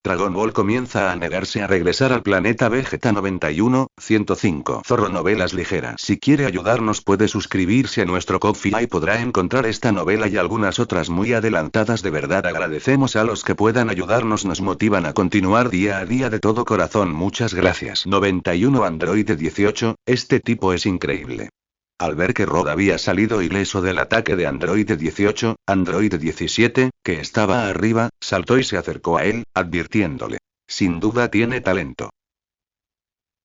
Dragon Ball comienza a negarse a regresar al planeta Vegeta 91-105. Zorro Novelas Ligeras. Si quiere ayudarnos puede suscribirse a nuestro Ko-fi y podrá encontrar esta novela y algunas otras muy adelantadas. De verdad agradecemos a los que puedan ayudarnos, nos motivan a continuar día a día de todo corazón. Muchas gracias. 91 Android 18, este tipo es increíble. Al ver que Rod había salido ileso del ataque de Android 18, Android 17, que estaba arriba, saltó y se acercó a él, advirtiéndole: sin duda tiene talento.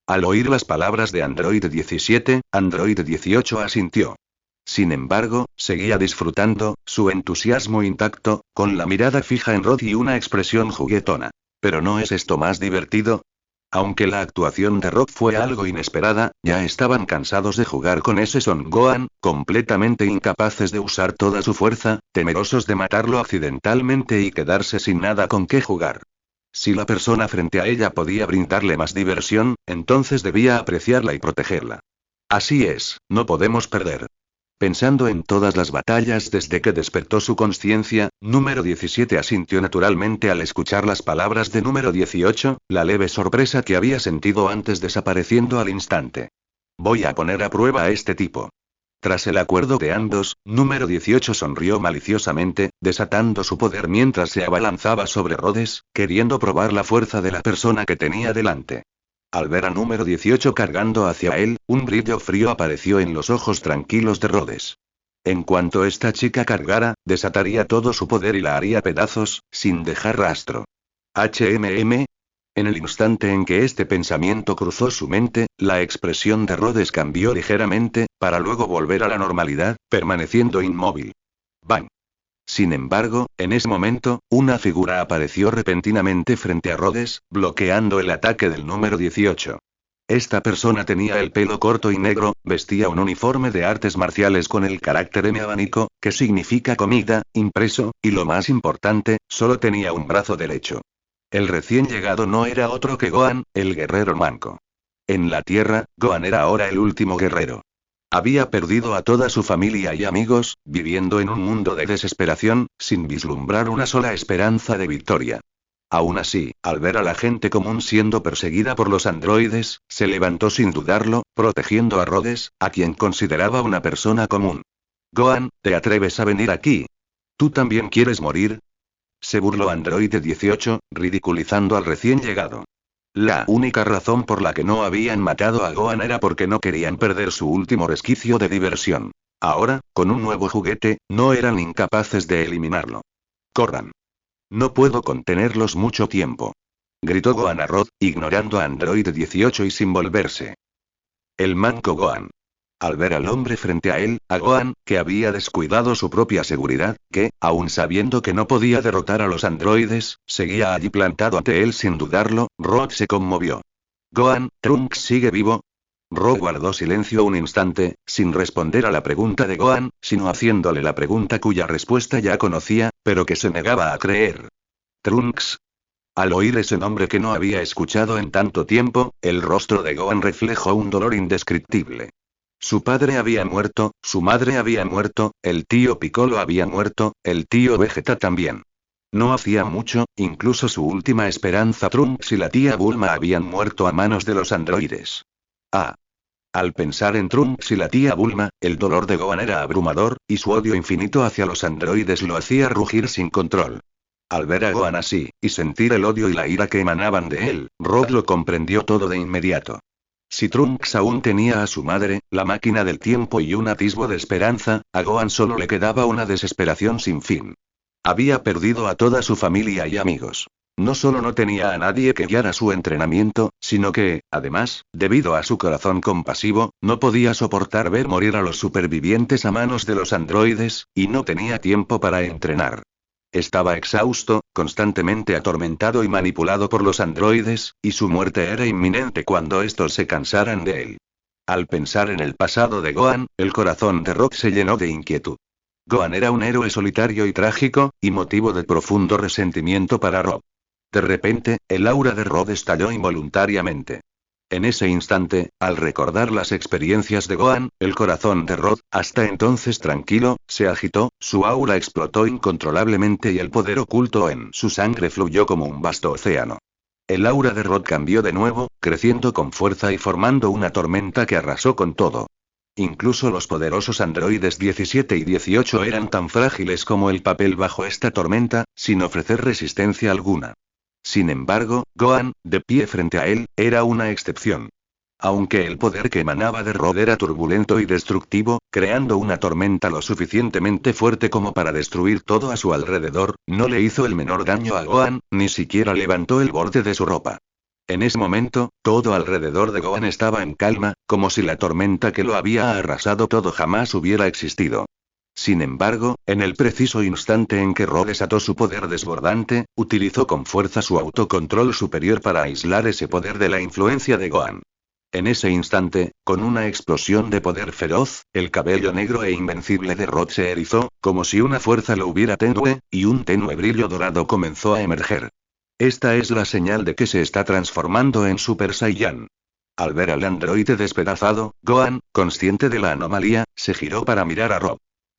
Al oír las palabras de Android 17, Android 18 asintió. Sin embargo, seguía disfrutando, su entusiasmo intacto, con la mirada fija en Rod y una expresión juguetona. ¿Pero no es esto más divertido? Aunque la actuación de Rod fue algo inesperada, ya estaban cansados de jugar con ese Son Gohan, completamente incapaces de usar toda su fuerza, temerosos de matarlo accidentalmente y quedarse sin nada con qué jugar. Si la persona frente a ella podía brindarle más diversión, entonces debía apreciarla y protegerla. Así es, no podemos perder. Pensando en todas las batallas desde que despertó su conciencia, número 17 asintió naturalmente al escuchar las palabras de número 18, la leve sorpresa que había sentido antes desapareciendo al instante. Voy a poner a prueba a este tipo. Tras el acuerdo de ambos, número 18 sonrió maliciosamente, desatando su poder mientras se abalanzaba sobre Rhodes, queriendo probar la fuerza de la persona que tenía delante. Al ver a número 18 cargando hacia él, un brillo frío apareció en los ojos tranquilos de Rhodes. En cuanto esta chica cargara, desataría todo su poder y la haría pedazos, sin dejar rastro. HMM. En el instante en que este pensamiento cruzó su mente, la expresión de Rhodes cambió ligeramente, para luego volver a la normalidad, permaneciendo inmóvil. ¡Bang! Sin embargo, en ese momento, una figura apareció repentinamente frente a Rhodes, bloqueando el ataque del número 18. Esta persona tenía el pelo corto y negro, vestía un uniforme de artes marciales con el carácter M abanico, que significa comida, impreso, y lo más importante, solo tenía un brazo derecho. El recién llegado no era otro que Gohan, el guerrero manco. En la Tierra, Gohan era ahora el último guerrero. Había perdido a toda su familia y amigos, viviendo en un mundo de desesperación, sin vislumbrar una sola esperanza de victoria. Aún así, al ver a la gente común siendo perseguida por los androides, se levantó sin dudarlo, protegiendo a Rhodes, a quien consideraba una persona común. Gohan, ¿te atreves a venir aquí? ¿Tú también quieres morir? Se burló Android 18, ridiculizando al recién llegado. La única razón por la que no habían matado a Gohan era porque no querían perder su último resquicio de diversión. Ahora, con un nuevo juguete, no eran incapaces de eliminarlo. ¡Corran! No puedo contenerlos mucho tiempo. Gritó Gohan a Rod, ignorando a Android 18 y sin volverse. El manco Gohan. Al ver al hombre frente a él, a Gohan, que había descuidado su propia seguridad, que, aun sabiendo que no podía derrotar a los androides, seguía allí plantado ante él sin dudarlo, Rod se conmovió. Gohan, ¿Trunks sigue vivo? Rod guardó silencio un instante, sin responder a la pregunta de Gohan, sino haciéndole la pregunta cuya respuesta ya conocía, pero que se negaba a creer. ¿Trunks? Al oír ese nombre que no había escuchado en tanto tiempo, el rostro de Gohan reflejó un dolor indescriptible. Su padre había muerto, su madre había muerto, el tío Piccolo había muerto, el tío Vegeta también. No hacía mucho, incluso su última esperanza Trunks y la tía Bulma habían muerto a manos de los androides. Ah. Al pensar en Trunks y la tía Bulma, el dolor de Gohan era abrumador, y su odio infinito hacia los androides lo hacía rugir sin control. Al ver a Gohan así, y sentir el odio y la ira que emanaban de él, Rod lo comprendió todo de inmediato. Si Trunks aún tenía a su madre, la máquina del tiempo y un atisbo de esperanza, a Gohan solo le quedaba una desesperación sin fin. Había perdido a toda su familia y amigos. No solo no tenía a nadie que guiara su entrenamiento, sino que, además, debido a su corazón compasivo, no podía soportar ver morir a los supervivientes a manos de los androides, y no tenía tiempo para entrenar. Estaba exhausto, constantemente atormentado y manipulado por los androides, y su muerte era inminente cuando estos se cansaran de él. Al pensar en el pasado de Gohan, el corazón de Rod se llenó de inquietud. Gohan era un héroe solitario y trágico, y motivo de profundo resentimiento para Rod. De repente, el aura de Rod estalló involuntariamente. En ese instante, al recordar las experiencias de Gohan, el corazón de Rod, hasta entonces tranquilo, se agitó, su aura explotó incontrolablemente y el poder oculto en su sangre fluyó como un vasto océano. El aura de Rod cambió de nuevo, creciendo con fuerza y formando una tormenta que arrasó con todo. Incluso los poderosos androides 17 y 18 eran tan frágiles como el papel bajo esta tormenta, sin ofrecer resistencia alguna. Sin embargo, Gohan, de pie frente a él, era una excepción. Aunque el poder que emanaba de Rod era turbulento y destructivo, creando una tormenta lo suficientemente fuerte como para destruir todo a su alrededor, no le hizo el menor daño a Gohan, ni siquiera levantó el borde de su ropa. En ese momento, todo alrededor de Gohan estaba en calma, como si la tormenta que lo había arrasado todo jamás hubiera existido. Sin embargo, en el preciso instante en que Rod desató su poder desbordante, utilizó con fuerza su autocontrol superior para aislar ese poder de la influencia de Gohan. En ese instante, con una explosión de poder feroz, el cabello negro e invencible de Rod se erizó, como si una fuerza lo hubiera tenue, y un tenue brillo dorado comenzó a emerger. Esta es la señal de que se está transformando en Super Saiyan. Al ver al androide despedazado, Gohan, consciente de la anomalía, se giró para mirar a Rod.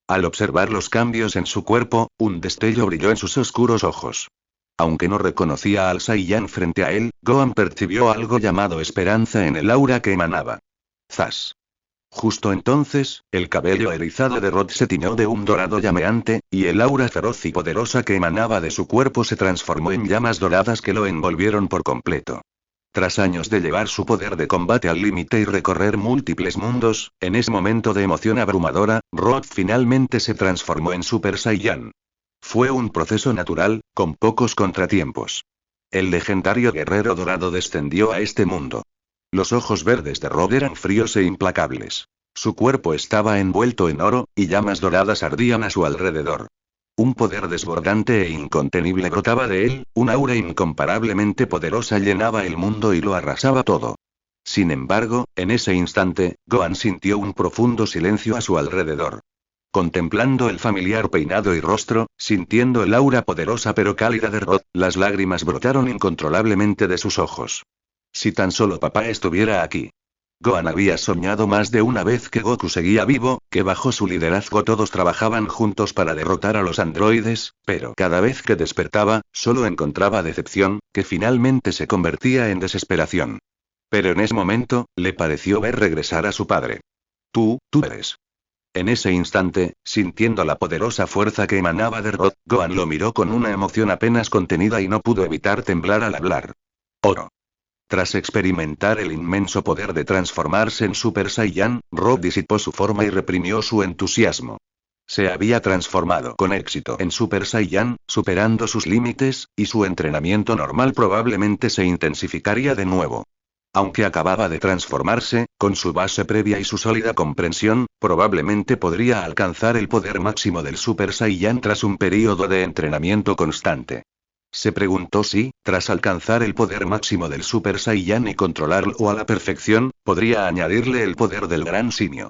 Al observar los cambios en su cuerpo, un destello brilló en sus oscuros ojos. Aunque no reconocía al Saiyan frente a él, Gohan percibió algo llamado esperanza en el aura que emanaba. ¡Zas! Justo entonces, el cabello erizado de Rod se tiñó de un dorado llameante, y el aura feroz y poderosa que emanaba de su cuerpo se transformó en llamas doradas que lo envolvieron por completo. Tras años de llevar su poder de combate al límite y recorrer múltiples mundos, en ese momento de emoción abrumadora, Rod finalmente se transformó en Super Saiyan. Fue un proceso natural, con pocos contratiempos. El legendario guerrero dorado descendió a este mundo. Los ojos verdes de Rod eran fríos e implacables. Su cuerpo estaba envuelto en oro, y llamas doradas ardían a su alrededor. Un poder desbordante e incontenible brotaba de él, un aura incomparablemente poderosa llenaba el mundo y lo arrasaba todo. Sin embargo, en ese instante, Gohan sintió un profundo silencio a su alrededor. Contemplando el familiar peinado y rostro, sintiendo el aura poderosa pero cálida de Rod, las lágrimas brotaron incontrolablemente de sus ojos. Si tan solo papá estuviera aquí. Gohan había soñado más de una vez que Goku seguía vivo, que bajo su liderazgo todos trabajaban juntos para derrotar a los androides, pero cada vez que despertaba, solo encontraba decepción, que finalmente se convertía en desesperación. Pero en ese momento, le pareció ver regresar a su padre. Tú eres. En ese instante, sintiendo la poderosa fuerza que emanaba de Rod, Gohan lo miró con una emoción apenas contenida y no pudo evitar temblar al hablar. Oro. Tras experimentar el inmenso poder de transformarse en Super Saiyan, Rod disipó su forma y reprimió su entusiasmo. Se había transformado con éxito en Super Saiyan, superando sus límites, y su entrenamiento normal probablemente se intensificaría de nuevo. Aunque acababa de transformarse, con su base previa y su sólida comprensión, probablemente podría alcanzar el poder máximo del Super Saiyan tras un período de entrenamiento constante. Se preguntó si, tras alcanzar el poder máximo del Super Saiyan y controlarlo a la perfección, podría añadirle el poder del Gran Simio.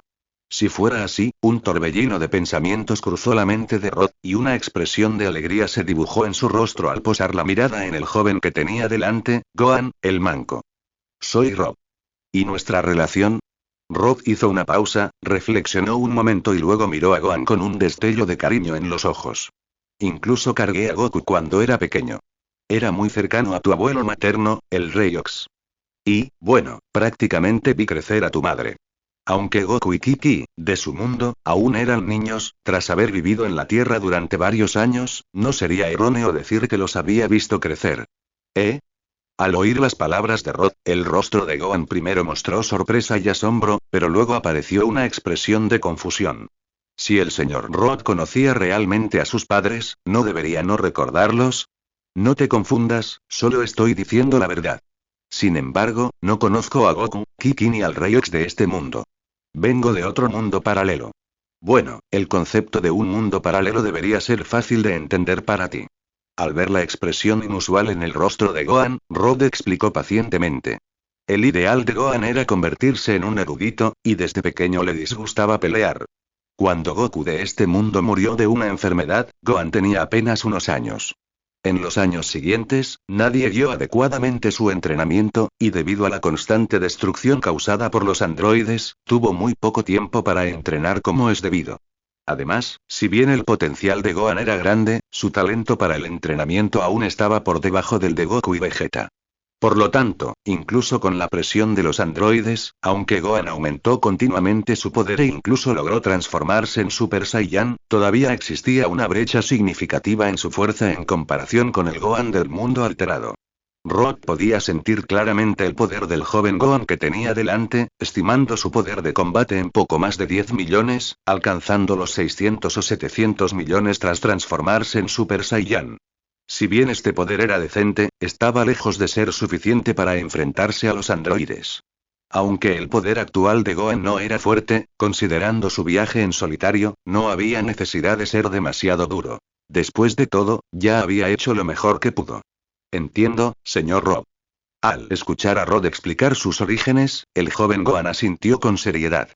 Si fuera así, un torbellino de pensamientos cruzó la mente de Rod, y una expresión de alegría se dibujó en su rostro al posar la mirada en el joven que tenía delante, Gohan, el manco. Soy Rod. ¿Y nuestra relación? Rod hizo una pausa, reflexionó un momento y luego miró a Gohan con un destello de cariño en los ojos. Incluso cargué a Goku cuando era pequeño. Era muy cercano a tu abuelo materno, el Rey Ox. Y, bueno, prácticamente vi crecer a tu madre. Aunque Goku y Kiki, de su mundo, aún eran niños, tras haber vivido en la Tierra durante varios años, no sería erróneo decir que los había visto crecer. ¿Eh? Al oír las palabras de Rod, el rostro de Gohan primero mostró sorpresa y asombro, pero luego apareció una expresión de confusión. Si el señor Rod conocía realmente a sus padres, ¿no debería no recordarlos? No te confundas, solo estoy diciendo la verdad. Sin embargo, no conozco a Goku, Kiki ni al Rey Ox de este mundo. Vengo de otro mundo paralelo. Bueno, el concepto de un mundo paralelo debería ser fácil de entender para ti. Al ver la expresión inusual en el rostro de Gohan, Rod explicó pacientemente. El ideal de Gohan era convertirse en un erudito, y desde pequeño le disgustaba pelear. Cuando Goku de este mundo murió de una enfermedad, Gohan tenía apenas unos años. En los años siguientes, nadie guió adecuadamente su entrenamiento, y debido a la constante destrucción causada por los androides, tuvo muy poco tiempo para entrenar como es debido. Además, si bien el potencial de Gohan era grande, su talento para el entrenamiento aún estaba por debajo del de Goku y Vegeta. Por lo tanto, incluso con la presión de los androides, aunque Gohan aumentó continuamente su poder e incluso logró transformarse en Super Saiyan, todavía existía una brecha significativa en su fuerza en comparación con el Gohan del mundo alterado. Rod podía sentir claramente el poder del joven Gohan que tenía delante, estimando su poder de combate en poco más de 10 millones, alcanzando los 600 o 700 millones tras transformarse en Super Saiyan. Si bien este poder era decente, estaba lejos de ser suficiente para enfrentarse a los androides. Aunque el poder actual de Gohan no era fuerte, considerando su viaje en solitario, no había necesidad de ser demasiado duro. Después de todo, ya había hecho lo mejor que pudo. Entiendo, señor Rob. Al escuchar a Rod explicar sus orígenes, el joven Gohan asintió con seriedad.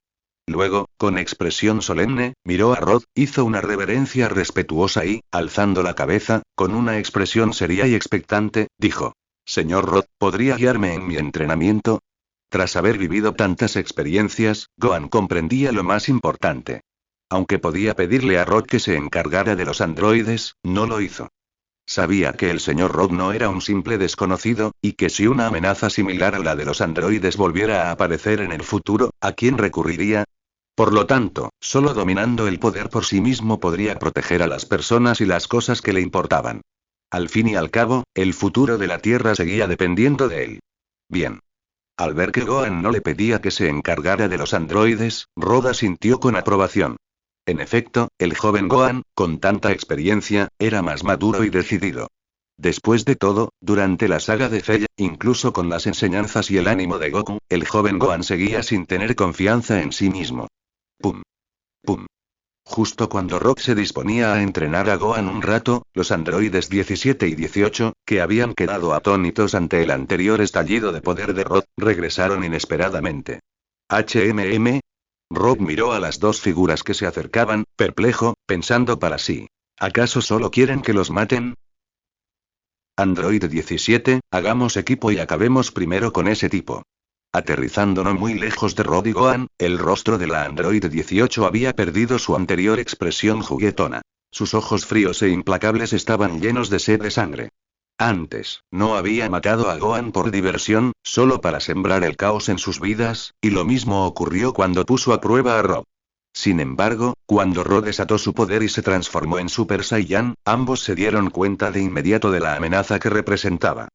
Luego, con expresión solemne, miró a Rod, hizo una reverencia respetuosa y, alzando la cabeza, con una expresión seria y expectante, dijo: Señor Rod, ¿podría guiarme en mi entrenamiento? Tras haber vivido tantas experiencias, Gohan comprendía lo más importante. Aunque podía pedirle a Rod que se encargara de los androides, no lo hizo. Sabía que el señor Rod no era un simple desconocido, y que si una amenaza similar a la de los androides volviera a aparecer en el futuro, ¿a quién recurriría? Por lo tanto, solo dominando el poder por sí mismo podría proteger a las personas y las cosas que le importaban. Al fin y al cabo, el futuro de la Tierra seguía dependiendo de él. Bien. Al ver que Gohan no le pedía que se encargara de los androides, Rod asintió con aprobación. En efecto, el joven Gohan, con tanta experiencia, era más maduro y decidido. Después de todo, durante la saga de Cell, incluso con las enseñanzas y el ánimo de Goku, el joven Gohan seguía sin tener confianza en sí mismo. Pum. Pum. Justo cuando Rock se disponía a entrenar a Gohan un rato, los androides 17 y 18, que habían quedado atónitos ante el anterior estallido de poder de Rock, regresaron inesperadamente. HMM. Rock miró a las dos figuras que se acercaban, perplejo, pensando para sí: ¿acaso solo quieren que los maten? Android 17, hagamos equipo y acabemos primero con ese tipo. Aterrizando no muy lejos de Rod y Gohan, el rostro de la Android 18 había perdido su anterior expresión juguetona. Sus ojos fríos e implacables estaban llenos de sed de sangre. Antes, no había matado a Gohan por diversión, solo para sembrar el caos en sus vidas, y lo mismo ocurrió cuando puso a prueba a Rob. Sin embargo, cuando Rod desató su poder y se transformó en Super Saiyan, ambos se dieron cuenta de inmediato de la amenaza que representaba.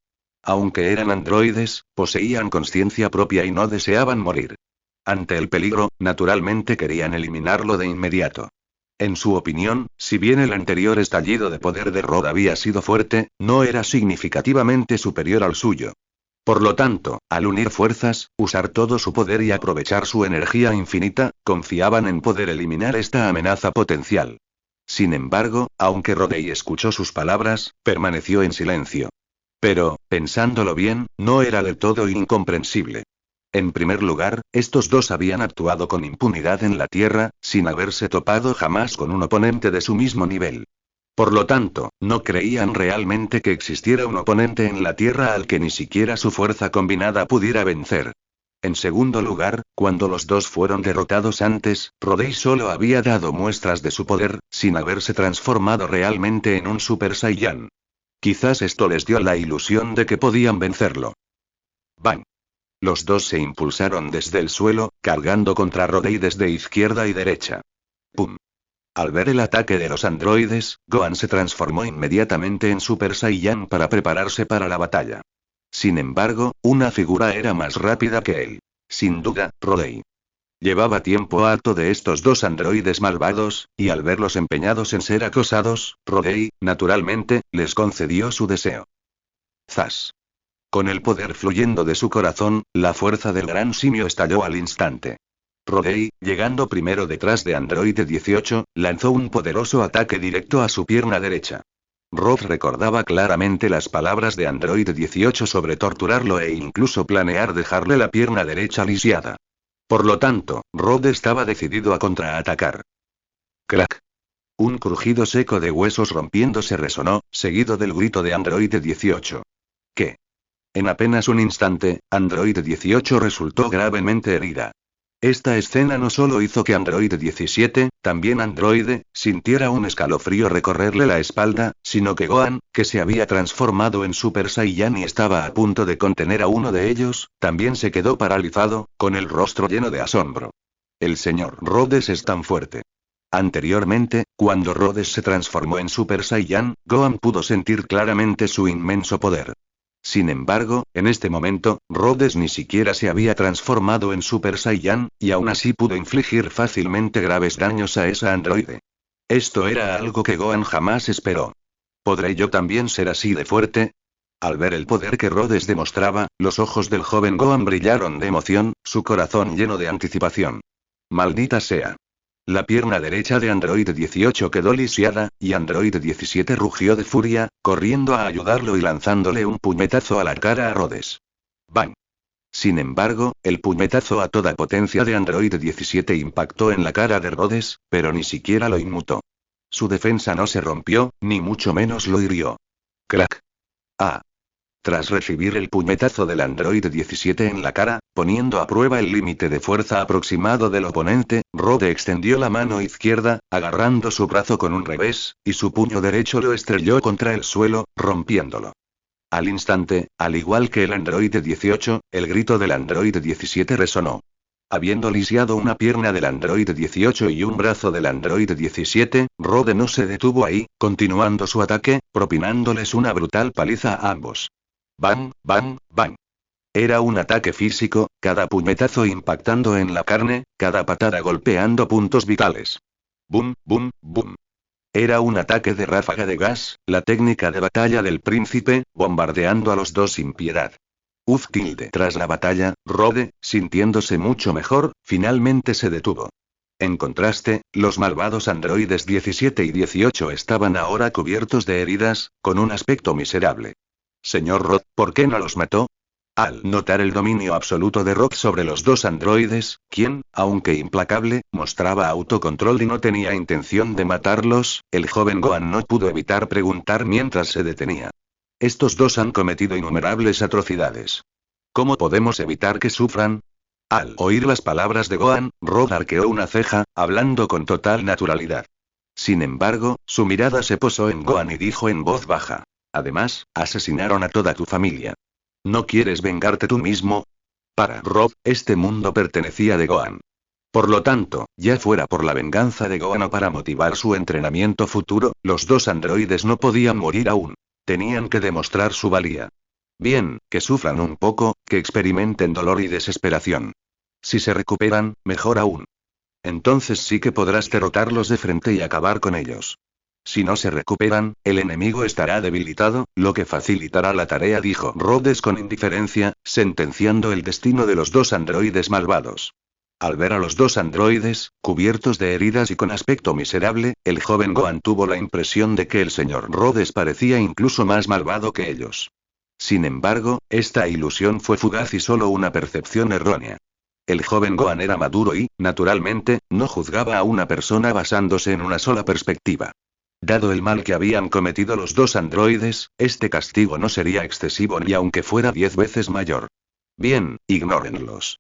Aunque eran androides, poseían conciencia propia y no deseaban morir. Ante el peligro, naturalmente querían eliminarlo de inmediato. En su opinión, si bien el anterior estallido de poder de Rod había sido fuerte, no era significativamente superior al suyo. Por lo tanto, al unir fuerzas, usar todo su poder y aprovechar su energía infinita, confiaban en poder eliminar esta amenaza potencial. Sin embargo, aunque Rodey escuchó sus palabras, permaneció en silencio. Pero, pensándolo bien, no era del todo incomprensible. En primer lugar, estos dos habían actuado con impunidad en la Tierra, sin haberse topado jamás con un oponente de su mismo nivel. Por lo tanto, no creían realmente que existiera un oponente en la Tierra al que ni siquiera su fuerza combinada pudiera vencer. En segundo lugar, cuando los dos fueron derrotados antes, Rodey solo había dado muestras de su poder, sin haberse transformado realmente en un Super Saiyan. Quizás esto les dio la ilusión de que podían vencerlo. ¡Bang! Los dos se impulsaron desde el suelo, cargando contra Rodey desde izquierda y derecha. ¡Pum! Al ver el ataque de los androides, Gohan se transformó inmediatamente en Super Saiyan para prepararse para la batalla. Sin embargo, una figura era más rápida que él. Sin duda, Rodey. Llevaba tiempo harto de estos dos androides malvados, y al verlos empeñados en ser acosados, Rodey, naturalmente, les concedió su deseo. ¡Zas! Con el poder fluyendo de su corazón, la fuerza del gran simio estalló al instante. Rodey, llegando primero detrás de Android 18, lanzó un poderoso ataque directo a su pierna derecha. Rod recordaba claramente las palabras de Android 18 sobre torturarlo e incluso planear dejarle la pierna derecha lisiada. Por lo tanto, Rod estaba decidido a contraatacar. ¡Crack! Un crujido seco de huesos rompiéndose resonó, seguido del grito de Android 18. ¿Qué? En apenas un instante, Android 18 resultó gravemente herida. Esta escena no solo hizo que Android 17, también Android, sintiera un escalofrío recorrerle la espalda, sino que Gohan, que se había transformado en Super Saiyan y estaba a punto de contener a uno de ellos, también se quedó paralizado, con el rostro lleno de asombro. El señor Rhodes es tan fuerte. Anteriormente, cuando Rhodes se transformó en Super Saiyan, Gohan pudo sentir claramente su inmenso poder. Sin embargo, en este momento, Rhodes ni siquiera se había transformado en Super Saiyan, y aún así pudo infligir fácilmente graves daños a esa androide. Esto era algo que Gohan jamás esperó. ¿Podré yo también ser así de fuerte? Al ver el poder que Rhodes demostraba, los ojos del joven Gohan brillaron de emoción, su corazón lleno de anticipación. Maldita sea. La pierna derecha de Android 18 quedó lisiada, y Android 17 rugió de furia, corriendo a ayudarlo y lanzándole un puñetazo a la cara a Rhodes. ¡Bang! Sin embargo, el puñetazo a toda potencia de Android 17 impactó en la cara de Rhodes, pero ni siquiera lo inmutó. Su defensa no se rompió, ni mucho menos lo hirió. ¡Crack! ¡Ah! Tras recibir el puñetazo del Android 17 en la cara, poniendo a prueba el límite de fuerza aproximado del oponente, Rhodes extendió la mano izquierda, agarrando su brazo con un revés, y su puño derecho lo estrelló contra el suelo, rompiéndolo. Al instante, al igual que el Android 18, el grito del Android 17 resonó. Habiendo lisiado una pierna del Android 18 y un brazo del Android 17, Rhodes no se detuvo ahí, continuando su ataque, propinándoles una brutal paliza a ambos. Bang, bang, bang. Era un ataque físico, cada puñetazo impactando en la carne, cada patada golpeando puntos vitales. Boom, boom, boom. Era un ataque de ráfaga de gas, la técnica de batalla del príncipe, bombardeando a los dos sin piedad. Tras la batalla, Rhodes, sintiéndose mucho mejor, finalmente se detuvo. En contraste, los malvados androides 17 y 18 estaban ahora cubiertos de heridas, con un aspecto miserable. Señor Rock, ¿por qué no los mató? Al notar el dominio absoluto de Rock sobre los dos androides, quien, aunque implacable, mostraba autocontrol y no tenía intención de matarlos, el joven Gohan no pudo evitar preguntar mientras se detenía. Estos dos han cometido innumerables atrocidades. ¿Cómo podemos evitar que sufran? Al oír las palabras de Gohan, Rock arqueó una ceja, hablando con total naturalidad. Sin embargo, su mirada se posó en Gohan y dijo en voz baja. Además, asesinaron a toda tu familia. ¿No quieres vengarte tú mismo? Para Rob, este mundo pertenecía de Gohan. Por lo tanto, ya fuera por la venganza de Gohan o para motivar su entrenamiento futuro, los dos androides no podían morir aún. Tenían que demostrar su valía. Bien, que sufran un poco, que experimenten dolor y desesperación. Si se recuperan, mejor aún. Entonces sí que podrás derrotarlos de frente y acabar con ellos. Si no se recuperan, el enemigo estará debilitado, lo que facilitará la tarea, dijo Rhodes con indiferencia, sentenciando el destino de los dos androides malvados. Al ver a los dos androides, cubiertos de heridas y con aspecto miserable, el joven Gohan tuvo la impresión de que el señor Rhodes parecía incluso más malvado que ellos. Sin embargo, esta ilusión fue fugaz y solo una percepción errónea. El joven Gohan era maduro y, naturalmente, no juzgaba a una persona basándose en una sola perspectiva. Dado el mal que habían cometido los dos androides, este castigo no sería excesivo ni aunque fuera 10 veces mayor. Bien, ignórenlos.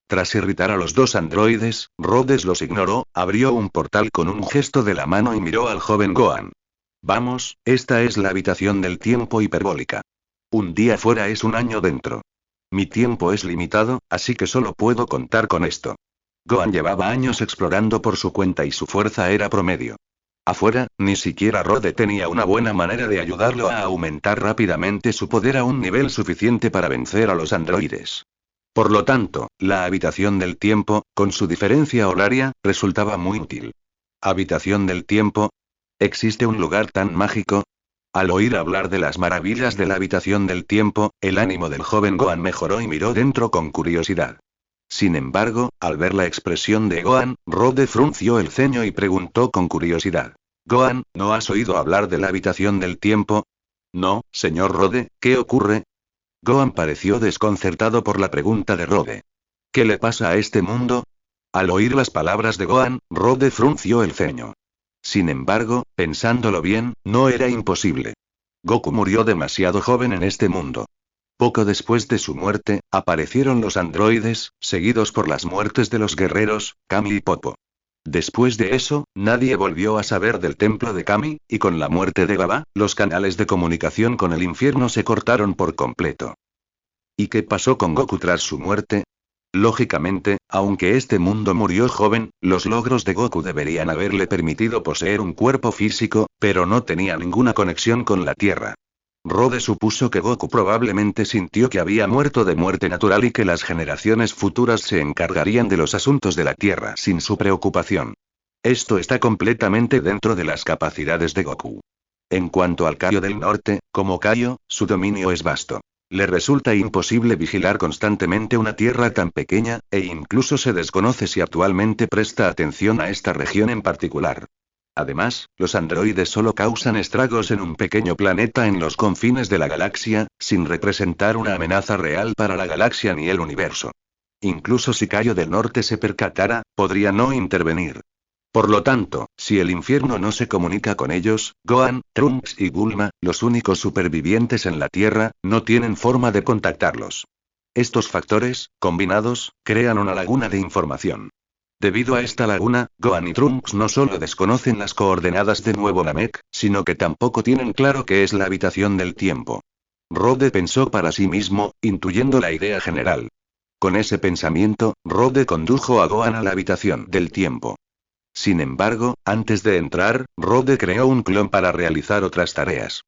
Tras irritar a los dos androides, Rhodes los ignoró, abrió un portal con un gesto de la mano y miró al joven Gohan. Vamos, esta es la habitación del tiempo hiperbólica. Un día fuera es un año dentro. Mi tiempo es limitado, así que solo puedo contar con esto. Gohan llevaba años explorando por su cuenta y su fuerza era promedio. Afuera, ni siquiera Rhodes tenía una buena manera de ayudarlo a aumentar rápidamente su poder a un nivel suficiente para vencer a los androides. Por lo tanto, la habitación del tiempo, con su diferencia horaria, resultaba muy útil. ¿Habitación del tiempo? ¿Existe un lugar tan mágico? Al oír hablar de las maravillas de la habitación del tiempo, el ánimo del joven Gohan mejoró y miró dentro con curiosidad. Sin embargo, al ver la expresión de Gohan, Rhodes frunció el ceño y preguntó con curiosidad. Gohan, ¿no has oído hablar de la habitación del tiempo? No, señor Rhodes, ¿qué ocurre? Gohan pareció desconcertado por la pregunta de Rhodes. ¿Qué le pasa a este mundo? Al oír las palabras de Gohan, Rhodes frunció el ceño. Sin embargo, pensándolo bien, no era imposible. Goku murió demasiado joven en este mundo. Poco después de su muerte, aparecieron los androides, seguidos por las muertes de los guerreros, Kami y Popo. Después de eso, nadie volvió a saber del templo de Kami, y con la muerte de Baba, los canales de comunicación con el infierno se cortaron por completo. ¿Y qué pasó con Goku tras su muerte? Lógicamente, aunque este mundo murió joven, los logros de Goku deberían haberle permitido poseer un cuerpo físico, pero no tenía ninguna conexión con la Tierra. Rode supuso que Goku probablemente sintió que había muerto de muerte natural y que las generaciones futuras se encargarían de los asuntos de la Tierra sin su preocupación. Esto está completamente dentro de las capacidades de Goku. En cuanto al Kaio del Norte, como Kaio, su dominio es vasto. Le resulta imposible vigilar constantemente una tierra tan pequeña, e incluso se desconoce si actualmente presta atención a esta región en particular. Además, los androides solo causan estragos en un pequeño planeta en los confines de la galaxia, sin representar una amenaza real para la galaxia ni el universo. Incluso si Kaio del Norte se percatara, podría no intervenir. Por lo tanto, si el infierno no se comunica con ellos, Gohan, Trunks y Bulma, los únicos supervivientes en la Tierra, no tienen forma de contactarlos. Estos factores, combinados, crean una laguna de información. Debido a esta laguna, Gohan y Trunks no solo desconocen las coordenadas de Nuevo Namek, sino que tampoco tienen claro qué es la habitación del tiempo. Rode pensó para sí mismo, intuyendo la idea general. Con ese pensamiento, Rode condujo a Gohan a la habitación del tiempo. Sin embargo, antes de entrar, Rode creó un clon para realizar otras tareas.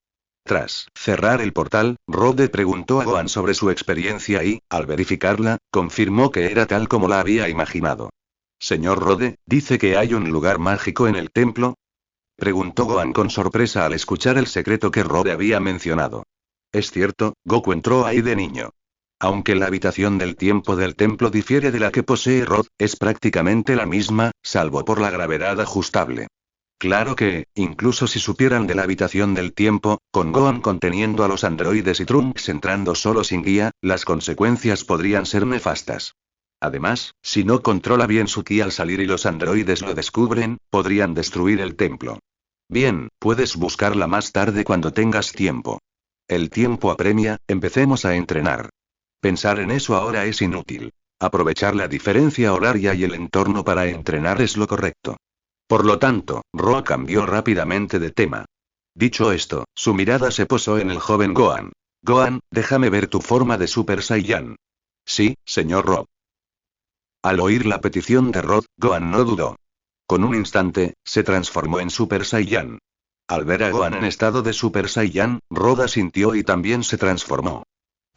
Tras cerrar el portal, Rode preguntó a Gohan sobre su experiencia y, al verificarla, confirmó que era tal como la había imaginado. Señor Rode, ¿dice que hay un lugar mágico en el templo? Preguntó Gohan con sorpresa al escuchar el secreto que Rode había mencionado. Es cierto, Goku entró ahí de niño. Aunque la habitación del tiempo del templo difiere de la que posee Rod, es prácticamente la misma, salvo por la gravedad ajustable. Claro que, incluso si supieran de la habitación del tiempo, con Gohan conteniendo a los androides y Trunks entrando solo sin guía, las consecuencias podrían ser nefastas. Además, si no controla bien su ki al salir y los androides lo descubren, podrían destruir el templo. Bien, puedes buscarla más tarde cuando tengas tiempo. El tiempo apremia, empecemos a entrenar. Pensar en eso ahora es inútil. Aprovechar la diferencia horaria y el entorno para entrenar es lo correcto. Por lo tanto, Ro cambió rápidamente de tema. Dicho esto, su mirada se posó en el joven Gohan. Gohan, déjame ver tu forma de Super Saiyan. Sí, señor Ro. Al oír la petición de Rod, Gohan no dudó. Con un instante, se transformó en Super Saiyan. Al ver a Gohan en estado de Super Saiyan, Rod asintió y también se transformó.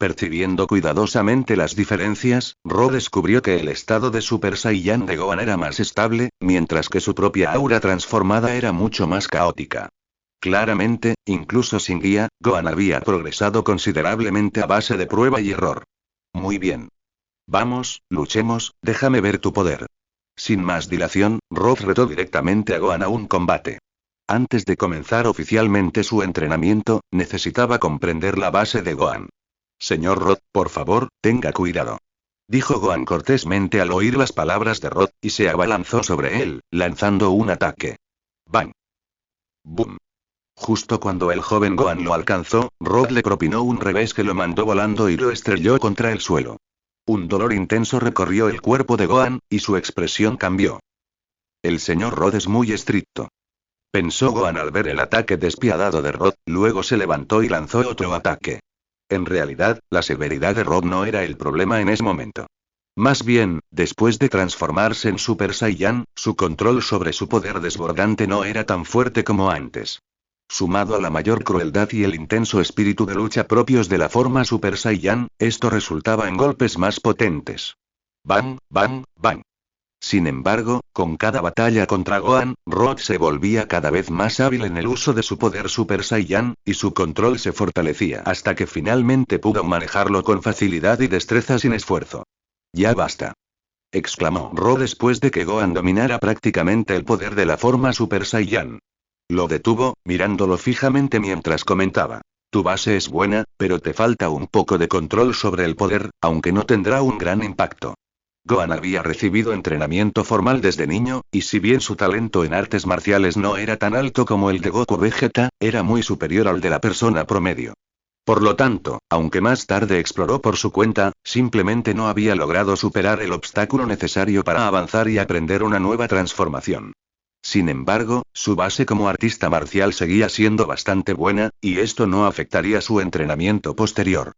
Percibiendo cuidadosamente las diferencias, Ro descubrió que el estado de Super Saiyan de Gohan era más estable, mientras que su propia aura transformada era mucho más caótica. Claramente, incluso sin guía, Gohan había progresado considerablemente a base de prueba y error. Muy bien. Vamos, luchemos, déjame ver tu poder. Sin más dilación, Ro retó directamente a Gohan a un combate. Antes de comenzar oficialmente su entrenamiento, necesitaba comprender la base de Gohan. Señor Rod, por favor, tenga cuidado. Dijo Gohan cortésmente al oír las palabras de Rod, y se abalanzó sobre él, lanzando un ataque. ¡Bang! ¡Bum! Justo cuando el joven Gohan lo alcanzó, Rod le propinó un revés que lo mandó volando y lo estrelló contra el suelo. Un dolor intenso recorrió el cuerpo de Gohan, y su expresión cambió. El señor Rod es muy estricto. Pensó Gohan al ver el ataque despiadado de Rod, luego se levantó y lanzó otro ataque. En realidad, la severidad de Rod no era el problema en ese momento. Más bien, después de transformarse en Super Saiyan, su control sobre su poder desbordante no era tan fuerte como antes. Sumado a la mayor crueldad y el intenso espíritu de lucha propios de la forma Super Saiyan, esto resultaba en golpes más potentes. ¡Bang, bang, bang! Sin embargo, con cada batalla contra Gohan, Rod se volvía cada vez más hábil en el uso de su poder Super Saiyan, y su control se fortalecía hasta que finalmente pudo manejarlo con facilidad y destreza sin esfuerzo. Ya basta. Exclamó Rod después de que Gohan dominara prácticamente el poder de la forma Super Saiyan. Lo detuvo, mirándolo fijamente mientras comentaba. Tu base es buena, pero te falta un poco de control sobre el poder, aunque no tendrá un gran impacto. Gohan había recibido entrenamiento formal desde niño, y si bien su talento en artes marciales no era tan alto como el de Goku Vegeta, era muy superior al de la persona promedio. Por lo tanto, aunque más tarde exploró por su cuenta, simplemente no había logrado superar el obstáculo necesario para avanzar y aprender una nueva transformación. Sin embargo, su base como artista marcial seguía siendo bastante buena, y esto no afectaría su entrenamiento posterior.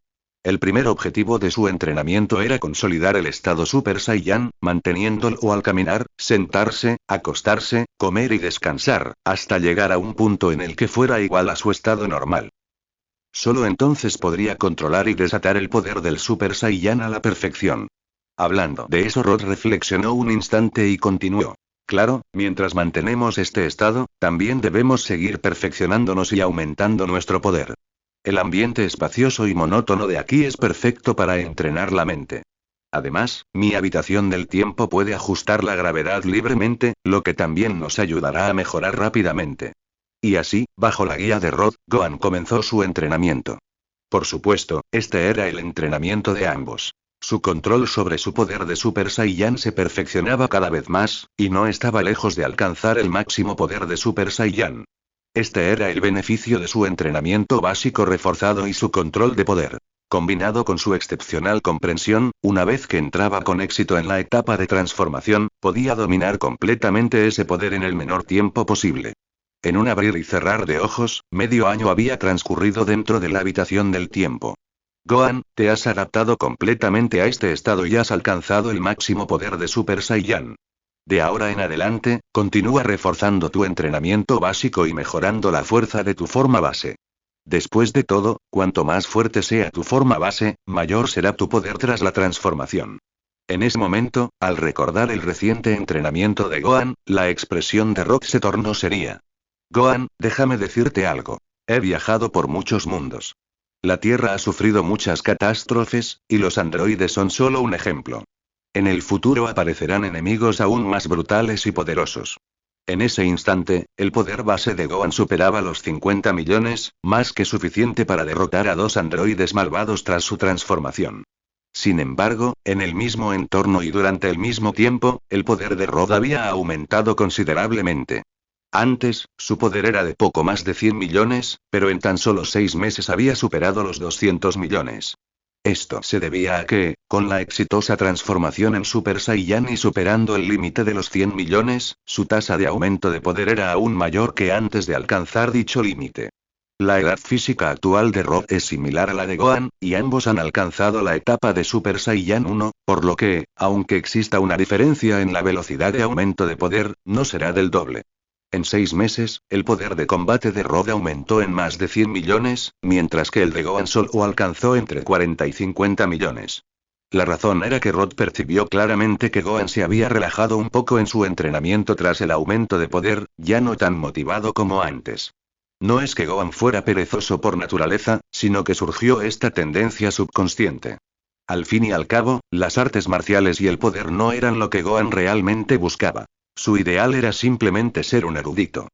El primer objetivo de su entrenamiento era consolidar el estado Super Saiyan, manteniéndolo al caminar, sentarse, acostarse, comer y descansar, hasta llegar a un punto en el que fuera igual a su estado normal. Solo entonces podría controlar y desatar el poder del Super Saiyan a la perfección. Hablando de eso, Rod reflexionó un instante y continuó. Claro, mientras mantenemos este estado, también debemos seguir perfeccionándonos y aumentando nuestro poder. El ambiente espacioso y monótono de aquí es perfecto para entrenar la mente. Además, mi habitación del tiempo puede ajustar la gravedad libremente, lo que también nos ayudará a mejorar rápidamente. Y así, bajo la guía de Rod, Gohan comenzó su entrenamiento. Por supuesto, este era el entrenamiento de ambos. Su control sobre su poder de Super Saiyan se perfeccionaba cada vez más, y no estaba lejos de alcanzar el máximo poder de Super Saiyan. Este era el beneficio de su entrenamiento básico reforzado y su control de poder. Combinado con su excepcional comprensión, una vez que entraba con éxito en la etapa de transformación, podía dominar completamente ese poder en el menor tiempo posible. En un abrir y cerrar de ojos, medio año había transcurrido dentro de la habitación del tiempo. Gohan, te has adaptado completamente a este estado y has alcanzado el máximo poder de Super Saiyan. De ahora en adelante, continúa reforzando tu entrenamiento básico y mejorando la fuerza de tu forma base. Después de todo, cuanto más fuerte sea tu forma base, mayor será tu poder tras la transformación. En ese momento, al recordar el reciente entrenamiento de Gohan, la expresión de Rock se tornó seria. Gohan, déjame decirte algo. He viajado por muchos mundos. La Tierra ha sufrido muchas catástrofes, y los androides son solo un ejemplo. En el futuro aparecerán enemigos aún más brutales y poderosos. En ese instante, el poder base de Gohan superaba los 50 millones, más que suficiente para derrotar a 2 androides malvados tras su transformación. Sin embargo, en el mismo entorno y durante el mismo tiempo, el poder de Rod había aumentado considerablemente. Antes, su poder era de poco más de 100 millones, pero en tan solo 6 meses había superado los 200 millones. Esto se debía a que, con la exitosa transformación en Super Saiyan y superando el límite de los 100 millones, su tasa de aumento de poder era aún mayor que antes de alcanzar dicho límite. La edad física actual de Rod es similar a la de Gohan, y ambos han alcanzado la etapa de Super Saiyan 1, por lo que, aunque exista una diferencia en la velocidad de aumento de poder, no será del doble. En 6 meses, el poder de combate de Rod aumentó en más de 100 millones, mientras que el de Gohan solo alcanzó entre 40 y 50 millones. La razón era que Rod percibió claramente que Gohan se había relajado un poco en su entrenamiento tras el aumento de poder, ya no tan motivado como antes. No es que Gohan fuera perezoso por naturaleza, sino que surgió esta tendencia subconsciente. Al fin y al cabo, las artes marciales y el poder no eran lo que Gohan realmente buscaba. Su ideal era simplemente ser un erudito.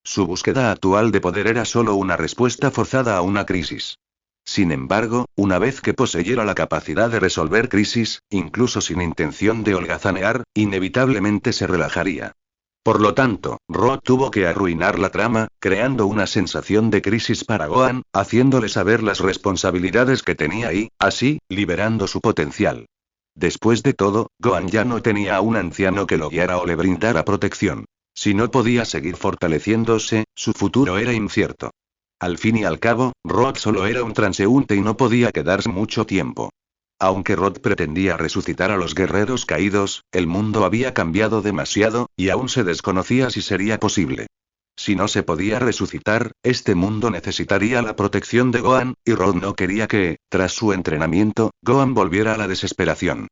Su búsqueda actual de poder era solo una respuesta forzada a una crisis. Sin embargo, una vez que poseyera la capacidad de resolver crisis, incluso sin intención de holgazanear, inevitablemente se relajaría. Por lo tanto, Rod tuvo que arruinar la trama, creando una sensación de crisis para Gohan, haciéndole saber las responsabilidades que tenía y, así, liberando su potencial. Después de todo, Gohan ya no tenía a un anciano que lo guiara o le brindara protección. Si no podía seguir fortaleciéndose, su futuro era incierto. Al fin y al cabo, Rod solo era un transeúnte y no podía quedarse mucho tiempo. Aunque Rod pretendía resucitar a los guerreros caídos, el mundo había cambiado demasiado, y aún se desconocía si sería posible. Si no se podía resucitar, este mundo necesitaría la protección de Gohan, y Rod no quería que, tras su entrenamiento, Gohan volviera a la desesperación.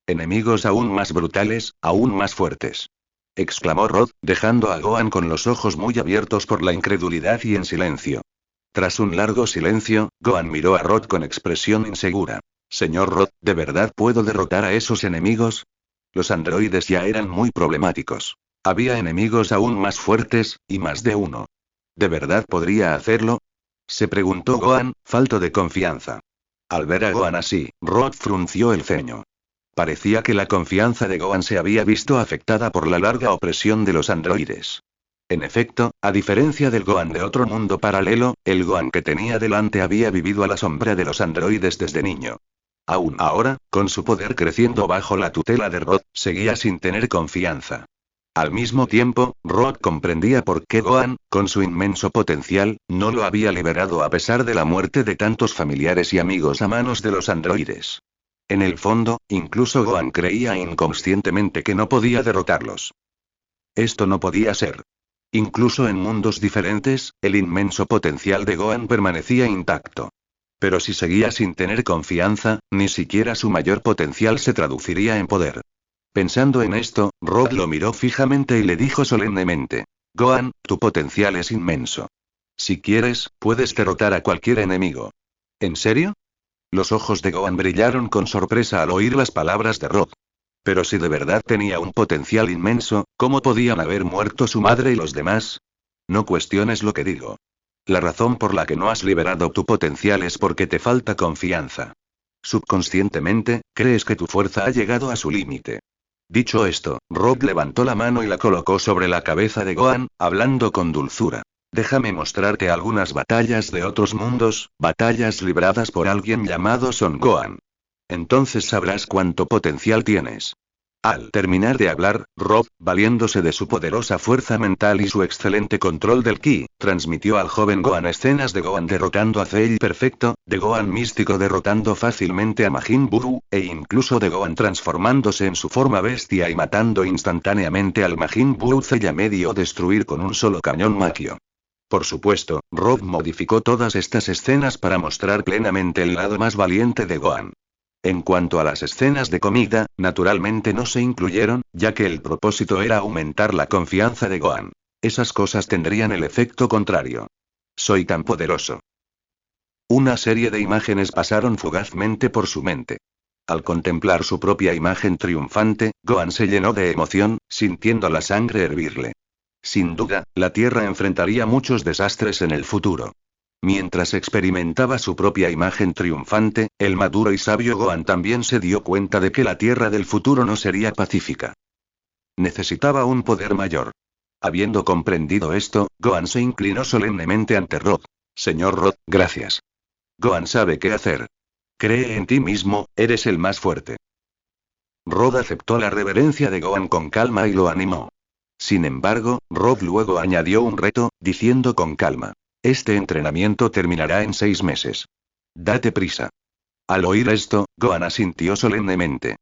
Enemigos aún más brutales, aún más fuertes. Exclamó Rod, dejando a Gohan con los ojos muy abiertos por la incredulidad y en silencio. Tras un largo silencio, Gohan miró a Rod con expresión insegura. Señor Rod, ¿de verdad puedo derrotar a esos enemigos? Los androides ya eran muy problemáticos. Había enemigos aún más fuertes, y más de uno. ¿De verdad podría hacerlo? Se preguntó Gohan, falto de confianza. Al ver a Gohan así, Rod frunció el ceño. Parecía que la confianza de Gohan se había visto afectada por la larga opresión de los androides. En efecto, a diferencia del Gohan de otro mundo paralelo, el Gohan que tenía delante había vivido a la sombra de los androides desde niño. Aún ahora, con su poder creciendo bajo la tutela de Rod, seguía sin tener confianza. Al mismo tiempo, Rod comprendía por qué Gohan, con su inmenso potencial, no lo había liberado a pesar de la muerte de tantos familiares y amigos a manos de los androides. En el fondo, incluso Gohan creía inconscientemente que no podía derrotarlos. Esto no podía ser. Incluso en mundos diferentes, el inmenso potencial de Gohan permanecía intacto. Pero si seguía sin tener confianza, ni siquiera su mayor potencial se traduciría en poder. Pensando en esto, Rod lo miró fijamente y le dijo solemnemente: Gohan, tu potencial es inmenso. Si quieres, puedes derrotar a cualquier enemigo. ¿En serio? Los ojos de Gohan brillaron con sorpresa al oír las palabras de Rod. Pero si de verdad tenía un potencial inmenso, ¿cómo podían haber muerto su madre y los demás? No cuestiones lo que digo. La razón por la que no has liberado tu potencial es porque te falta confianza. Subconscientemente, crees que tu fuerza ha llegado a su límite. Dicho esto, Rod levantó la mano y la colocó sobre la cabeza de Gohan, hablando con dulzura. Déjame mostrarte algunas batallas de otros mundos, batallas libradas por alguien llamado Son Gohan. Entonces sabrás cuánto potencial tienes. Al terminar de hablar, Rod, valiéndose de su poderosa fuerza mental y su excelente control del ki, transmitió al joven Gohan escenas de Gohan derrotando a Cell Perfecto, de Gohan místico derrotando fácilmente a Majin Buu, e incluso de Gohan transformándose en su forma bestia y matando instantáneamente al Majin Buu Cell a medio destruir con un solo cañón Makio. Por supuesto, Rod modificó todas estas escenas para mostrar plenamente el lado más valiente de Gohan. En cuanto a las escenas de comida, naturalmente no se incluyeron, ya que el propósito era aumentar la confianza de Gohan. Esas cosas tendrían el efecto contrario. Soy tan poderoso. Una serie de imágenes pasaron fugazmente por su mente. Al contemplar su propia imagen triunfante, Gohan se llenó de emoción, sintiendo la sangre hervirle. Sin duda, la Tierra enfrentaría muchos desastres en el futuro. Mientras experimentaba su propia imagen triunfante, el maduro y sabio Gohan también se dio cuenta de que la Tierra del futuro no sería pacífica. Necesitaba un poder mayor. Habiendo comprendido esto, Gohan se inclinó solemnemente ante Rod. Señor Rod, gracias. Gohan sabe qué hacer. Cree en ti mismo, eres el más fuerte. Rod aceptó la reverencia de Gohan con calma y lo animó. Sin embargo, Rod luego añadió un reto, diciendo con calma: este entrenamiento terminará en 6 meses. Date prisa. Al oír esto, Gohan asintió solemnemente.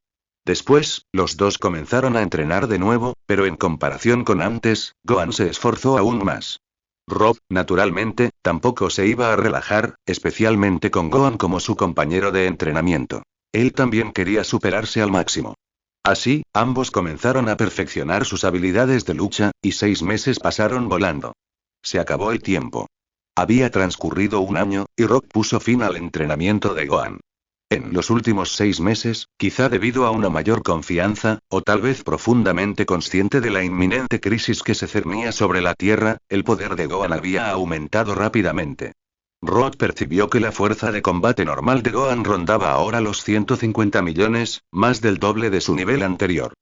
Después, los dos comenzaron a entrenar de nuevo, pero en comparación con antes, Gohan se esforzó aún más. Rod, naturalmente, tampoco se iba a relajar, especialmente con Gohan como su compañero de entrenamiento. Él también quería superarse al máximo. Así, ambos comenzaron a perfeccionar sus habilidades de lucha, y 6 meses pasaron volando. Se acabó el tiempo. Había transcurrido un año, y Rock puso fin al entrenamiento de Gohan. En los últimos 6 meses, quizá debido a una mayor confianza, o tal vez profundamente consciente de la inminente crisis que se cernía sobre la Tierra, el poder de Gohan había aumentado rápidamente. Rod percibió que la fuerza de combate normal de Gohan rondaba ahora los 150 millones, más del doble de su nivel anterior.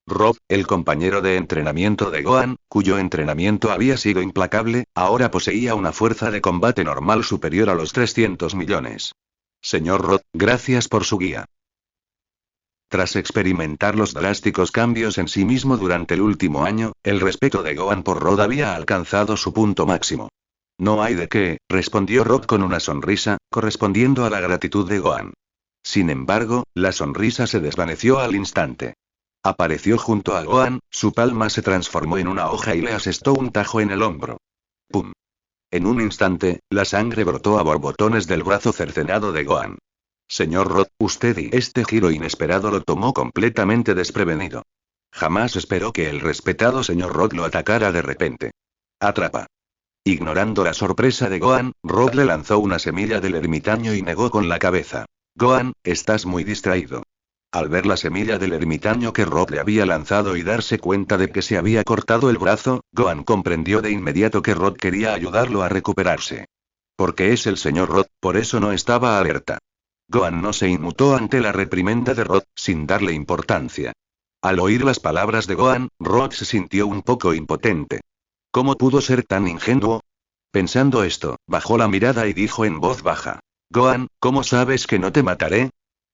Rod, el compañero de entrenamiento de Gohan, cuyo entrenamiento había sido implacable, ahora poseía una fuerza de combate normal superior a los 300 millones. Señor Rod, gracias por su guía. Tras experimentar los drásticos cambios en sí mismo durante el último año, el respeto de Gohan por Rod había alcanzado su punto máximo. No hay de qué, respondió Rod con una sonrisa, correspondiendo a la gratitud de Gohan. Sin embargo, la sonrisa se desvaneció al instante. Apareció junto a Gohan, su palma se transformó en una hoja y le asestó un tajo en el hombro. ¡Pum! En un instante, la sangre brotó a borbotones del brazo cercenado de Gohan. Señor Rod, usted y este giro inesperado lo tomó completamente desprevenido. Jamás esperó que el respetado señor Rod lo atacara de repente. Atrapa. Ignorando la sorpresa de Gohan, Rod le lanzó una semilla del ermitaño y negó con la cabeza. Gohan, estás muy distraído. Al ver la semilla del ermitaño que Rod le había lanzado y darse cuenta de que se había cortado el brazo, Gohan comprendió de inmediato que Rod quería ayudarlo a recuperarse. Porque es el señor Rod, por eso no estaba alerta. Gohan no se inmutó ante la reprimenda de Rod, sin darle importancia. Al oír las palabras de Gohan, Rod se sintió un poco impotente. ¿Cómo pudo ser tan ingenuo? Pensando esto, bajó la mirada y dijo en voz baja. Gohan, ¿cómo sabes que no te mataré?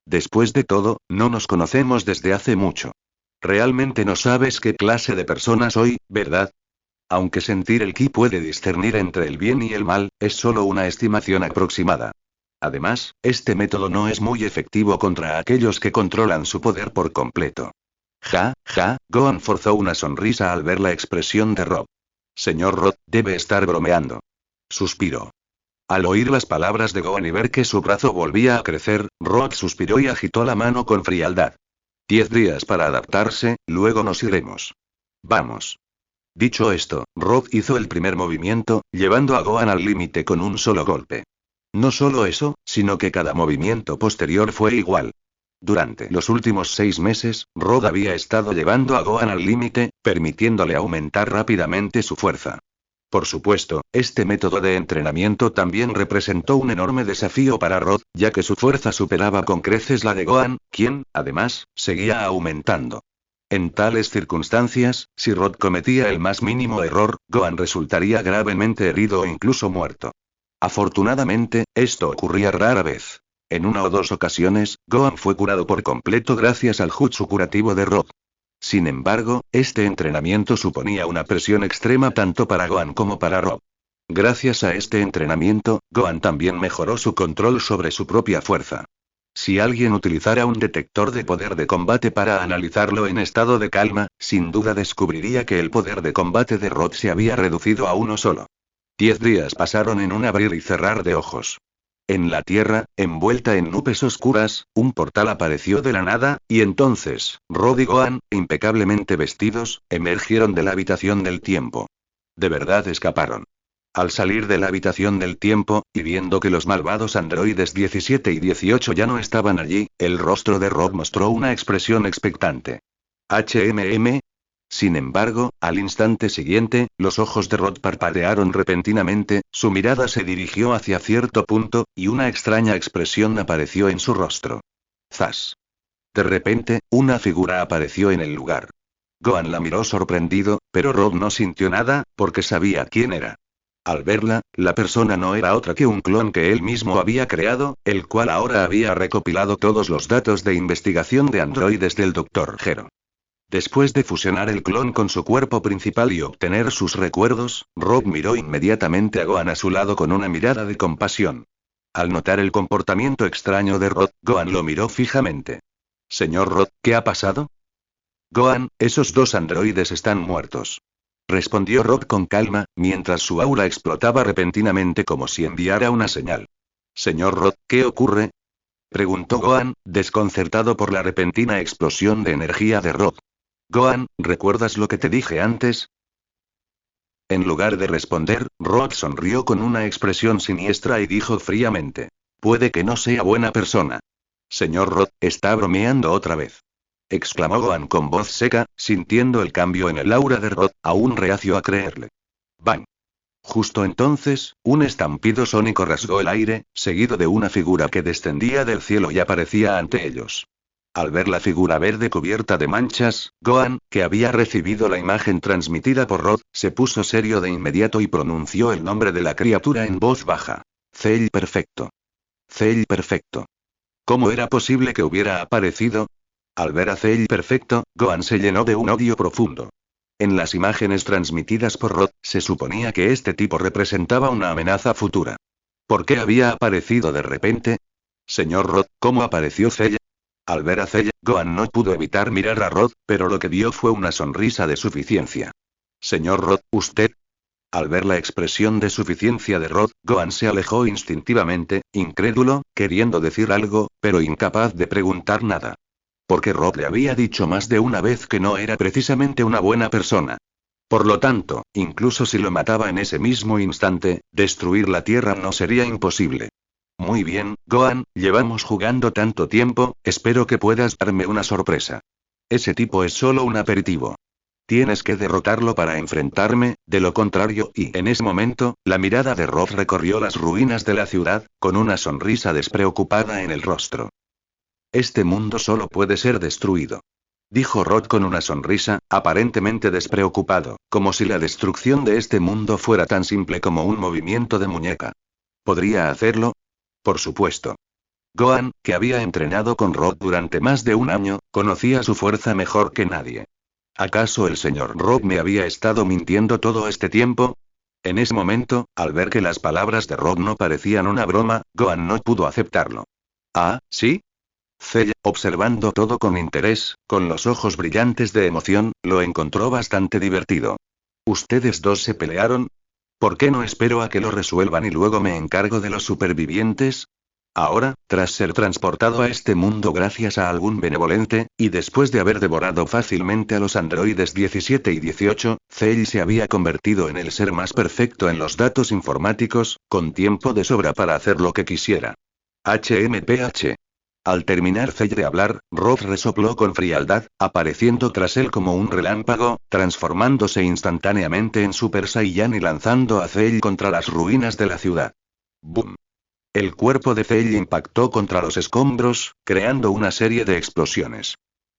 Después de todo, no nos conocemos desde hace mucho. Realmente no sabes qué clase de persona soy, ¿verdad? Aunque sentir el ki puede discernir entre el bien y el mal, es solo una estimación aproximada. Además, este método no es muy efectivo contra aquellos que controlan su poder por completo. Gohan forzó una sonrisa al ver la expresión de Rob. Señor Rod, debe estar bromeando. Suspiró. Al oír las palabras de Gohan y ver que su brazo volvía a crecer, Rod suspiró y agitó la mano con frialdad. 10 días para adaptarse, luego nos iremos. Vamos. Dicho esto, Rod hizo el primer movimiento, llevando a Gohan al límite con un solo golpe. No solo eso, sino que cada movimiento posterior fue igual. Durante los últimos 6 meses, Rod había estado llevando a Gohan al límite, permitiéndole aumentar rápidamente su fuerza. Por supuesto, este método de entrenamiento también representó un enorme desafío para Rod, ya que su fuerza superaba con creces la de Gohan, quien, además, seguía aumentando. En tales circunstancias, si Rod cometía el más mínimo error, Gohan resultaría gravemente herido o incluso muerto. Afortunadamente, esto ocurría rara vez. En 1 o 2 ocasiones, Gohan fue curado por completo gracias al jutsu curativo de Rod. Sin embargo, este entrenamiento suponía una presión extrema tanto para Gohan como para Rob. Gracias a este entrenamiento, Gohan también mejoró su control sobre su propia fuerza. Si alguien utilizara un detector de poder de combate para analizarlo en estado de calma, sin duda descubriría que el poder de combate de Rod se había reducido a uno solo. 10 días pasaron en un abrir y cerrar de ojos. En la Tierra, envuelta en nubes oscuras, un portal apareció de la nada, y entonces, Rod y Gohan, impecablemente vestidos, emergieron de la habitación del tiempo. De verdad escaparon. Al salir de la habitación del tiempo, y viendo que los malvados androides 17 y 18 ya no estaban allí, el rostro de Rod mostró una expresión expectante. ¿HMM? Sin embargo, al instante siguiente, los ojos de Rod parpadearon repentinamente, su mirada se dirigió hacia cierto punto, y una extraña expresión apareció en su rostro. ¡Zas! De repente, una figura apareció en el lugar. Gohan la miró sorprendido, pero Rod no sintió nada, porque sabía quién era. Al verla, la persona no era otra que un clon que él mismo había creado, el cual ahora había recopilado todos los datos de investigación de androides del Dr. Gero. Después de fusionar el clon con su cuerpo principal y obtener sus recuerdos, Rod miró inmediatamente a Gohan a su lado con una mirada de compasión. Al notar el comportamiento extraño de Rod, Gohan lo miró fijamente. Señor Rod, ¿qué ha pasado? Gohan, esos 2 androides están muertos. Respondió Rod con calma, mientras su aura explotaba repentinamente como si enviara una señal. Señor Rod, ¿qué ocurre? Preguntó Gohan, desconcertado por la repentina explosión de energía de Rod. Gohan, ¿recuerdas lo que te dije antes? En lugar de responder, Rod sonrió con una expresión siniestra y dijo fríamente. Puede que no sea buena persona. Señor Rod, está bromeando otra vez. Exclamó Gohan con voz seca, sintiendo el cambio en el aura de Rod, aún reacio a creerle. ¡Bang! Justo entonces, un estampido sónico rasgó el aire, seguido de una figura que descendía del cielo y aparecía ante ellos. Al ver la figura verde cubierta de manchas, Gohan, que había recibido la imagen transmitida por Rod, se puso serio de inmediato y pronunció el nombre de la criatura en voz baja. Cell perfecto. Cell perfecto. ¿Cómo era posible que hubiera aparecido? Al ver a Cell perfecto, Gohan se llenó de un odio profundo. En las imágenes transmitidas por Rod, se suponía que este tipo representaba una amenaza futura. ¿Por qué había aparecido de repente? Señor Rod, ¿cómo apareció Cell? Al ver a Cell, Gohan no pudo evitar mirar a Rod, pero lo que vio fue una sonrisa de suficiencia. Señor Rod, ¿usted? Al ver la expresión de suficiencia de Rod, Gohan se alejó instintivamente, incrédulo, queriendo decir algo, pero incapaz de preguntar nada. Porque Rod le había dicho más de una vez que no era precisamente una buena persona. Por lo tanto, incluso si lo mataba en ese mismo instante, destruir la Tierra no sería imposible. Muy bien, Gohan, llevamos jugando tanto tiempo, espero que puedas darme una sorpresa. Ese tipo es solo un aperitivo. Tienes que derrotarlo para enfrentarme, de lo contrario, y en ese momento, la mirada de Rod recorrió las ruinas de la ciudad, con una sonrisa despreocupada en el rostro. Este mundo solo puede ser destruido. Dijo Rod con una sonrisa, aparentemente despreocupado, como si la destrucción de este mundo fuera tan simple como un movimiento de muñeca. ¿Podría hacerlo? Por supuesto. Gohan, que había entrenado con Rod durante más de un año, conocía su fuerza mejor que nadie. ¿Acaso el señor Rod me había estado mintiendo todo este tiempo? En ese momento, al ver que las palabras de Rod no parecían una broma, Gohan no pudo aceptarlo. ¿Ah, sí? Cell, observando todo con interés, con los ojos brillantes de emoción, lo encontró bastante divertido. ¿Ustedes dos se pelearon? ¿Por qué no espero a que lo resuelvan y luego me encargo de los supervivientes? Ahora, tras ser transportado a este mundo gracias a algún benevolente, y después de haber devorado fácilmente a los androides 17 y 18, Cell se había convertido en el ser más perfecto en los datos informáticos, con tiempo de sobra para hacer lo que quisiera. HMPH. Al terminar Cell de hablar, Rod resopló con frialdad, apareciendo tras él como un relámpago, transformándose instantáneamente en Super Saiyan y lanzando a Cell contra las ruinas de la ciudad. ¡Boom! El cuerpo de Cell impactó contra los escombros, creando una serie de explosiones.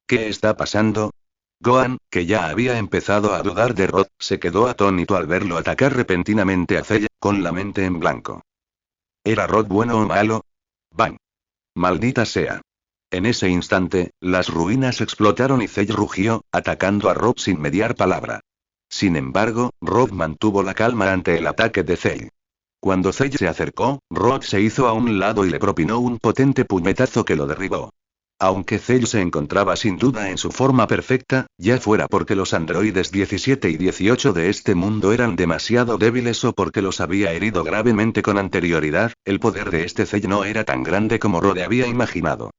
¿Qué está pasando? Gohan, que ya había empezado a dudar de Rod, se quedó atónito al verlo atacar repentinamente a Cell, con la mente en blanco. ¿Era Rod bueno o malo? ¡Bang! ¡Maldita sea! En ese instante, las ruinas explotaron y Cell rugió, atacando a Rod sin mediar palabra. Sin embargo, Rod mantuvo la calma ante el ataque de Cell. Cuando Cell se acercó, Rod se hizo a un lado y le propinó un potente puñetazo que lo derribó. Aunque Cell se encontraba sin duda en su forma perfecta, ya fuera porque los androides 17 y 18 de este mundo eran demasiado débiles o porque los había herido gravemente con anterioridad, el poder de este Cell no era tan grande como Rod había imaginado.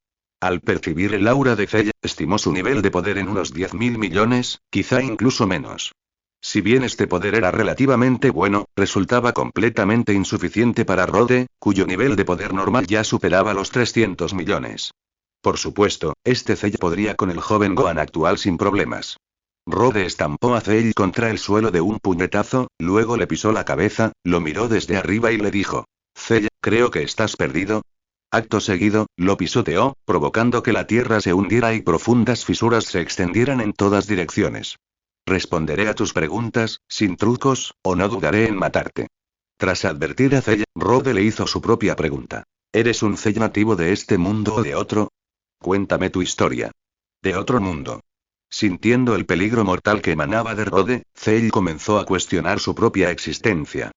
Al percibir el aura de Cell, estimó su nivel de poder en unos 10.000 millones, quizá incluso menos. Si bien este poder era relativamente bueno, resultaba completamente insuficiente para Rode, cuyo nivel de poder normal ya superaba los 300 millones. Por supuesto, este Cell podría con el joven Gohan actual sin problemas. Rode estampó a Cell contra el suelo de un puñetazo, luego le pisó la cabeza, lo miró desde arriba y le dijo: Cell, creo que estás perdido. Acto seguido, lo pisoteó, provocando que la tierra se hundiera y profundas fisuras se extendieran en todas direcciones. Responderé a tus preguntas, sin trucos, o no dudaré en matarte. Tras advertir a Cell, Rode le hizo su propia pregunta. ¿Eres un Cell nativo de este mundo o de otro? Cuéntame tu historia. De otro mundo. Sintiendo el peligro mortal que emanaba de Rode, Cell comenzó a cuestionar su propia existencia.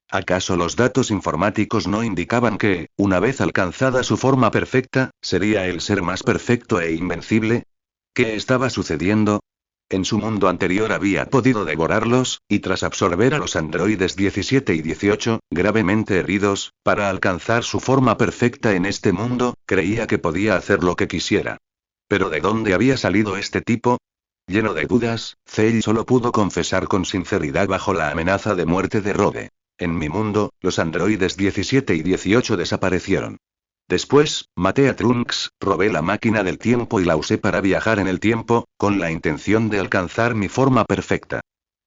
¿Acaso los datos informáticos no indicaban que, una vez alcanzada su forma perfecta, sería el ser más perfecto e invencible? ¿Qué estaba sucediendo? En su mundo anterior había podido devorarlos, y tras absorber a los androides 17 y 18, gravemente heridos, para alcanzar su forma perfecta en este mundo, creía que podía hacer lo que quisiera. ¿Pero de dónde había salido este tipo? Lleno de dudas, Cell solo pudo confesar con sinceridad bajo la amenaza de muerte de Rode. En mi mundo, los androides 17 y 18 desaparecieron. Después, maté a Trunks, robé la máquina del tiempo y la usé para viajar en el tiempo, con la intención de alcanzar mi forma perfecta.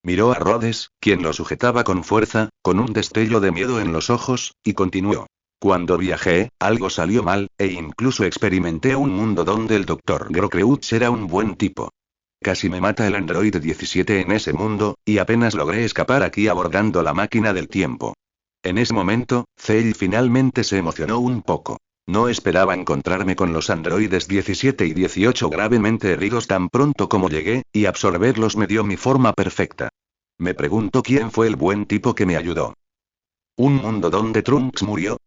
Miró a Rhodes, quien lo sujetaba con fuerza, con un destello de miedo en los ojos, y continuó. Cuando viajé, algo salió mal, e incluso experimenté un mundo donde el Dr. Grokreutz era un buen tipo. Casi me mata el androide 17 en ese mundo, y apenas logré escapar aquí abordando la máquina del tiempo. En ese momento, Cell finalmente se emocionó un poco. No esperaba encontrarme con los androides 17 y 18 gravemente heridos tan pronto como llegué, y absorberlos me dio mi forma perfecta. Me pregunto quién fue el buen tipo que me ayudó. ¿Un mundo donde Trunks murió?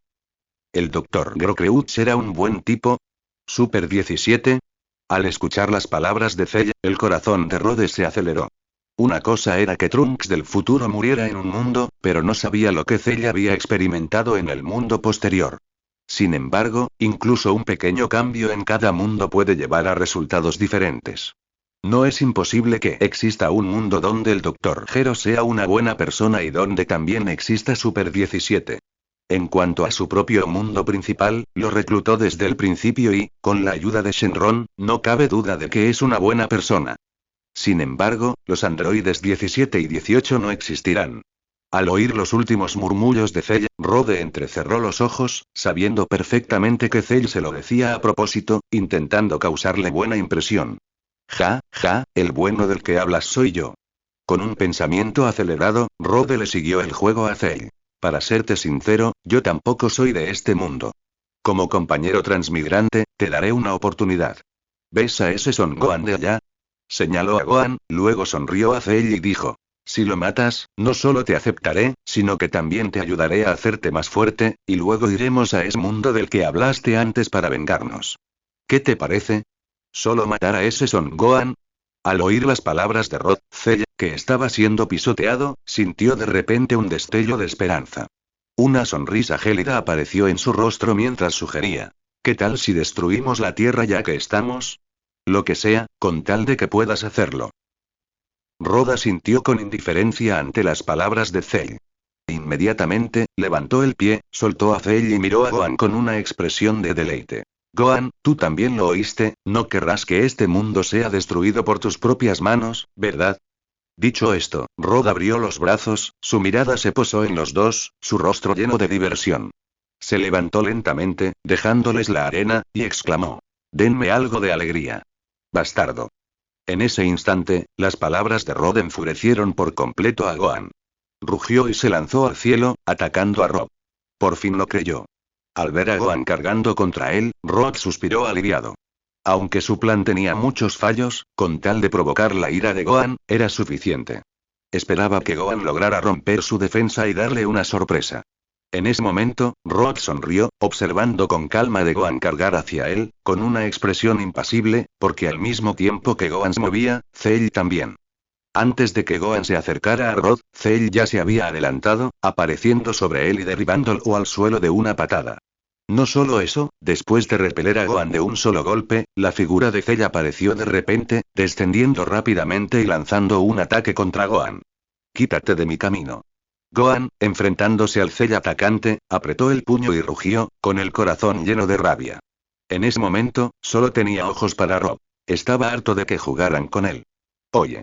¿El Dr. Grokreutz era un buen tipo? ¿Super 17? Al escuchar las palabras de Cell, el corazón de Rhodes se aceleró. Una cosa era que Trunks del futuro muriera en un mundo, pero no sabía lo que Cell había experimentado en el mundo posterior. Sin embargo, incluso un pequeño cambio en cada mundo puede llevar a resultados diferentes. No es imposible que exista un mundo donde el Dr. Gero sea una buena persona y donde también exista Super 17. En cuanto a su propio mundo principal, lo reclutó desde el principio y, con la ayuda de Shenron, no cabe duda de que es una buena persona. Sin embargo, los androides 17 y 18 no existirán. Al oír los últimos murmullos de Cell, Rode entrecerró los ojos, sabiendo perfectamente que Cell se lo decía a propósito, intentando causarle buena impresión. Ja, el bueno del que hablas soy yo. Con un pensamiento acelerado, Rode le siguió el juego a Cell. Para serte sincero, yo tampoco soy de este mundo. Como compañero transmigrante, te daré una oportunidad. ¿Ves a ese Son Gohan de allá? Señaló a Gohan, luego sonrió a Cell y dijo. Si lo matas, no solo te aceptaré, sino que también te ayudaré a hacerte más fuerte, y luego iremos a ese mundo del que hablaste antes para vengarnos. ¿Qué te parece? ¿Solo matar a ese Son Gohan? Al oír las palabras de Rod, Cell, que estaba siendo pisoteado, sintió de repente un destello de esperanza. Una sonrisa gélida apareció en su rostro mientras sugería. ¿Qué tal si destruimos la Tierra ya que estamos? Lo que sea, con tal de que puedas hacerlo. Rod asintió con indiferencia ante las palabras de Cell. Inmediatamente, levantó el pie, soltó a Cell y miró a Gohan con una expresión de deleite. Gohan, tú también lo oíste, no querrás que este mundo sea destruido por tus propias manos, ¿verdad? Dicho esto, Rod abrió los brazos, su mirada se posó en los dos, su rostro lleno de diversión. Se levantó lentamente, dejándoles la arena, y exclamó. Denme algo de alegría. Bastardo. En ese instante, las palabras de Rod enfurecieron por completo a Gohan. Rugió y se lanzó al cielo, atacando a Rob. Por fin lo creyó. Al ver a Gohan cargando contra él, Rod suspiró aliviado. Aunque su plan tenía muchos fallos, con tal de provocar la ira de Gohan, era suficiente. Esperaba que Gohan lograra romper su defensa y darle una sorpresa. En ese momento, Rod sonrió, observando con calma de Gohan cargar hacia él, con una expresión impasible, porque al mismo tiempo que Gohan se movía, Cell también. Antes de que Gohan se acercara a Rod, Cell ya se había adelantado, apareciendo sobre él y derribándolo al suelo de una patada. No solo eso, después de repeler a Gohan de un solo golpe, la figura de Cell apareció de repente, descendiendo rápidamente y lanzando un ataque contra Gohan. Quítate de mi camino. Gohan, enfrentándose al Cell atacante, apretó el puño y rugió, con el corazón lleno de rabia. En ese momento, solo tenía ojos para Rob. Estaba harto de que jugaran con él. Oye.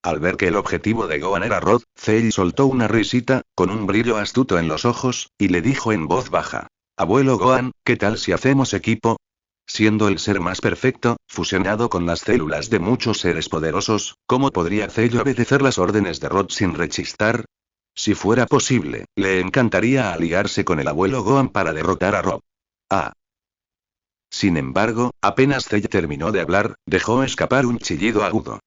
Al ver que el objetivo de Gohan era Rod, Cell soltó una risita, con un brillo astuto en los ojos, y le dijo en voz baja. Abuelo Gohan, ¿qué tal si hacemos equipo? Siendo el ser más perfecto, fusionado con las células de muchos seres poderosos, ¿cómo podría Cell obedecer las órdenes de Rod sin rechistar? Si fuera posible, le encantaría aliarse con el abuelo Gohan para derrotar a Rob. Ah. Sin embargo, apenas Cell terminó de hablar, dejó escapar un chillido agudo.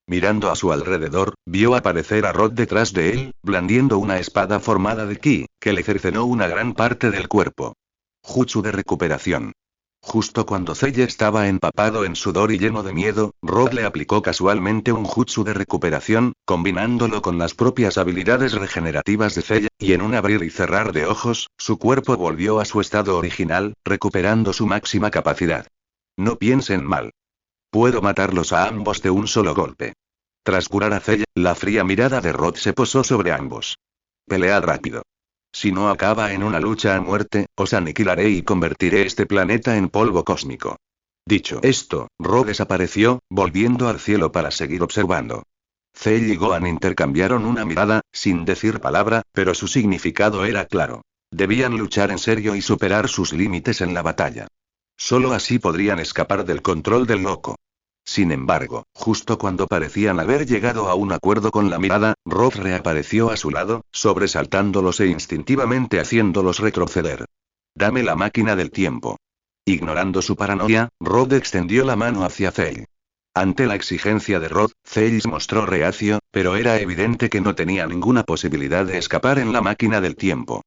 Mirando a su alrededor, vio aparecer a Rod detrás de él, blandiendo una espada formada de ki, que le cercenó una gran parte del cuerpo. Jutsu de recuperación. Justo cuando Cell estaba empapado en sudor y lleno de miedo, Rod le aplicó casualmente un jutsu de recuperación, combinándolo con las propias habilidades regenerativas de Cell, y en un abrir y cerrar de ojos, su cuerpo volvió a su estado original, recuperando su máxima capacidad. No piensen mal. Puedo matarlos a ambos de un solo golpe. Tras curar a Cell, la fría mirada de Rod se posó sobre ambos. Pelead rápido. Si no acaba en una lucha a muerte, os aniquilaré y convertiré este planeta en polvo cósmico. Dicho esto, Rod desapareció, volviendo al cielo para seguir observando. Cell y Gohan intercambiaron una mirada, sin decir palabra, pero su significado era claro. Debían luchar en serio y superar sus límites en la batalla. Solo así podrían escapar del control del loco. Sin embargo, justo cuando parecían haber llegado a un acuerdo con la mirada, Rod reapareció a su lado, sobresaltándolos e instintivamente haciéndolos retroceder. Dame la máquina del tiempo. Ignorando su paranoia, Rod extendió la mano hacia Cell. Ante la exigencia de Rod, Cell se mostró reacio, pero era evidente que no tenía ninguna posibilidad de escapar en la máquina del tiempo.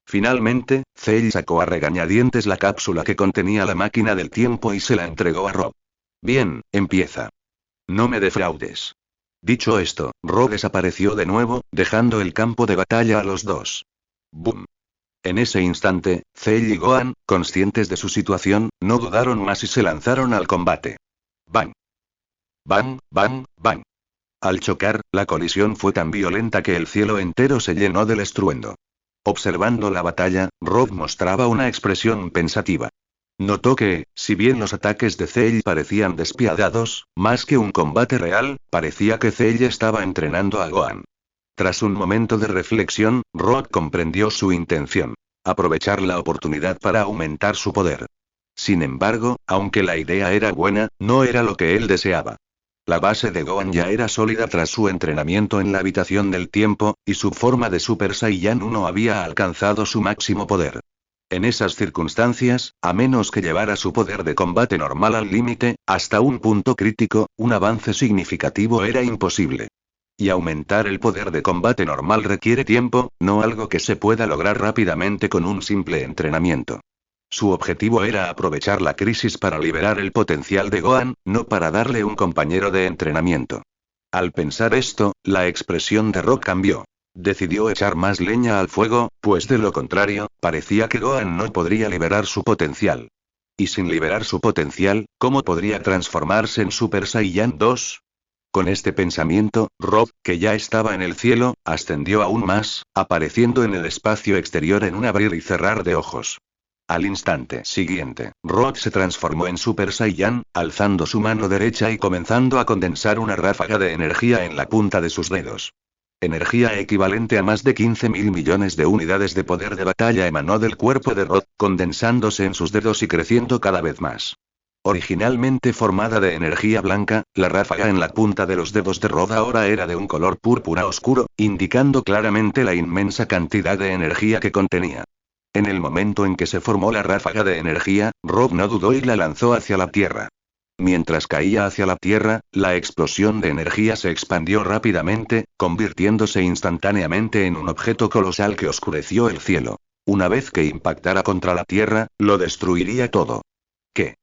Finalmente, Cell sacó a regañadientes la cápsula que contenía la máquina del tiempo y se la entregó a Rob. Bien, empieza. No me defraudes. Dicho esto, Rob desapareció de nuevo, dejando el campo de batalla a los dos. ¡Bum! En ese instante, Cell y Gohan, conscientes de su situación, no dudaron más y se lanzaron al combate. ¡Bang! ¡Bang, bang, bang! Al chocar, la colisión fue tan violenta que el cielo entero se llenó del estruendo. Observando la batalla, Rob mostraba una expresión pensativa. Notó que, si bien los ataques de Cell parecían despiadados, más que un combate real, parecía que Cell estaba entrenando a Gohan. Tras un momento de reflexión, Rod comprendió su intención. Aprovechar la oportunidad para aumentar su poder. Sin embargo, aunque la idea era buena, no era lo que él deseaba. La base de Gohan ya era sólida tras su entrenamiento en la habitación del tiempo, y su forma de Super Saiyan 1 había alcanzado su máximo poder. En esas circunstancias, a menos que llevara su poder de combate normal al límite, hasta un punto crítico, un avance significativo era imposible. Y aumentar el poder de combate normal requiere tiempo, no algo que se pueda lograr rápidamente con un simple entrenamiento. Su objetivo era aprovechar la crisis para liberar el potencial de Gohan, no para darle un compañero de entrenamiento. Al pensar esto, la expresión de Rock cambió. Decidió echar más leña al fuego, pues de lo contrario, parecía que Gohan no podría liberar su potencial. Y sin liberar su potencial, ¿cómo podría transformarse en Super Saiyan 2? Con este pensamiento, Rob, que ya estaba en el cielo, ascendió aún más, apareciendo en el espacio exterior en un abrir y cerrar de ojos. Al instante siguiente, Rod se transformó en Super Saiyan, alzando su mano derecha y comenzando a condensar una ráfaga de energía en la punta de sus dedos. Energía equivalente a más de 15.000 millones de unidades de poder de batalla emanó del cuerpo de Rod, condensándose en sus dedos y creciendo cada vez más. Originalmente formada de energía blanca, la ráfaga en la punta de los dedos de Rod ahora era de un color púrpura oscuro, indicando claramente la inmensa cantidad de energía que contenía. En el momento en que se formó la ráfaga de energía, Rod no dudó y la lanzó hacia la Tierra. Mientras caía hacia la Tierra, la explosión de energía se expandió rápidamente, convirtiéndose instantáneamente en un objeto colosal que oscureció el cielo. Una vez que impactara contra la Tierra, lo destruiría todo. ¿Qué?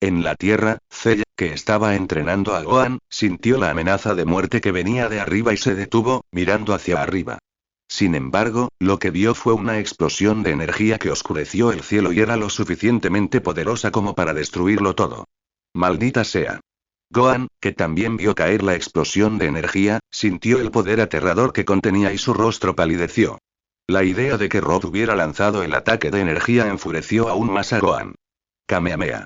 En la Tierra, Cell, que estaba entrenando a Gohan, sintió la amenaza de muerte que venía de arriba y se detuvo, mirando hacia arriba. Sin embargo, lo que vio fue una explosión de energía que oscureció el cielo y era lo suficientemente poderosa como para destruirlo todo. Maldita sea. Gohan, que también vio caer la explosión de energía, sintió el poder aterrador que contenía y su rostro palideció. La idea de que Rod hubiera lanzado el ataque de energía enfureció aún más a Gohan. Kamehameha.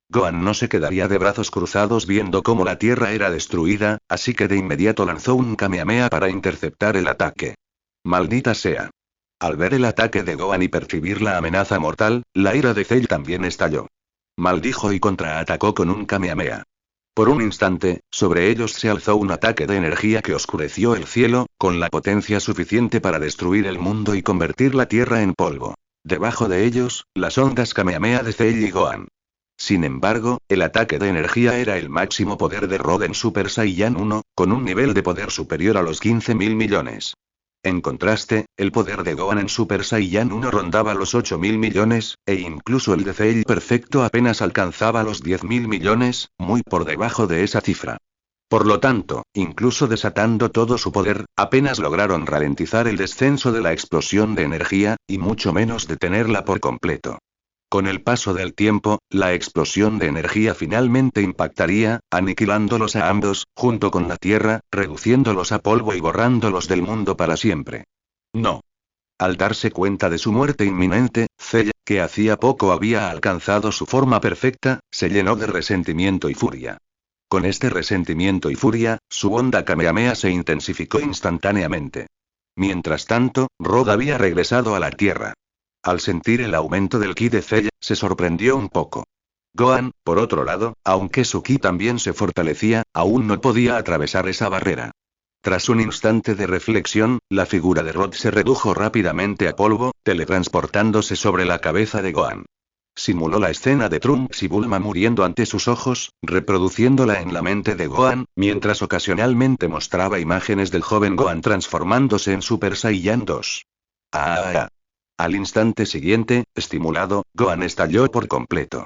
Gohan no se quedaría de brazos cruzados viendo cómo la Tierra era destruida, así que de inmediato lanzó un Kamehameha para interceptar el ataque. Maldita sea. Al ver el ataque de Gohan y percibir la amenaza mortal, la ira de Cell también estalló. Maldijo y contraatacó con un Kamehameha. Por un instante, sobre ellos se alzó un ataque de energía que oscureció el cielo, con la potencia suficiente para destruir el mundo y convertir la Tierra en polvo. Debajo de ellos, las ondas Kamehameha de Cell y Gohan. Sin embargo, el ataque de energía era el máximo poder de Rod en Super Saiyan 1, con un nivel de poder superior a los 15.000 millones. En contraste, el poder de Gohan en Super Saiyan 1 rondaba los 8.000 millones, e incluso el de Cell perfecto apenas alcanzaba los 10.000 millones, muy por debajo de esa cifra. Por lo tanto, incluso desatando todo su poder, apenas lograron ralentizar el descenso de la explosión de energía, y mucho menos detenerla por completo. Con el paso del tiempo, la explosión de energía finalmente impactaría, aniquilándolos a ambos, junto con la Tierra, reduciéndolos a polvo y borrándolos del mundo para siempre. No. Al darse cuenta de su muerte inminente, Cell, que hacía poco había alcanzado su forma perfecta, se llenó de resentimiento y furia. Con este resentimiento y furia, su onda Kamehameha se intensificó instantáneamente. Mientras tanto, Rod había regresado a la Tierra. Al sentir el aumento del ki de Cell, se sorprendió un poco. Gohan, por otro lado, aunque su ki también se fortalecía, aún no podía atravesar esa barrera. Tras un instante de reflexión, la figura de Rod se redujo rápidamente a polvo, teletransportándose sobre la cabeza de Gohan. Simuló la escena de Trunks y Bulma muriendo ante sus ojos, reproduciéndola en la mente de Gohan, mientras ocasionalmente mostraba imágenes del joven Gohan transformándose en Super Saiyan 2. Al instante siguiente, estimulado, Gohan estalló por completo.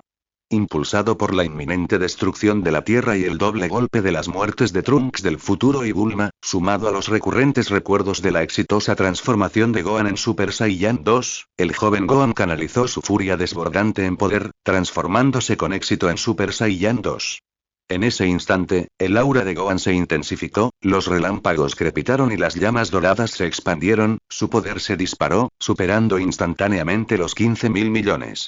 Impulsado por la inminente destrucción de la Tierra y el doble golpe de las muertes de Trunks del futuro y Bulma, sumado a los recurrentes recuerdos de la exitosa transformación de Gohan en Super Saiyan 2, el joven Gohan canalizó su furia desbordante en poder, transformándose con éxito en Super Saiyan 2. En ese instante, el aura de Gohan se intensificó, los relámpagos crepitaron y las llamas doradas se expandieron, su poder se disparó, superando instantáneamente los 15.000 millones.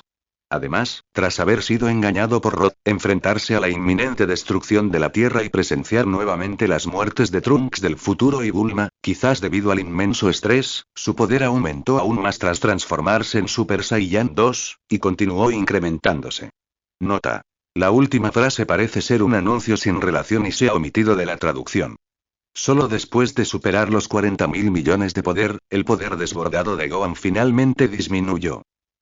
Además, tras haber sido engañado por Rod, enfrentarse a la inminente destrucción de la Tierra y presenciar nuevamente las muertes de Trunks del futuro y Bulma, quizás debido al inmenso estrés, su poder aumentó aún más tras transformarse en Super Saiyan 2, y continuó incrementándose. Nota. La última frase parece ser un anuncio sin relación y se ha omitido de la traducción. Solo después de superar los 40.000 millones de poder, el poder desbordado de Gohan finalmente disminuyó.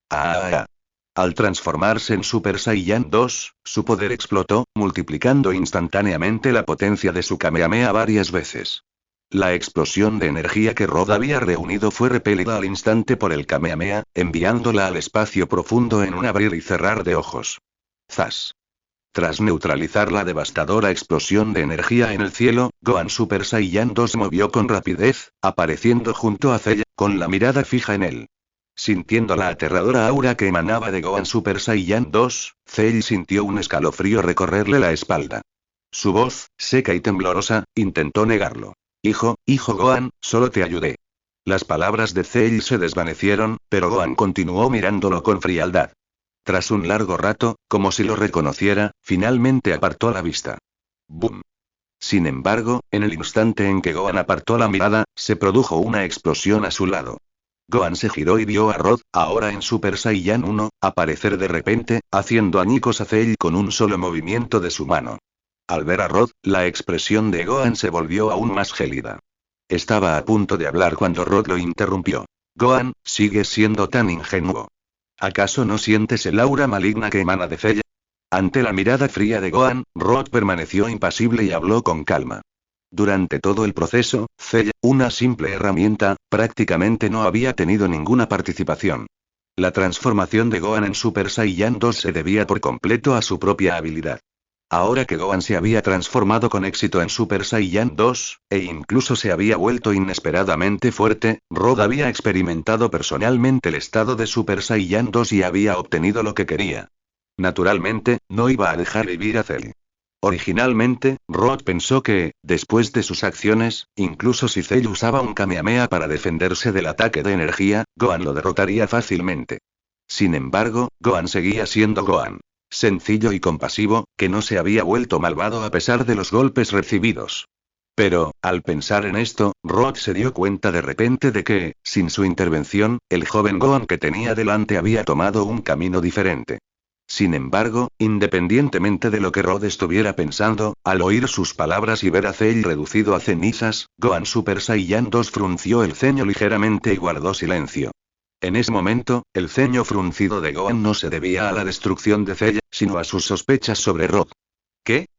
Al transformarse en Super Saiyan 2, su poder explotó, multiplicando instantáneamente la potencia de su Kamehameha varias veces. La explosión de energía que Rod había reunido fue repelida al instante por el Kamehameha, enviándola al espacio profundo en un abrir y cerrar de ojos. ¡Zas! Tras neutralizar la devastadora explosión de energía en el cielo, Gohan Super Saiyan 2 movió con rapidez, apareciendo junto a Cell, con la mirada fija en él. Sintiendo la aterradora aura que emanaba de Gohan Super Saiyan 2, Cell sintió un escalofrío recorrerle la espalda. Su voz, seca y temblorosa, intentó negarlo. Hijo Gohan, solo te ayudé. Las palabras de Cell se desvanecieron, pero Gohan continuó mirándolo con frialdad. Tras un largo rato, como si lo reconociera, finalmente apartó la vista. ¡Bum! Sin embargo, en el instante en que Gohan apartó la mirada, se produjo una explosión a su lado. Gohan se giró y vio a Rod, ahora en Super Saiyan 1, aparecer de repente, haciendo añicos a Cell con un solo movimiento de su mano. Al ver a Rod, la expresión de Gohan se volvió aún más gélida. Estaba a punto de hablar cuando Rod lo interrumpió. Gohan, sigues siendo tan ingenuo. ¿Acaso no sientes el aura maligna que emana de Cell? Ante la mirada fría de Gohan, Rod permaneció impasible y habló con calma. Durante todo el proceso, Cell, una simple herramienta, prácticamente no había tenido ninguna participación. La transformación de Gohan en Super Saiyan 2 se debía por completo a su propia habilidad. Ahora que Gohan se había transformado con éxito en Super Saiyan 2, e incluso se había vuelto inesperadamente fuerte, Rod había experimentado personalmente el estado de Super Saiyan 2 y había obtenido lo que quería. Naturalmente, no iba a dejar vivir a Cell. Originalmente, Rod pensó que, después de sus acciones, incluso si Cell usaba un Kamehameha para defenderse del ataque de energía, Gohan lo derrotaría fácilmente. Sin embargo, Gohan seguía siendo Gohan. Sencillo y compasivo, que no se había vuelto malvado a pesar de los golpes recibidos. Pero, al pensar en esto, Rod se dio cuenta de repente de que, sin su intervención, el joven Gohan que tenía delante había tomado un camino diferente. Sin embargo, independientemente de lo que Rod estuviera pensando, al oír sus palabras y ver a Cell reducido a cenizas, Gohan Super Saiyan 2 frunció el ceño ligeramente y guardó silencio. En ese momento, el ceño fruncido de Gohan no se debía a la destrucción de Cell, sino a sus sospechas sobre Rod. ¿Qué?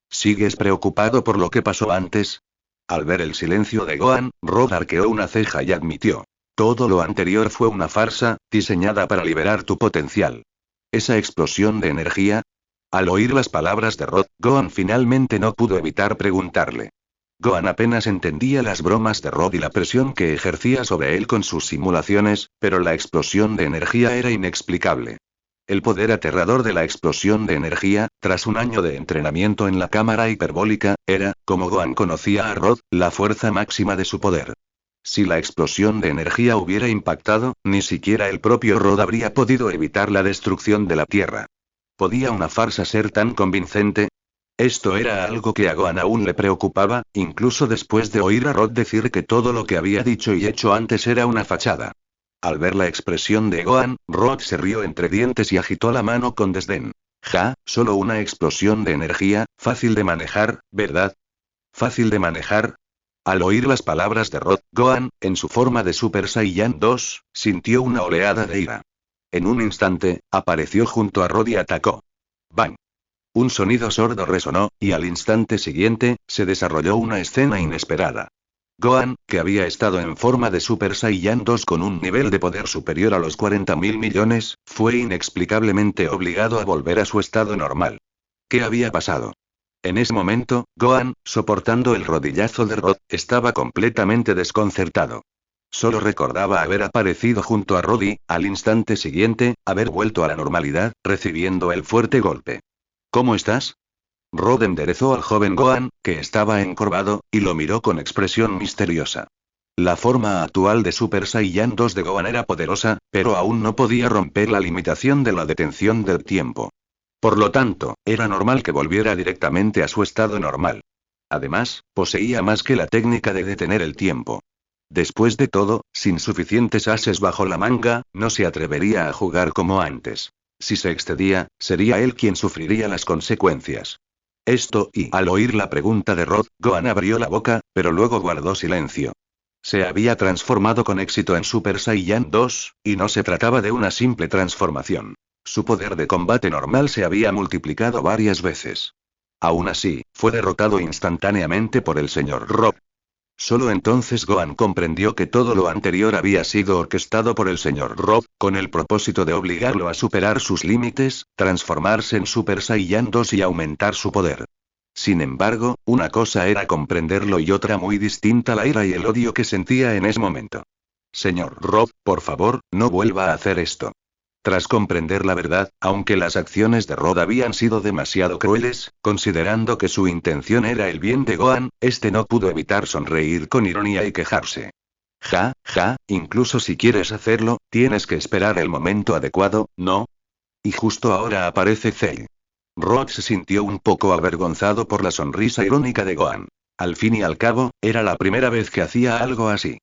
¿Sigues preocupado por lo que pasó antes? Al ver el silencio de Gohan, Rod arqueó una ceja y admitió. Todo lo anterior fue una farsa, diseñada para liberar tu potencial. ¿Esa explosión de energía? Al oír las palabras de Rod, Gohan finalmente no pudo evitar preguntarle. Gohan apenas entendía las bromas de Rod y la presión que ejercía sobre él con sus simulaciones, pero la explosión de energía era inexplicable. El poder aterrador de la explosión de energía, tras un año de entrenamiento en la cámara hiperbólica, era, como Gohan conocía a Rod, la fuerza máxima de su poder. Si la explosión de energía hubiera impactado, ni siquiera el propio Rod habría podido evitar la destrucción de la Tierra. ¿Podía una farsa ser tan convincente? Esto era algo que a Gohan aún le preocupaba, incluso después de oír a Rod decir que todo lo que había dicho y hecho antes era una fachada. Al ver la expresión de Gohan, Rod se rió entre dientes y agitó la mano con desdén. Solo una explosión de energía, fácil de manejar, ¿verdad? ¿Fácil de manejar? Al oír las palabras de Rod, Gohan, en su forma de Super Saiyan 2, sintió una oleada de ira. En un instante, apareció junto a Rod y atacó. ¡Bang! Un sonido sordo resonó, y al instante siguiente, se desarrolló una escena inesperada. Gohan, que había estado en forma de Super Saiyan 2 con un nivel de poder superior a los 40.000 millones, fue inexplicablemente obligado a volver a su estado normal. ¿Qué había pasado? En ese momento, Gohan, soportando el rodillazo de Rod, estaba completamente desconcertado. Solo recordaba haber aparecido junto a Rod y, al instante siguiente, haber vuelto a la normalidad, recibiendo el fuerte golpe. ¿Cómo estás? Rod enderezó al joven Gohan, que estaba encorvado, y lo miró con expresión misteriosa. La forma actual de Super Saiyan 2 de Gohan era poderosa, pero aún no podía romper la limitación de la detención del tiempo. Por lo tanto, era normal que volviera directamente a su estado normal. Además, poseía más que la técnica de detener el tiempo. Después de todo, sin suficientes ases bajo la manga, no se atrevería a jugar como antes. Si se excedía, sería él quien sufriría las consecuencias. Esto, y al oír la pregunta de Rod, Gohan abrió la boca, pero luego guardó silencio. Se había transformado con éxito en Super Saiyan 2, y no se trataba de una simple transformación. Su poder de combate normal se había multiplicado varias veces. Aún así, fue derrotado instantáneamente por el Sr. Rob. Solo entonces Gohan comprendió que todo lo anterior había sido orquestado por el Sr. Rob, con el propósito de obligarlo a superar sus límites, transformarse en Super Saiyan 2 y aumentar su poder. Sin embargo, una cosa era comprenderlo y otra muy distinta la ira y el odio que sentía en ese momento. Señor Rob, por favor, no vuelva a hacer esto. Tras comprender la verdad, aunque las acciones de Rod habían sido demasiado crueles, considerando que su intención era el bien de Gohan, este no pudo evitar sonreír con ironía y quejarse. Ja, ja, incluso si quieres hacerlo, tienes que esperar el momento adecuado, ¿no? Y justo ahora aparece Cell. Rod se sintió un poco avergonzado por la sonrisa irónica de Gohan. Al fin y al cabo, era la primera vez que hacía algo así.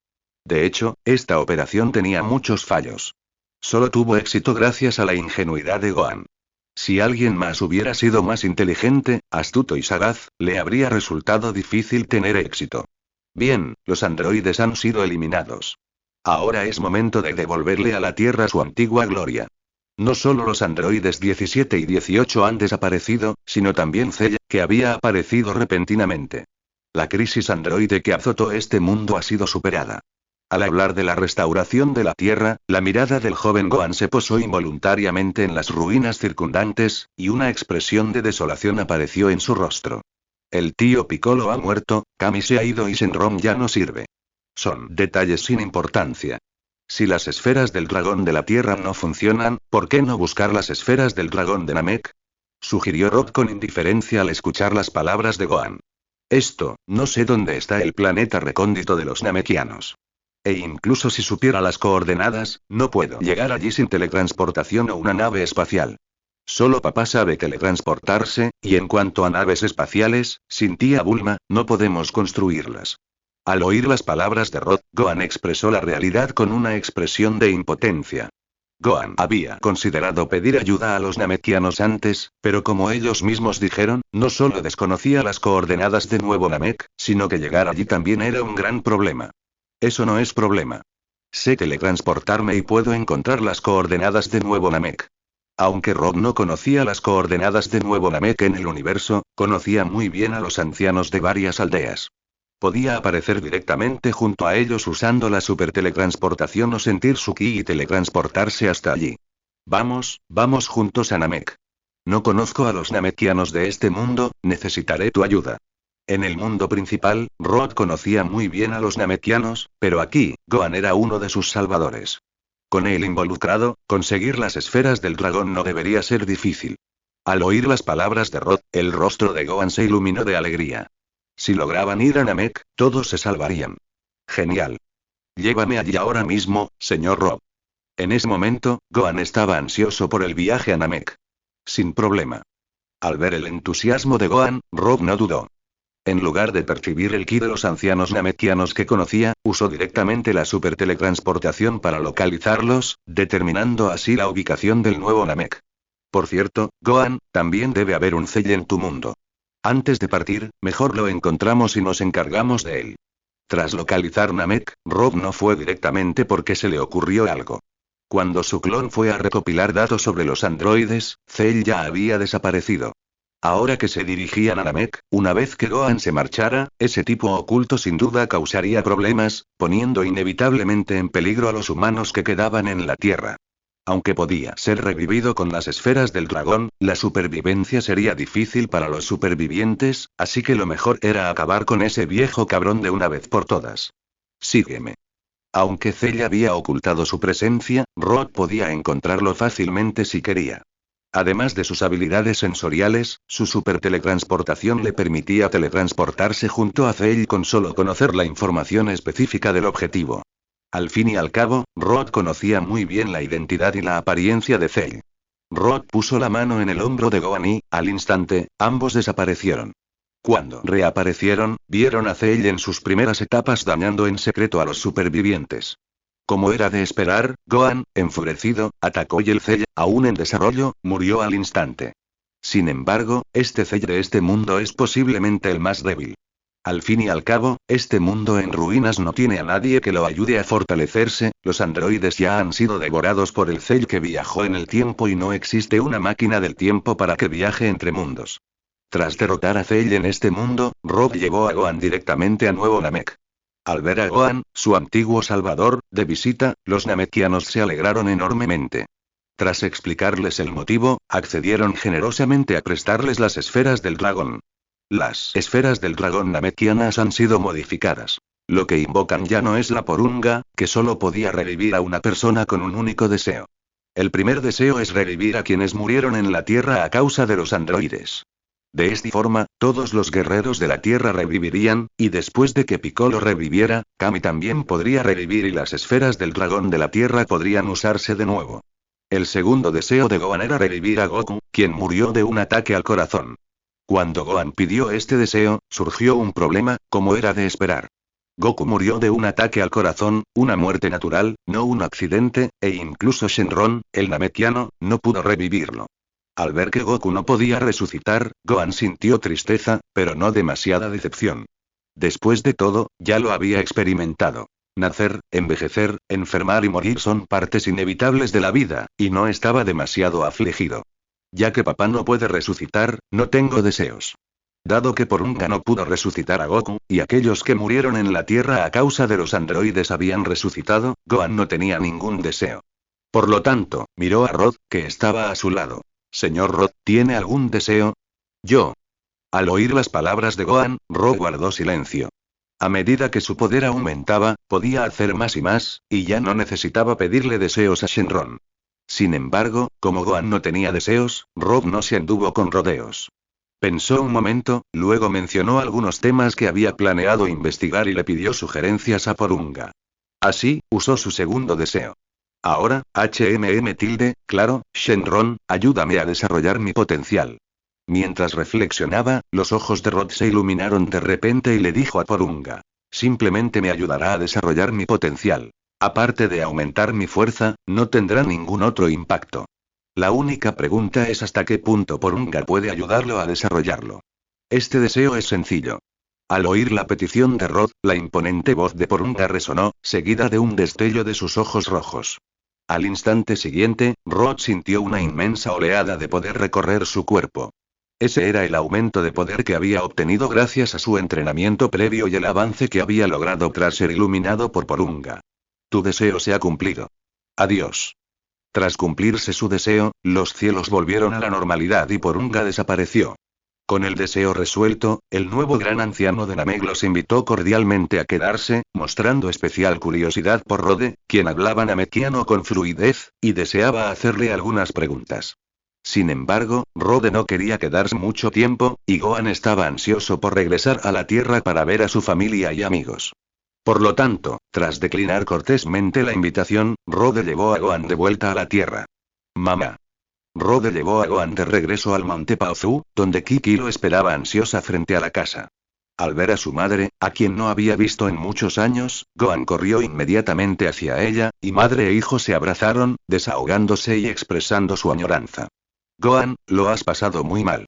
De hecho, esta operación tenía muchos fallos. Solo tuvo éxito gracias a la ingenuidad de Gohan. Si alguien más hubiera sido más inteligente, astuto y sagaz, le habría resultado difícil tener éxito. Bien, los androides han sido eliminados. Ahora es momento de devolverle a la Tierra su antigua gloria. No solo los androides 17 y 18 han desaparecido, sino también Cell, que había aparecido repentinamente. La crisis androide que azotó este mundo ha sido superada. Al hablar de la restauración de la Tierra, la mirada del joven Gohan se posó involuntariamente en las ruinas circundantes, y una expresión de desolación apareció en su rostro. El tío Piccolo ha muerto, Kami se ha ido y Shenron ya no sirve. Son detalles sin importancia. Si las esferas del dragón de la Tierra no funcionan, ¿por qué no buscar las esferas del dragón de Namek? Sugirió Rob con indiferencia al escuchar las palabras de Gohan. No sé dónde está el planeta recóndito de los Namekianos. E incluso si supiera las coordenadas, no puedo llegar allí sin teletransportación o una nave espacial. Solo papá sabe teletransportarse, y en cuanto a naves espaciales, sin tía Bulma, no podemos construirlas. Al oír las palabras de Rod, Gohan expresó la realidad con una expresión de impotencia. Gohan había considerado pedir ayuda a los Namekianos antes, pero como ellos mismos dijeron, no solo desconocía las coordenadas de Nuevo Namek, sino que llegar allí también era un gran problema. Eso no es problema. Sé teletransportarme y puedo encontrar las coordenadas de Nuevo Namek. Aunque Rob no conocía las coordenadas de Nuevo Namek en el universo, conocía muy bien a los ancianos de varias aldeas. Podía aparecer directamente junto a ellos usando la superteletransportación o sentir su ki y teletransportarse hasta allí. Vamos juntos a Namek. No conozco a los namekianos de este mundo, necesitaré tu ayuda. En el mundo principal, Rod conocía muy bien a los namekianos, pero aquí, Gohan era uno de sus salvadores. Con él involucrado, conseguir las esferas del dragón no debería ser difícil. Al oír las palabras de Rod, el rostro de Gohan se iluminó de alegría. Si lograban ir a Namek, todos se salvarían. Genial. Llévame allí ahora mismo, señor Rob. En ese momento, Gohan estaba ansioso por el viaje a Namek. Sin problema. Al ver el entusiasmo de Gohan, Rob no dudó. En lugar de percibir el ki de los ancianos namekianos que conocía, usó directamente la superteletransportación para localizarlos, determinando así la ubicación del nuevo Namek. Por cierto, Gohan, también debe haber un Cell en tu mundo. Antes de partir, mejor lo encontramos y nos encargamos de él. Tras localizar Namek, Rob no fue directamente porque se le ocurrió algo. Cuando su clon fue a recopilar datos sobre los androides, Cell ya había desaparecido. Ahora que se dirigían a Namek, una vez que Gohan se marchara, ese tipo oculto sin duda causaría problemas, poniendo inevitablemente en peligro a los humanos que quedaban en la Tierra. Aunque podía ser revivido con las esferas del dragón, la supervivencia sería difícil para los supervivientes, así que lo mejor era acabar con ese viejo cabrón de una vez por todas. Sígueme. Aunque Cell había ocultado su presencia, Rod podía encontrarlo fácilmente si quería. Además de sus habilidades sensoriales, su superteletransportación le permitía teletransportarse junto a Cell con solo conocer la información específica del objetivo. Al fin y al cabo, Rod conocía muy bien la identidad y la apariencia de Cell. Rod puso la mano en el hombro de Gohan y, al instante, ambos desaparecieron. Cuando reaparecieron, vieron a Cell en sus primeras etapas dañando en secreto a los supervivientes. Como era de esperar, Gohan, enfurecido, atacó y el Cell, aún en desarrollo, murió al instante. Sin embargo, este Cell de este mundo es posiblemente el más débil. Al fin y al cabo, este mundo en ruinas no tiene a nadie que lo ayude a fortalecerse, los androides ya han sido devorados por el Cell que viajó en el tiempo y no existe una máquina del tiempo para que viaje entre mundos. Tras derrotar a Cell en este mundo, Rob llevó a Gohan directamente a Nuevo Namek. Al ver a Gohan, su antiguo salvador, de visita, los namekianos se alegraron enormemente. Tras explicarles el motivo, accedieron generosamente a prestarles las esferas del dragón. Las esferas del dragón namekianas han sido modificadas. Lo que invocan ya no es la porunga, que solo podía revivir a una persona con un único deseo. El primer deseo es revivir a quienes murieron en la Tierra a causa de los androides. De esta forma, todos los guerreros de la Tierra revivirían, y después de que Piccolo reviviera, Kami también podría revivir y las esferas del dragón de la Tierra podrían usarse de nuevo. El segundo deseo de Gohan era revivir a Goku, quien murió de un ataque al corazón. Cuando Gohan pidió este deseo, surgió un problema, como era de esperar. Goku murió de un ataque al corazón, una muerte natural, no un accidente, e incluso Shenron, el namekiano, no pudo revivirlo. Al ver que Goku no podía resucitar, Gohan sintió tristeza, pero no demasiada decepción. Después de todo, ya lo había experimentado. Nacer, envejecer, enfermar y morir son partes inevitables de la vida, y no estaba demasiado afligido. Ya que papá no puede resucitar, no tengo deseos. Dado que Porunga no pudo resucitar a Goku, y aquellos que murieron en la Tierra a causa de los androides habían resucitado, Gohan no tenía ningún deseo. Por lo tanto, miró a Rod, que estaba a su lado. Señor Rod, ¿tiene algún deseo? Yo. Al oír las palabras de Gohan, Rod guardó silencio. A medida que su poder aumentaba, podía hacer más y más, y ya no necesitaba pedirle deseos a Shenron. Sin embargo, como Gohan no tenía deseos, Rod no se anduvo con rodeos. Pensó un momento, luego mencionó algunos temas que había planeado investigar y le pidió sugerencias a Porunga. Así, usó su segundo deseo. Ahora, claro, Shenron, ayúdame a desarrollar mi potencial. Mientras reflexionaba, los ojos de Rod se iluminaron de repente y le dijo a Porunga. Simplemente me ayudará a desarrollar mi potencial. Aparte de aumentar mi fuerza, no tendrá ningún otro impacto. La única pregunta es hasta qué punto Porunga puede ayudarlo a desarrollarlo. Este deseo es sencillo. Al oír la petición de Rod, la imponente voz de Porunga resonó, seguida de un destello de sus ojos rojos. Al instante siguiente, Rod sintió una inmensa oleada de poder recorrer su cuerpo. Ese era el aumento de poder que había obtenido gracias a su entrenamiento previo y el avance que había logrado tras ser iluminado por Porunga. Tu deseo se ha cumplido. Adiós. Tras cumplirse su deseo, los cielos volvieron a la normalidad y Porunga desapareció. Con el deseo resuelto, el nuevo gran anciano de Namek los invitó cordialmente a quedarse, mostrando especial curiosidad por Rode, quien hablaba namekiano con fluidez, y deseaba hacerle algunas preguntas. Sin embargo, Rode no quería quedarse mucho tiempo, y Gohan estaba ansioso por regresar a la Tierra para ver a su familia y amigos. Por lo tanto, tras declinar cortésmente la invitación, Rode llevó a Gohan de vuelta a la Tierra. Mamá. Rode llevó a Gohan de regreso al Monte Paozu, donde Kiki lo esperaba ansiosa frente a la casa. Al ver a su madre, a quien no había visto en muchos años, Gohan corrió inmediatamente hacia ella, y madre e hijo se abrazaron, desahogándose y expresando su añoranza. Gohan, lo has pasado muy mal.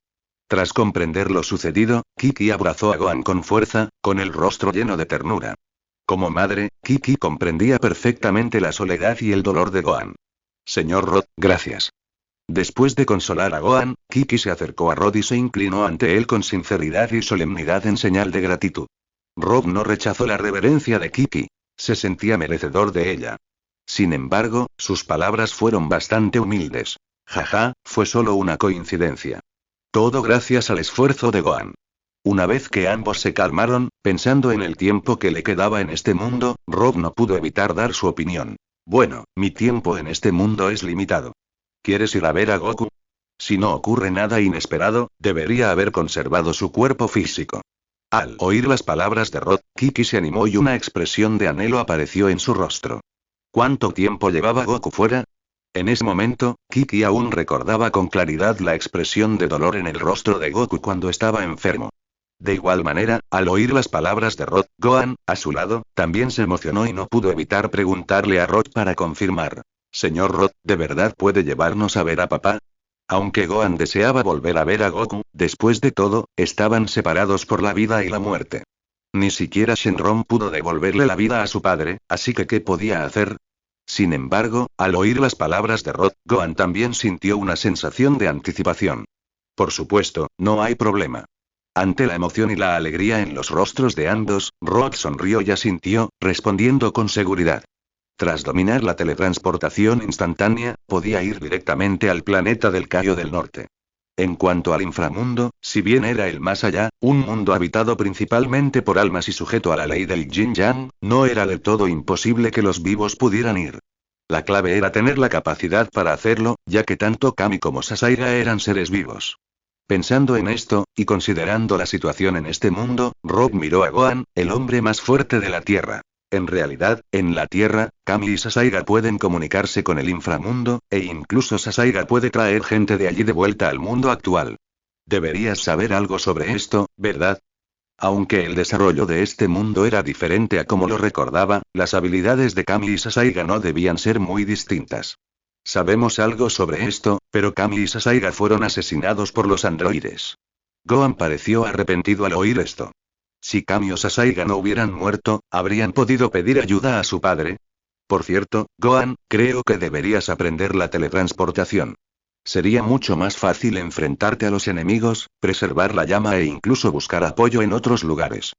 Tras comprender lo sucedido, Kiki abrazó a Gohan con fuerza, con el rostro lleno de ternura. Como madre, Kiki comprendía perfectamente la soledad y el dolor de Gohan. Señor Rod, gracias. Después de consolar a Gohan, Kiki se acercó a Rod y se inclinó ante él con sinceridad y solemnidad en señal de gratitud. Rod no rechazó la reverencia de Kiki. Se sentía merecedor de ella. Sin embargo, sus palabras fueron bastante humildes. Jaja, fue solo una coincidencia. Todo gracias al esfuerzo de Gohan. Una vez que ambos se calmaron, pensando en el tiempo que le quedaba en este mundo, Rod no pudo evitar dar su opinión. Bueno, mi tiempo en este mundo es limitado. ¿Quieres ir a ver a Goku? Si no ocurre nada inesperado, debería haber conservado su cuerpo físico. Al oír las palabras de Rod, Kiki se animó y una expresión de anhelo apareció en su rostro. ¿Cuánto tiempo llevaba Goku fuera? En ese momento, Kiki aún recordaba con claridad la expresión de dolor en el rostro de Goku cuando estaba enfermo. De igual manera, al oír las palabras de Rod, Gohan, a su lado, también se emocionó y no pudo evitar preguntarle a Rod para confirmar. Señor Rod, ¿de verdad puede llevarnos a ver a papá? Aunque Gohan deseaba volver a ver a Goku, después de todo, estaban separados por la vida y la muerte. Ni siquiera Shenron pudo devolverle la vida a su padre, así que ¿qué podía hacer? Sin embargo, al oír las palabras de Rod, Gohan también sintió una sensación de anticipación. Por supuesto, no hay problema. Ante la emoción y la alegría en los rostros de ambos, Rod sonrió y asintió, respondiendo con seguridad. Tras dominar la teletransportación instantánea, podía ir directamente al planeta del Cayo del Norte. En cuanto al inframundo, si bien era el más allá, un mundo habitado principalmente por almas y sujeto a la ley del Yin-Yang, no era del todo imposible que los vivos pudieran ir. La clave era tener la capacidad para hacerlo, ya que tanto Kami como Sasaiga eran seres vivos. Pensando en esto, y considerando la situación en este mundo, Rob miró a Gohan, el hombre más fuerte de la Tierra. En realidad, en la Tierra, Kami y Sasaiga pueden comunicarse con el inframundo, e incluso Sasaiga puede traer gente de allí de vuelta al mundo actual. Deberías saber algo sobre esto, ¿verdad? Aunque el desarrollo de este mundo era diferente a como lo recordaba, las habilidades de Kami y Sasaiga no debían ser muy distintas. Sabemos algo sobre esto, pero Kami y Sasaiga fueron asesinados por los androides. Gohan pareció arrepentido al oír esto. Si Kami o Sasaiga no hubieran muerto, ¿habrían podido pedir ayuda a su padre? Por cierto, Gohan, creo que deberías aprender la teletransportación. Sería mucho más fácil enfrentarte a los enemigos, preservar la llama e incluso buscar apoyo en otros lugares.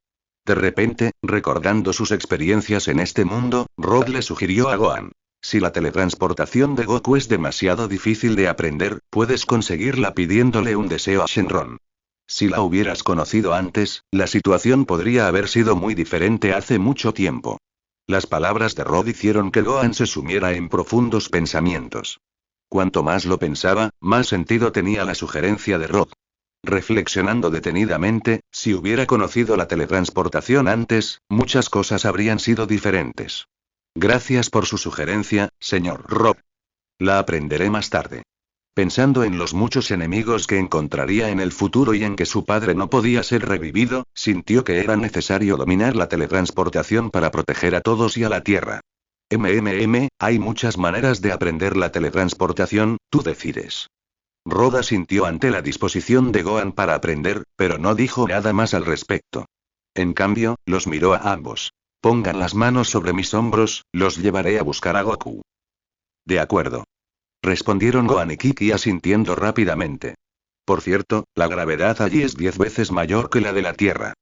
De repente, recordando sus experiencias en este mundo, Rod le sugirió a Gohan. Si la teletransportación de Goku es demasiado difícil de aprender, puedes conseguirla pidiéndole un deseo a Shenron. Si la hubieras conocido antes, la situación podría haber sido muy diferente hace mucho tiempo. Las palabras de Rod hicieron que Gohan se sumiera en profundos pensamientos. Cuanto más lo pensaba, más sentido tenía la sugerencia de Rod. Reflexionando detenidamente, si hubiera conocido la teletransportación antes, muchas cosas habrían sido diferentes. Gracias por su sugerencia, señor Rod. La aprenderé más tarde. Pensando en los muchos enemigos que encontraría en el futuro y en que su padre no podía ser revivido, sintió que era necesario dominar la teletransportación para proteger a todos y a la Tierra. Hay muchas maneras de aprender la teletransportación, tú decides. Roda sintió ante la disposición de Gohan para aprender, pero no dijo nada más al respecto. En cambio, los miró a ambos. Pongan las manos sobre mis hombros, los llevaré a buscar a Goku. De acuerdo. Respondieron Gohan y Kiki asintiendo rápidamente. Por cierto, la gravedad allí es 10 veces mayor que la de la Tierra.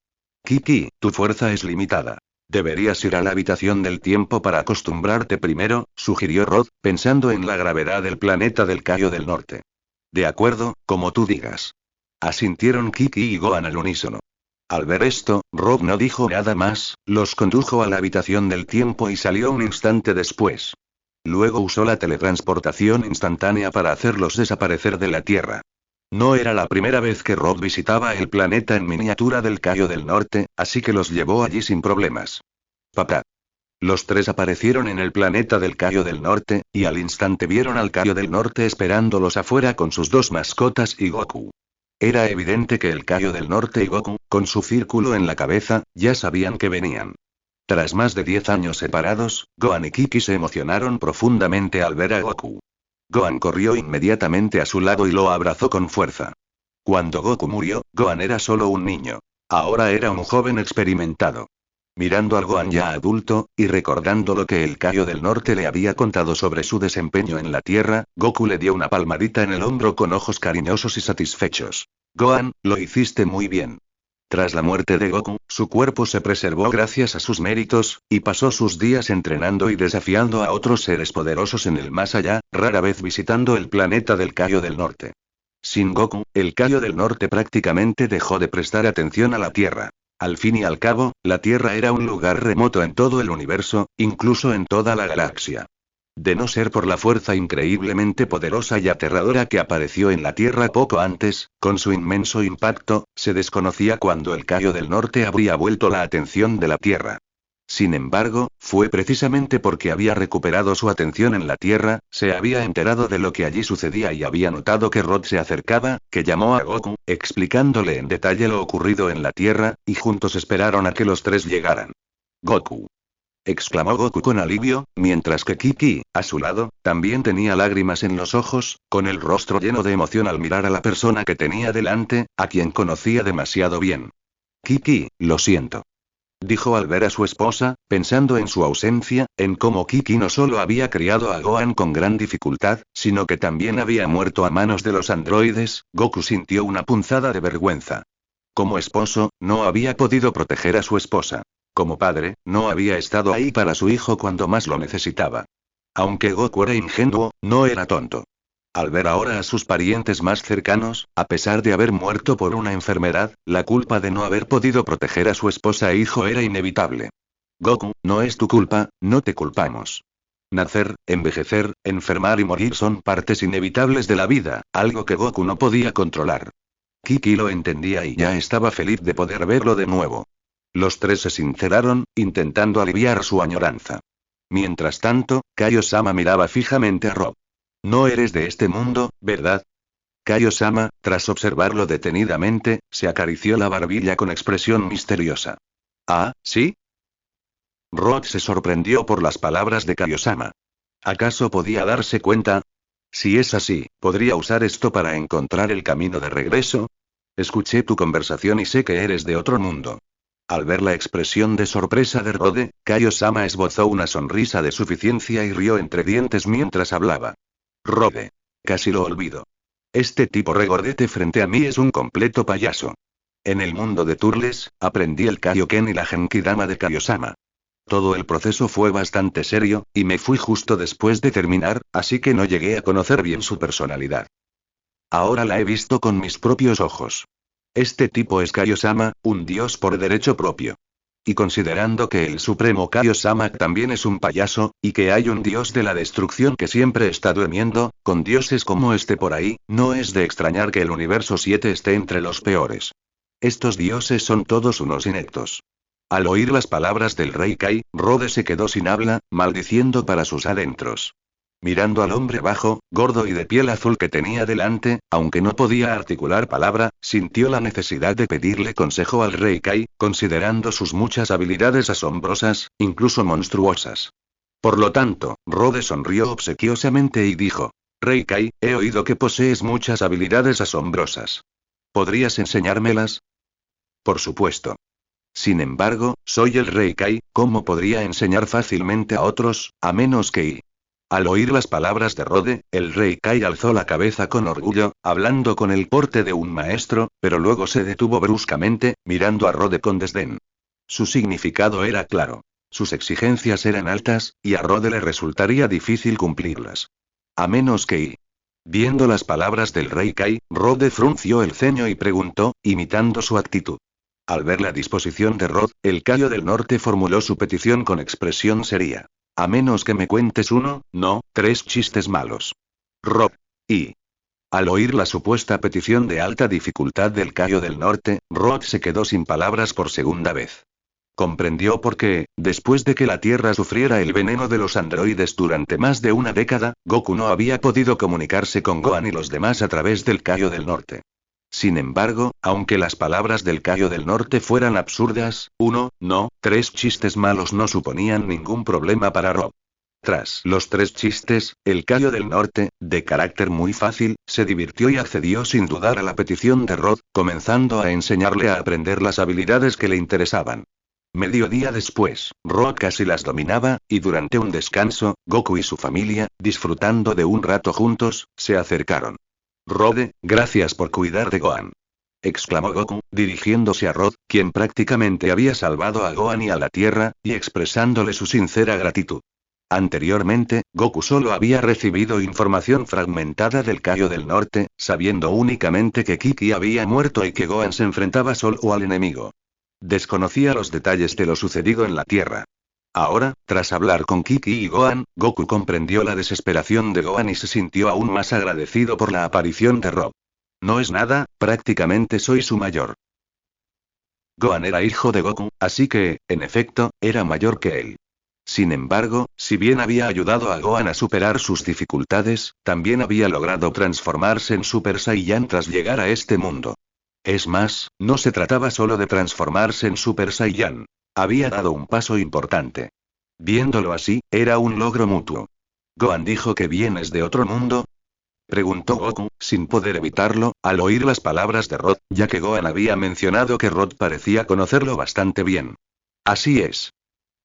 Kiki, tu fuerza es limitada. Deberías ir a la habitación del tiempo para acostumbrarte primero, sugirió Rod, pensando en la gravedad del planeta del Cayo del Norte. De acuerdo, como tú digas. Asintieron Kiki y Gohan al unísono. Al ver esto, Rod no dijo nada más, los condujo a la habitación del tiempo y salió un instante después. Luego usó la teletransportación instantánea para hacerlos desaparecer de la Tierra. No era la primera vez que Rod visitaba el planeta en miniatura del Cayo del Norte, así que los llevó allí sin problemas. Papá. Los tres aparecieron en el planeta del Cayo del Norte, y al instante vieron al Cayo del Norte esperándolos afuera con sus dos mascotas y Goku. Era evidente que el Cayo del Norte y Goku, con su círculo en la cabeza, ya sabían que venían. Tras más de 10 años separados, Gohan y Kiki se emocionaron profundamente al ver a Goku. Gohan corrió inmediatamente a su lado y lo abrazó con fuerza. Cuando Goku murió, Gohan era solo un niño. Ahora era un joven experimentado. Mirando al Gohan ya adulto, y recordando lo que el Cayo del Norte le había contado sobre su desempeño en la Tierra, Goku le dio una palmadita en el hombro con ojos cariñosos y satisfechos. Gohan, lo hiciste muy bien. Tras la muerte de Goku, su cuerpo se preservó gracias a sus méritos, y pasó sus días entrenando y desafiando a otros seres poderosos en el más allá, rara vez visitando el planeta del Cayo del Norte. Sin Goku, el Cayo del Norte prácticamente dejó de prestar atención a la Tierra. Al fin y al cabo, la Tierra era un lugar remoto en todo el universo, incluso en toda la galaxia. De no ser por la fuerza increíblemente poderosa y aterradora que apareció en la Tierra poco antes, con su inmenso impacto, se desconocía cuándo el Kaio del Norte habría vuelto la atención de la Tierra. Sin embargo, fue precisamente porque había recuperado su atención en la Tierra, se había enterado de lo que allí sucedía y había notado que Rod se acercaba, que llamó a Goku, explicándole en detalle lo ocurrido en la Tierra, y juntos esperaron a que los tres llegaran. Goku. Exclamó Goku con alivio, mientras que Kiki, a su lado, también tenía lágrimas en los ojos, con el rostro lleno de emoción al mirar a la persona que tenía delante, a quien conocía demasiado bien. Kiki, lo siento. Dijo al ver a su esposa, pensando en su ausencia, en cómo Kiki no solo había criado a Gohan con gran dificultad, sino que también había muerto a manos de los androides. Goku sintió una punzada de vergüenza. Como esposo, no había podido proteger a su esposa. Como padre, no había estado ahí para su hijo cuando más lo necesitaba. Aunque Goku era ingenuo, no era tonto. Al ver ahora a sus parientes más cercanos, a pesar de haber muerto por una enfermedad, la culpa de no haber podido proteger a su esposa e hijo era inevitable. Goku, no es tu culpa, no te culpamos. Nacer, envejecer, enfermar y morir son partes inevitables de la vida, algo que Goku no podía controlar. Kiki lo entendía y ya estaba feliz de poder verlo de nuevo. Los tres se sinceraron, intentando aliviar su añoranza. Mientras tanto, Kaio-sama miraba fijamente a Rob. No eres de este mundo, ¿verdad? Kaio-sama, tras observarlo detenidamente, se acarició la barbilla con expresión misteriosa. ¿Ah, sí? Rod se sorprendió por las palabras de Kaio-sama. ¿Acaso podía darse cuenta? Si es así, ¿podría usar esto para encontrar el camino de regreso? Escuché tu conversación y sé que eres de otro mundo. Al ver la expresión de sorpresa de Rode, Kaio-sama esbozó una sonrisa de suficiencia y rió entre dientes mientras hablaba. Rode. Casi lo olvido. Este tipo regordete frente a mí es un completo payaso. En el mundo de Turles, aprendí el Kaioken y la Genkidama de Kaio-sama. Todo el proceso fue bastante serio, y me fui justo después de terminar, así que no llegué a conocer bien su personalidad. Ahora la he visto con mis propios ojos. Este tipo es Kaio-sama, un dios por derecho propio. Y considerando que el supremo Kaio-sama también es un payaso, y que hay un dios de la destrucción que siempre está durmiendo, con dioses como este por ahí, no es de extrañar que el universo 7 esté entre los peores. Estos dioses son todos unos ineptos. Al oír las palabras del rey Kai, Rode se quedó sin habla, maldiciendo para sus adentros. Mirando al hombre bajo, gordo y de piel azul que tenía delante, aunque no podía articular palabra, sintió la necesidad de pedirle consejo al rey Kai, considerando sus muchas habilidades asombrosas, incluso monstruosas. Por lo tanto, Rode sonrió obsequiosamente y dijo: Rey Kai, he oído que posees muchas habilidades asombrosas. ¿Podrías enseñármelas? Por supuesto. Sin embargo, soy el rey Kai, ¿cómo podría enseñar fácilmente a otros, a menos que... Al oír las palabras de Rode, el rey Kai alzó la cabeza con orgullo, hablando con el porte de un maestro, pero luego se detuvo bruscamente, mirando a Rode con desdén. Su significado era claro. Sus exigencias eran altas, y a Rode le resultaría difícil cumplirlas. A menos que... Viendo las palabras del rey Kai, Rode frunció el ceño y preguntó, imitando su actitud. Al ver la disposición de Rod, el Kaio del Norte formuló su petición con expresión seria. A menos que me cuentes uno, no, 3 chistes malos. Rod. Y. Al oír la supuesta petición de alta dificultad del Kaio del Norte, Rod se quedó sin palabras por segunda vez. Comprendió por qué, después de que la Tierra sufriera el veneno de los androides durante más de una década, Goku no había podido comunicarse con Gohan y los demás a través del Kaio del Norte. Sin embargo, aunque las palabras del Kaio del Norte fueran absurdas, 3 chistes malos no suponían ningún problema para Rob. Tras los 3 chistes, el Kaio del Norte, de carácter muy fácil, se divirtió y accedió sin dudar a la petición de Rod, comenzando a enseñarle a aprender las habilidades que le interesaban. Mediodía después, Rod casi las dominaba, y durante un descanso, Goku y su familia, disfrutando de un rato juntos, se acercaron. Rode, gracias por cuidar de Gohan. Exclamó Goku, dirigiéndose a Rod, quien prácticamente había salvado a Gohan y a la Tierra, y expresándole su sincera gratitud. Anteriormente, Goku solo había recibido información fragmentada del Kaio del Norte, sabiendo únicamente que Kiki había muerto y que Gohan se enfrentaba solo al enemigo. Desconocía los detalles de lo sucedido en la Tierra. Ahora, tras hablar con Kiki y Gohan, Goku comprendió la desesperación de Gohan y se sintió aún más agradecido por la aparición de Rob. No es nada, prácticamente soy su mayor. Gohan era hijo de Goku, así que, en efecto, era mayor que él. Sin embargo, si bien había ayudado a Gohan a superar sus dificultades, también había logrado transformarse en Super Saiyan tras llegar a este mundo. Es más, no se trataba solo de transformarse en Super Saiyan. Había dado un paso importante. Viéndolo así, era un logro mutuo. ¿Gohan dijo que vienes de otro mundo? Preguntó Goku, sin poder evitarlo, al oír las palabras de Rod, ya que Gohan había mencionado que Rod parecía conocerlo bastante bien. Así es.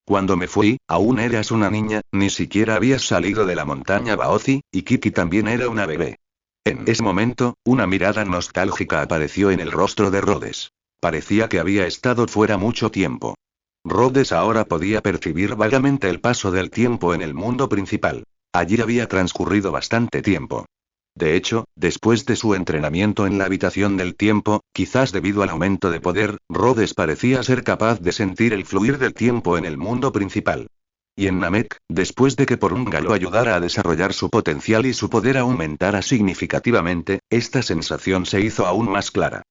Cuando me fui, aún eras una niña, ni siquiera habías salido de la montaña Baozi, y Kiki también era una bebé. En ese momento, una mirada nostálgica apareció en el rostro de Rhodes. Parecía que había estado fuera mucho tiempo. Rhodes ahora podía percibir vagamente el paso del tiempo en el mundo principal. Allí había transcurrido bastante tiempo. De hecho, después de su entrenamiento en la habitación del tiempo, quizás debido al aumento de poder, Rhodes parecía ser capaz de sentir el fluir del tiempo en el mundo principal. Y en Namek, después de que Porunga lo ayudara a desarrollar su potencial y su poder aumentara significativamente, esta sensación se hizo aún más clara.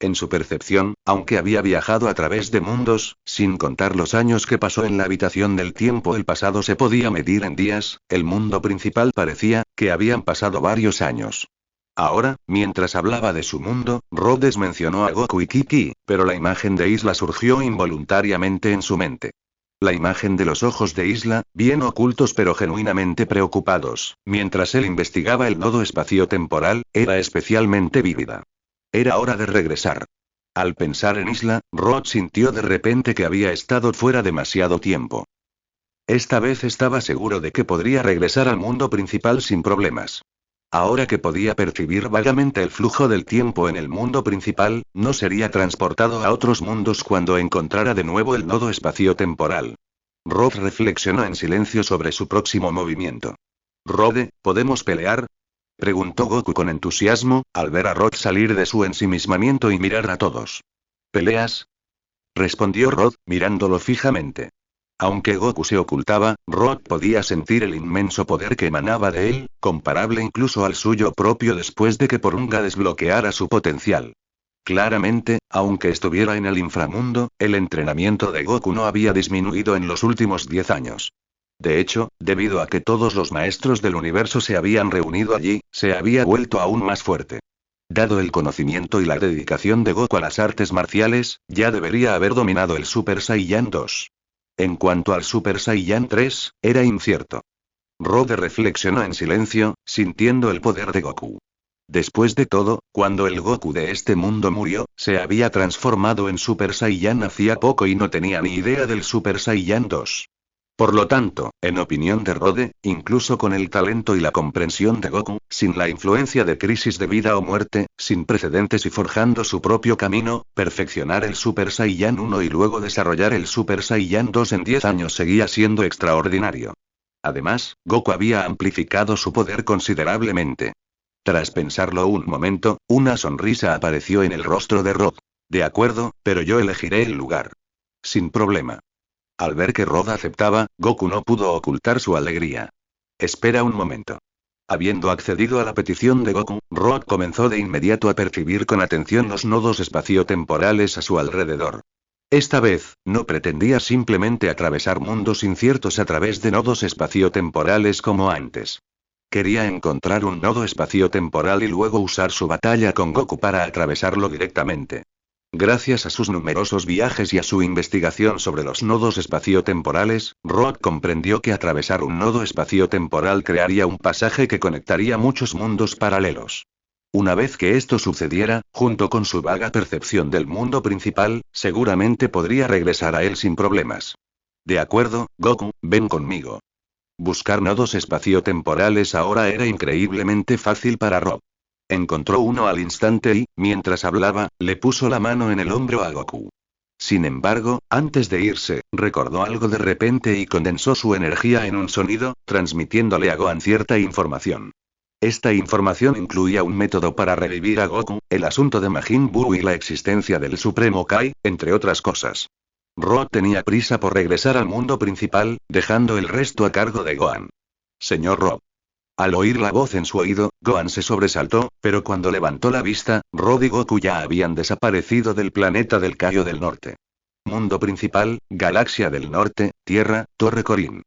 En su percepción, aunque había viajado a través de mundos, sin contar los años que pasó en la habitación del tiempo, el pasado se podía medir en días, el mundo principal parecía que habían pasado varios años. Ahora, mientras hablaba de su mundo, Rhodes mencionó a Goku y Kiki, pero la imagen de Isla surgió involuntariamente en su mente. La imagen de los ojos de Isla, bien ocultos pero genuinamente preocupados, mientras él investigaba el nodo espacio-temporal, era especialmente vívida. Era hora de regresar. Al pensar en Isla, Rod sintió de repente que había estado fuera demasiado tiempo. Esta vez estaba seguro de que podría regresar al mundo principal sin problemas. Ahora que podía percibir vagamente el flujo del tiempo en el mundo principal, no sería transportado a otros mundos cuando encontrara de nuevo el nodo espacio-temporal. Rod reflexionó en silencio sobre su próximo movimiento. Rode, ¿podemos pelear? Preguntó Goku con entusiasmo, al ver a Rod salir de su ensimismamiento y mirar a todos. ¿Peleas? Respondió Rod, mirándolo fijamente. Aunque Goku se ocultaba, Rod podía sentir el inmenso poder que emanaba de él, comparable incluso al suyo propio después de que Porunga desbloqueara su potencial. Claramente, aunque estuviera en el inframundo, el entrenamiento de Goku no había disminuido en los últimos 10 años. De hecho, debido a que todos los maestros del universo se habían reunido allí, se había vuelto aún más fuerte. Dado el conocimiento y la dedicación de Goku a las artes marciales, ya debería haber dominado el Super Saiyan 2. En cuanto al Super Saiyan 3, era incierto. Rode reflexionó en silencio, sintiendo el poder de Goku. Después de todo, cuando el Goku de este mundo murió, se había transformado en Super Saiyan hacía poco y no tenía ni idea del Super Saiyan 2. Por lo tanto, en opinión de Rode, incluso con el talento y la comprensión de Goku, sin la influencia de crisis de vida o muerte, sin precedentes y forjando su propio camino, perfeccionar el Super Saiyan 1 y luego desarrollar el Super Saiyan 2 en 10 años seguía siendo extraordinario. Además, Goku había amplificado su poder considerablemente. Tras pensarlo un momento, una sonrisa apareció en el rostro de Rod. De acuerdo, pero yo elegiré el lugar. Sin problema. Al ver que Rod aceptaba, Goku no pudo ocultar su alegría. Espera un momento. Habiendo accedido a la petición de Goku, Rod comenzó de inmediato a percibir con atención los nodos espaciotemporales a su alrededor. Esta vez, no pretendía simplemente atravesar mundos inciertos a través de nodos espaciotemporales como antes. Quería encontrar un nodo espaciotemporal y luego usar su batalla con Goku para atravesarlo directamente. Gracias a sus numerosos viajes y a su investigación sobre los nodos espaciotemporales, Rod comprendió que atravesar un nodo espaciotemporal crearía un pasaje que conectaría muchos mundos paralelos. Una vez que esto sucediera, junto con su vaga percepción del mundo principal, seguramente podría regresar a él sin problemas. De acuerdo, Goku, ven conmigo. Buscar nodos espaciotemporales ahora era increíblemente fácil para Rod. Encontró uno al instante y, mientras hablaba, le puso la mano en el hombro a Goku. Sin embargo, antes de irse, recordó algo de repente y condensó su energía en un sonido, transmitiéndole a Gohan cierta información. Esta información incluía un método para revivir a Goku, el asunto de Majin Buu y la existencia del Supremo Kai, entre otras cosas. Rod tenía prisa por regresar al mundo principal, dejando el resto a cargo de Gohan. Señor Rod. Al oír la voz en su oído, Gohan se sobresaltó, pero cuando levantó la vista, Rod y Goku ya habían desaparecido del planeta del Cayo del Norte. Mundo principal, Galaxia del Norte, Tierra, Torre Corín.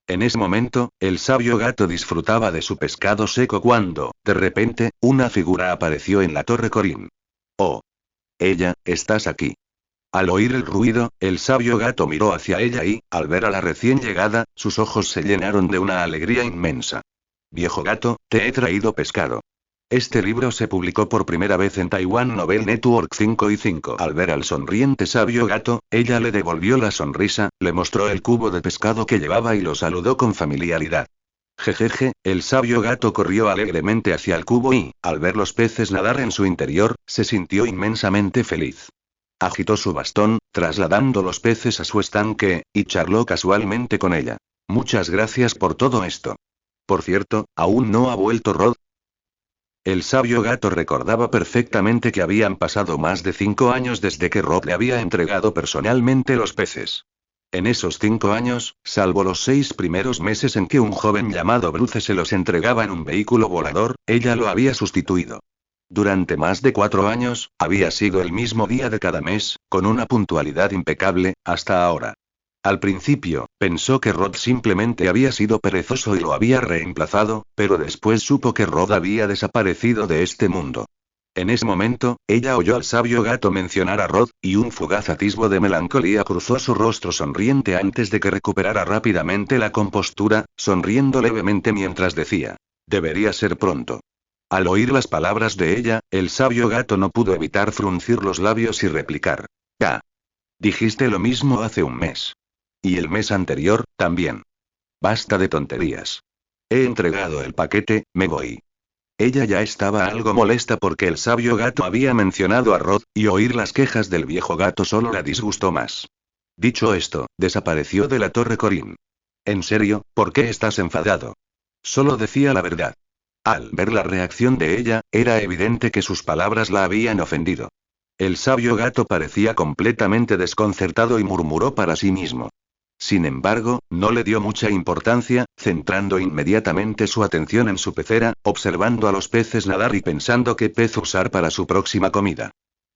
En ese momento, el sabio gato disfrutaba de su pescado seco cuando, de repente, una figura apareció en la Torre Corín. Oh. Ella, estás aquí. Al oír el ruido, el sabio gato miró hacia ella y, al ver a la recién llegada, sus ojos se llenaron de una alegría inmensa. Viejo gato, te he traído pescado. Este libro se publicó por primera vez en Taiwan Novel Network 5 y 5. Al ver al sonriente sabio gato, ella le devolvió la sonrisa, le mostró el cubo de pescado que llevaba y lo saludó con familiaridad. Jejeje, el sabio gato corrió alegremente hacia el cubo y, al ver los peces nadar en su interior, se sintió inmensamente feliz. Agitó su bastón, trasladando los peces a su estanque, y charló casualmente con ella. Muchas gracias por todo esto. Por cierto, ¿aún no ha vuelto Rod? El sabio gato recordaba perfectamente que habían pasado más de 5 años desde que Rod le había entregado personalmente los peces. En esos 5 años, salvo los 6 primeros meses en que un joven llamado Bruce se los entregaba en un vehículo volador, ella lo había sustituido. Durante más de 4 años, había sido el mismo día de cada mes, con una puntualidad impecable, hasta ahora. Al principio, pensó que Rod simplemente había sido perezoso y lo había reemplazado, pero después supo que Rod había desaparecido de este mundo. En ese momento, ella oyó al sabio gato mencionar a Rod, y un fugaz atisbo de melancolía cruzó su rostro sonriente antes de que recuperara rápidamente la compostura, sonriendo levemente mientras decía: debería ser pronto. Al oír las palabras de ella, el sabio gato no pudo evitar fruncir los labios y replicar: «Ah. Dijiste lo mismo hace un mes. Y el mes anterior, también. Basta de tonterías. He entregado el paquete, me voy». Ella ya estaba algo molesta porque el sabio gato había mencionado a Rod, y oír las quejas del viejo gato solo la disgustó más. Dicho esto, desapareció de la Torre Corín. ¿En serio, por qué estás enfadado? Solo decía la verdad. Al ver la reacción de ella, era evidente que sus palabras la habían ofendido. El sabio gato parecía completamente desconcertado y murmuró para sí mismo. Sin embargo, no le dio mucha importancia, centrando inmediatamente su atención en su pecera, observando a los peces nadar y pensando qué pez usar para su próxima comida.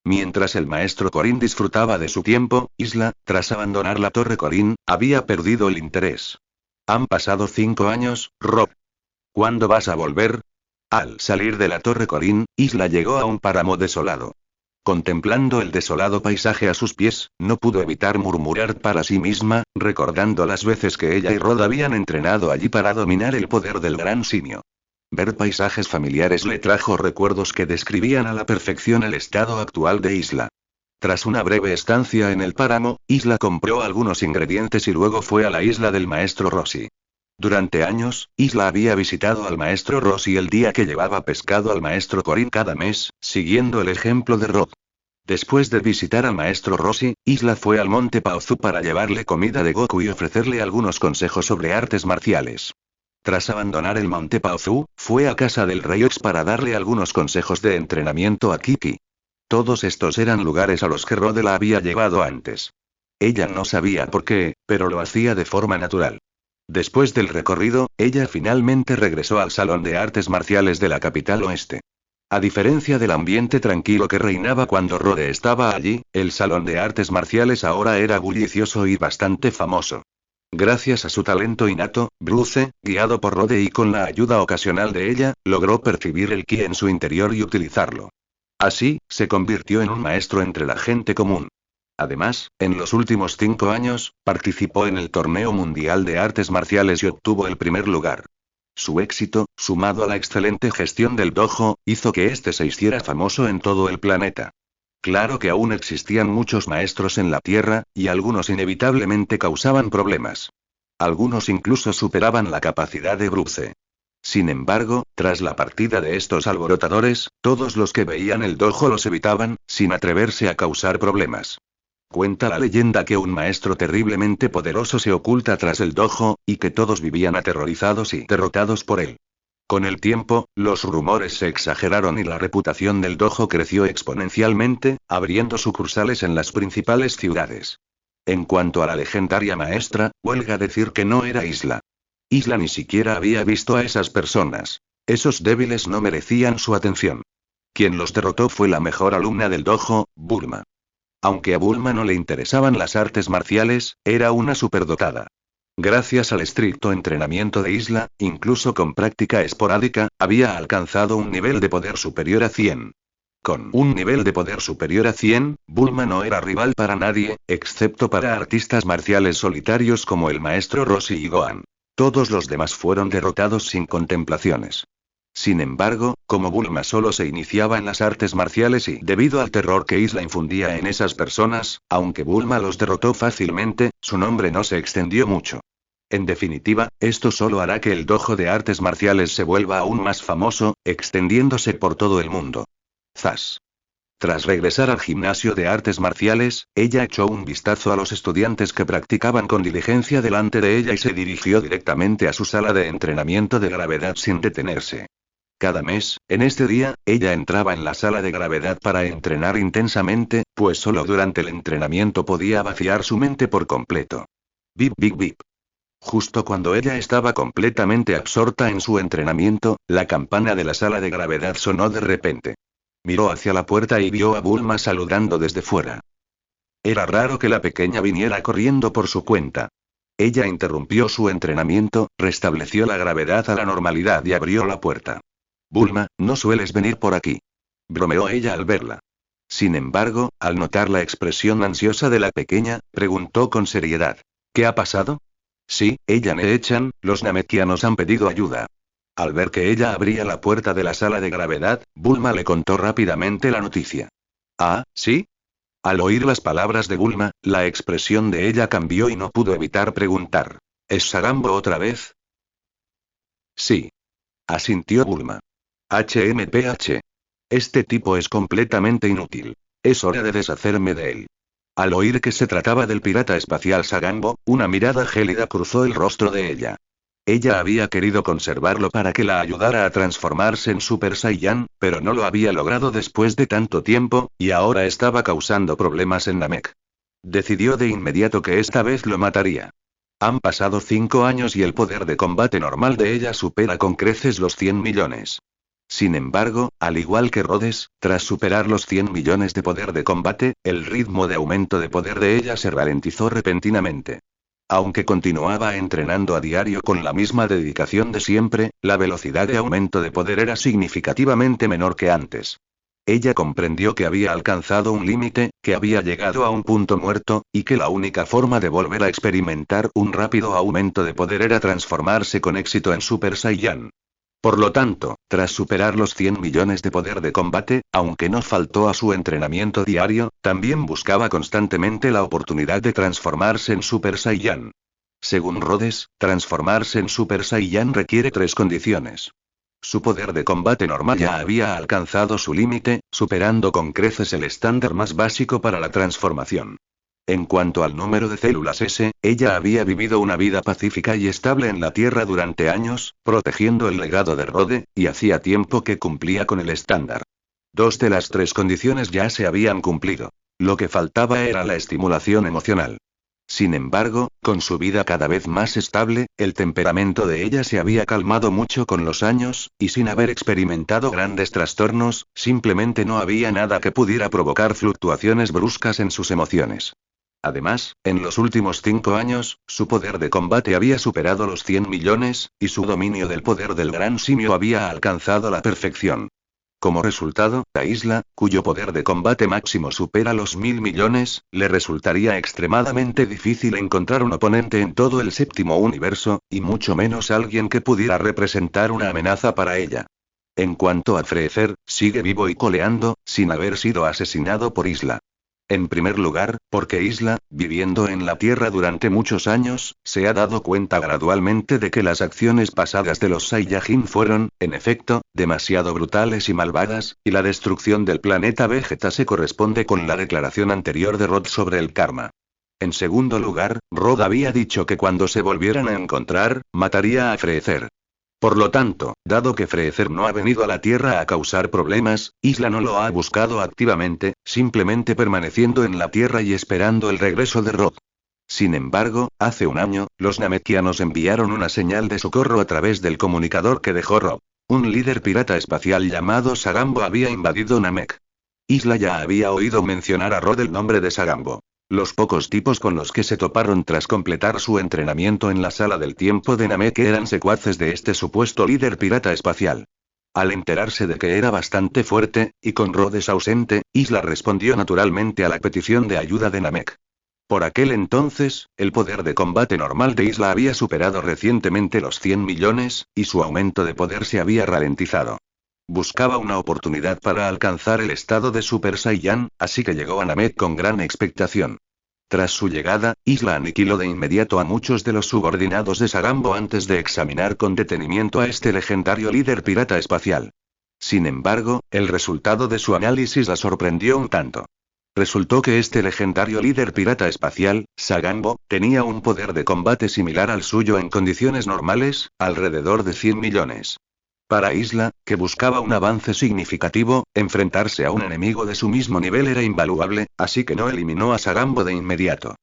Mientras el maestro Corín disfrutaba de su tiempo, Isla, tras abandonar la Torre Corín, había perdido el interés. Han pasado 5 años, Rob. ¿Cuándo vas a volver? Al salir de la Torre Corín, Isla llegó a un páramo desolado. Contemplando el desolado paisaje a sus pies, no pudo evitar murmurar para sí misma, recordando las veces que ella y Rod habían entrenado allí para dominar el poder del gran simio. Ver paisajes familiares le trajo recuerdos que describían a la perfección el estado actual de Isla. Tras una breve estancia en el páramo, Isla compró algunos ingredientes y luego fue a la isla del maestro Rossi. Durante años, Isla había visitado al maestro Rossi el día que llevaba pescado al maestro Corín cada mes, siguiendo el ejemplo de Rod. Después de visitar al maestro Rossi, Isla fue al monte Paozu para llevarle comida de Goku y ofrecerle algunos consejos sobre artes marciales. Tras abandonar el monte Paozu, fue a casa del rey Ox para darle algunos consejos de entrenamiento a Kiki. Todos estos eran lugares a los que Rod la había llevado antes. Ella no sabía por qué, pero lo hacía de forma natural. Después del recorrido, ella finalmente regresó al salón de artes marciales de la capital oeste. A diferencia del ambiente tranquilo que reinaba cuando Rode estaba allí, el salón de artes marciales ahora era bullicioso y bastante famoso. Gracias a su talento innato, Bruce, guiado por Rode y con la ayuda ocasional de ella, logró percibir el ki en su interior y utilizarlo. Así, se convirtió en un maestro entre la gente común. Además, en los últimos 5 años, participó en el torneo mundial de artes marciales y obtuvo el primer lugar. Su éxito, sumado a la excelente gestión del dojo, hizo que este se hiciera famoso en todo el planeta. Claro que aún existían muchos maestros en la Tierra, y algunos inevitablemente causaban problemas. Algunos incluso superaban la capacidad de Bruce. Sin embargo, tras la partida de estos alborotadores, todos los que veían el dojo los evitaban, sin atreverse a causar problemas. Cuenta la leyenda que un maestro terriblemente poderoso se oculta tras el dojo, y que todos vivían aterrorizados y derrotados por él. Con el tiempo, los rumores se exageraron y la reputación del dojo creció exponencialmente, abriendo sucursales en las principales ciudades. En cuanto a la legendaria maestra, huelga decir que no era Isla. Isla ni siquiera había visto a esas personas. Esos débiles no merecían su atención. Quien los derrotó fue la mejor alumna del dojo, Bulma. Aunque a Bulma no le interesaban las artes marciales, era una superdotada. Gracias al estricto entrenamiento de Isla, incluso con práctica esporádica, había alcanzado un nivel de poder superior a 100. Con un nivel de poder superior a 100, Bulma no era rival para nadie, excepto para artistas marciales solitarios como el maestro Roshi y Gohan. Todos los demás fueron derrotados sin contemplaciones. Sin embargo, como Bulma solo se iniciaba en las artes marciales y debido al terror que Isla infundía en esas personas, aunque Bulma los derrotó fácilmente, su nombre no se extendió mucho. En definitiva, esto solo hará que el dojo de artes marciales se vuelva aún más famoso, extendiéndose por todo el mundo. Zas. Tras regresar al gimnasio de artes marciales, ella echó un vistazo a los estudiantes que practicaban con diligencia delante de ella y se dirigió directamente a su sala de entrenamiento de gravedad sin detenerse. Cada mes, en este día, ella entraba en la sala de gravedad para entrenar intensamente, pues solo durante el entrenamiento podía vaciar su mente por completo. Bip bip bip. Justo cuando ella estaba completamente absorta en su entrenamiento, la campana de la sala de gravedad sonó de repente. Miró hacia la puerta y vio a Bulma saludando desde fuera. Era raro que la pequeña viniera corriendo por su cuenta. Ella interrumpió su entrenamiento, restableció la gravedad a la normalidad y abrió la puerta. Bulma, no sueles venir por aquí. Bromeó ella al verla. Sin embargo, al notar la expresión ansiosa de la pequeña, preguntó con seriedad. ¿Qué ha pasado? Sí, ella Nechan, los Namekianos han pedido ayuda. Al ver que ella abría la puerta de la sala de gravedad, Bulma le contó rápidamente la noticia. ¿Ah, sí? Al oír las palabras de Bulma, la expresión de ella cambió y no pudo evitar preguntar. ¿Es Sagambo otra vez? Sí. Asintió Bulma. HMPH. Este tipo es completamente inútil. Es hora de deshacerme de él. Al oír que se trataba del pirata espacial Sagambo, una mirada gélida cruzó el rostro de ella. Ella había querido conservarlo para que la ayudara a transformarse en Super Saiyan, pero no lo había logrado después de tanto tiempo, y ahora estaba causando problemas en Namek. Decidió de inmediato que esta vez lo mataría. Han pasado 5 años y el poder de combate normal de ella supera con creces los 100 millones. Sin embargo, al igual que Rhodes, tras superar los 100 millones de poder de combate, el ritmo de aumento de poder de ella se ralentizó repentinamente. Aunque continuaba entrenando a diario con la misma dedicación de siempre, la velocidad de aumento de poder era significativamente menor que antes. Ella comprendió que había alcanzado un límite, que había llegado a un punto muerto, y que la única forma de volver a experimentar un rápido aumento de poder era transformarse con éxito en Super Saiyan. Por lo tanto, tras superar los 100 millones de poder de combate, aunque no faltó a su entrenamiento diario, también buscaba constantemente la oportunidad de transformarse en Super Saiyan. Según Rhodes, transformarse en Super Saiyan requiere 3 condiciones. Su poder de combate normal ya había alcanzado su límite, superando con creces el estándar más básico para la transformación. En cuanto al número de células S, ella había vivido una vida pacífica y estable en la Tierra durante años, protegiendo el legado de Rhodes, y hacía tiempo que cumplía con el estándar. 2 de las 3 condiciones ya se habían cumplido. Lo que faltaba era la estimulación emocional. Sin embargo, con su vida cada vez más estable, el temperamento de ella se había calmado mucho con los años, y sin haber experimentado grandes trastornos, simplemente no había nada que pudiera provocar fluctuaciones bruscas en sus emociones. Además, en los últimos 5 años, su poder de combate había superado los 100 millones, y su dominio del poder del gran simio había alcanzado la perfección. Como resultado, a Isla, cuyo poder de combate máximo supera los 1000 millones, le resultaría extremadamente difícil encontrar un oponente en todo el séptimo universo, y mucho menos alguien que pudiera representar una amenaza para ella. En cuanto a Freezer, sigue vivo y coleando, sin haber sido asesinado por Isla. En primer lugar, porque Isla, viviendo en la Tierra durante muchos años, se ha dado cuenta gradualmente de que las acciones pasadas de los Saiyajin fueron, en efecto, demasiado brutales y malvadas, y la destrucción del planeta Vegeta se corresponde con la declaración anterior de Rod sobre el karma. En segundo lugar, Rod había dicho que cuando se volvieran a encontrar, mataría a Freezer. Por lo tanto, dado que Freezer no ha venido a la Tierra a causar problemas, Isla no lo ha buscado activamente, simplemente permaneciendo en la Tierra y esperando el regreso de Rod. Sin embargo, hace un año, los namekianos enviaron una señal de socorro a través del comunicador que dejó Rob. Un líder pirata espacial llamado Sagambo había invadido Namek. Isla ya había oído mencionar a Rod el nombre de Sagambo. Los pocos tipos con los que se toparon tras completar su entrenamiento en la sala del tiempo de Namek eran secuaces de este supuesto líder pirata espacial. Al enterarse de que era bastante fuerte, y con Rhodes ausente, Isla respondió naturalmente a la petición de ayuda de Namek. Por aquel entonces, el poder de combate normal de Isla había superado recientemente los 100 millones, y su aumento de poder se había ralentizado. Buscaba una oportunidad para alcanzar el estado de Super Saiyan, así que llegó a Namek con gran expectación. Tras su llegada, Isla aniquiló de inmediato a muchos de los subordinados de Sagambo antes de examinar con detenimiento a este legendario líder pirata espacial. Sin embargo, el resultado de su análisis la sorprendió un tanto. Resultó que este legendario líder pirata espacial, Sagambo, tenía un poder de combate similar al suyo en condiciones normales, alrededor de 100 millones. Para Isla, que buscaba un avance significativo, enfrentarse a un enemigo de su mismo nivel era invaluable, así que no eliminó a Sagambo de inmediato.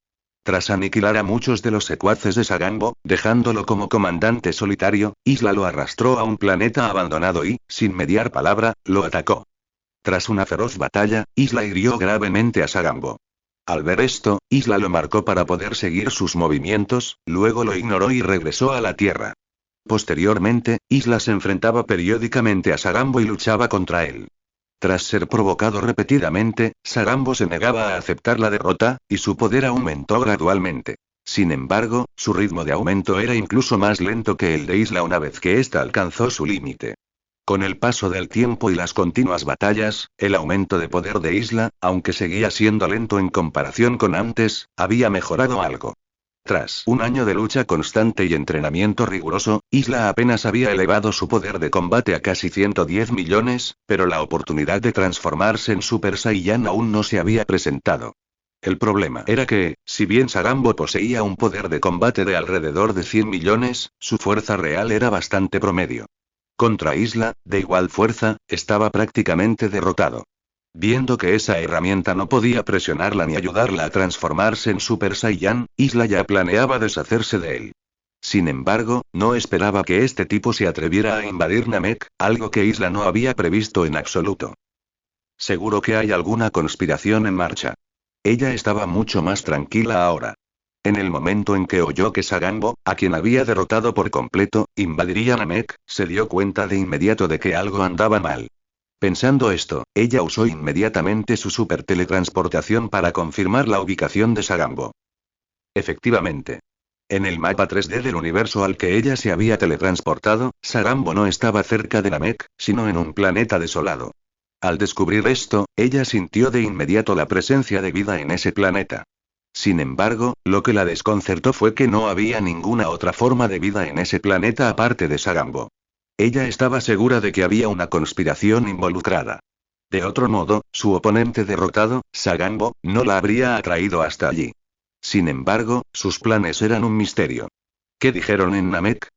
Tras aniquilar a muchos de los secuaces de Sagambo, dejándolo como comandante solitario, Isla lo arrastró a un planeta abandonado y, sin mediar palabra, lo atacó. Tras una feroz batalla, Isla hirió gravemente a Sagambo. Al ver esto, Isla lo marcó para poder seguir sus movimientos, luego lo ignoró y regresó a la Tierra. Posteriormente, Isla se enfrentaba periódicamente a Sagambo y luchaba contra él. Tras ser provocado repetidamente, Sagambo se negaba a aceptar la derrota, y su poder aumentó gradualmente. Sin embargo, su ritmo de aumento era incluso más lento que el de Isla una vez que ésta alcanzó su límite. Con el paso del tiempo y las continuas batallas, el aumento de poder de Isla, aunque seguía siendo lento en comparación con antes, había mejorado algo. Tras un año de lucha constante y entrenamiento riguroso, Isla apenas había elevado su poder de combate a casi 110 millones, pero la oportunidad de transformarse en Super Saiyan aún no se había presentado. El problema era que, si bien Sagambo poseía un poder de combate de alrededor de 100 millones, su fuerza real era bastante promedio. Contra Isla, de igual fuerza, estaba prácticamente derrotado. Viendo que esa herramienta no podía presionarla ni ayudarla a transformarse en Super Saiyan, Isla ya planeaba deshacerse de él. Sin embargo, no esperaba que este tipo se atreviera a invadir Namek, algo que Isla no había previsto en absoluto. Seguro que hay alguna conspiración en marcha. Ella estaba mucho más tranquila ahora. En el momento en que oyó que Sagambo, a quien había derrotado por completo, invadiría Namek, se dio cuenta de inmediato de que algo andaba mal. Pensando esto, ella usó inmediatamente su super teletransportación para confirmar la ubicación de Sagambo. Efectivamente. En el mapa 3D del universo al que ella se había teletransportado, Sagambo no estaba cerca de Namek, sino en un planeta desolado. Al descubrir esto, ella sintió de inmediato la presencia de vida en ese planeta. Sin embargo, lo que la desconcertó fue que no había ninguna otra forma de vida en ese planeta aparte de Sagambo. Ella estaba segura de que había una conspiración involucrada. De otro modo, su oponente derrotado, Sagambo, no la habría atraído hasta allí. Sin embargo, sus planes eran un misterio. ¿Qué dijeron en Namek?,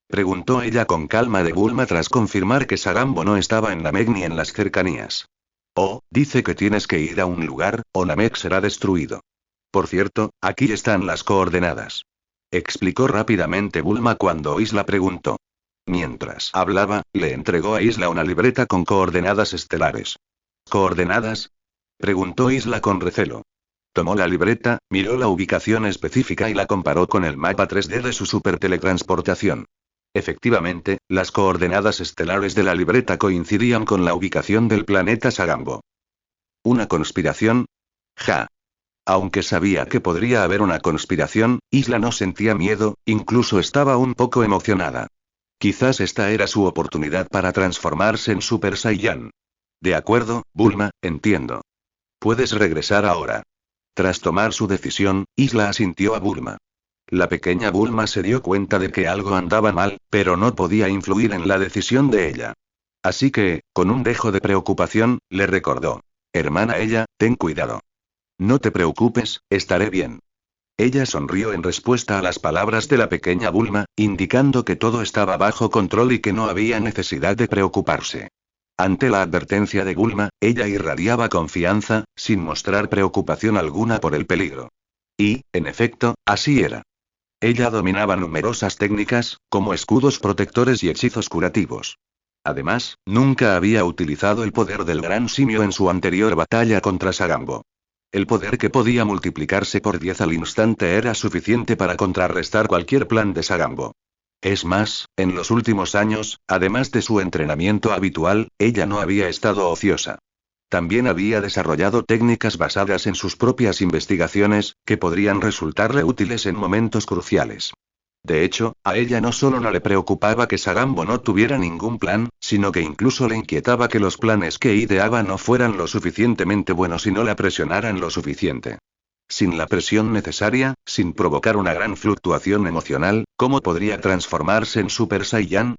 preguntó ella con calma de Bulma tras confirmar que Sagambo no estaba en Namek ni en las cercanías. Oh, dice que tienes que ir a un lugar, o Namek será destruido. Por cierto, aquí están las coordenadas. Explicó rápidamente Bulma cuando Isla preguntó. Mientras hablaba, le entregó a Isla una libreta con coordenadas estelares. ¿Coordenadas?, preguntó Isla con recelo. Tomó la libreta, miró la ubicación específica y la comparó con el mapa 3D de su super teletransportación. Efectivamente, las coordenadas estelares de la libreta coincidían con la ubicación del planeta Sagambo. ¿Una conspiración? Ja. Aunque sabía que podría haber una conspiración, Isla no sentía miedo, incluso estaba un poco emocionada. Quizás esta era su oportunidad para transformarse en Super Saiyan. De acuerdo, Bulma, entiendo. Puedes regresar ahora. Tras tomar su decisión, Isla asintió a Bulma. La pequeña Bulma se dio cuenta de que algo andaba mal, pero no podía influir en la decisión de ella. Así que, con un dejo de preocupación, le recordó. Hermana ella, ten cuidado. No te preocupes, estaré bien. Ella sonrió en respuesta a las palabras de la pequeña Bulma, indicando que todo estaba bajo control y que no había necesidad de preocuparse. Ante la advertencia de Bulma, ella irradiaba confianza, sin mostrar preocupación alguna por el peligro. Y, en efecto, así era. Ella dominaba numerosas técnicas, como escudos protectores y hechizos curativos. Además, nunca había utilizado el poder del gran simio en su anterior batalla contra Sagambo. El poder, que podía multiplicarse por 10 al instante, era suficiente para contrarrestar cualquier plan de Sagambo. Es más, en los últimos años, además de su entrenamiento habitual, ella no había estado ociosa. También había desarrollado técnicas basadas en sus propias investigaciones, que podrían resultarle útiles en momentos cruciales. De hecho, a ella no solo no le preocupaba que Sagambo no tuviera ningún plan, sino que incluso le inquietaba que los planes que ideaba no fueran lo suficientemente buenos y no la presionaran lo suficiente. Sin la presión necesaria, sin provocar una gran fluctuación emocional, ¿cómo podría transformarse en Super Saiyan?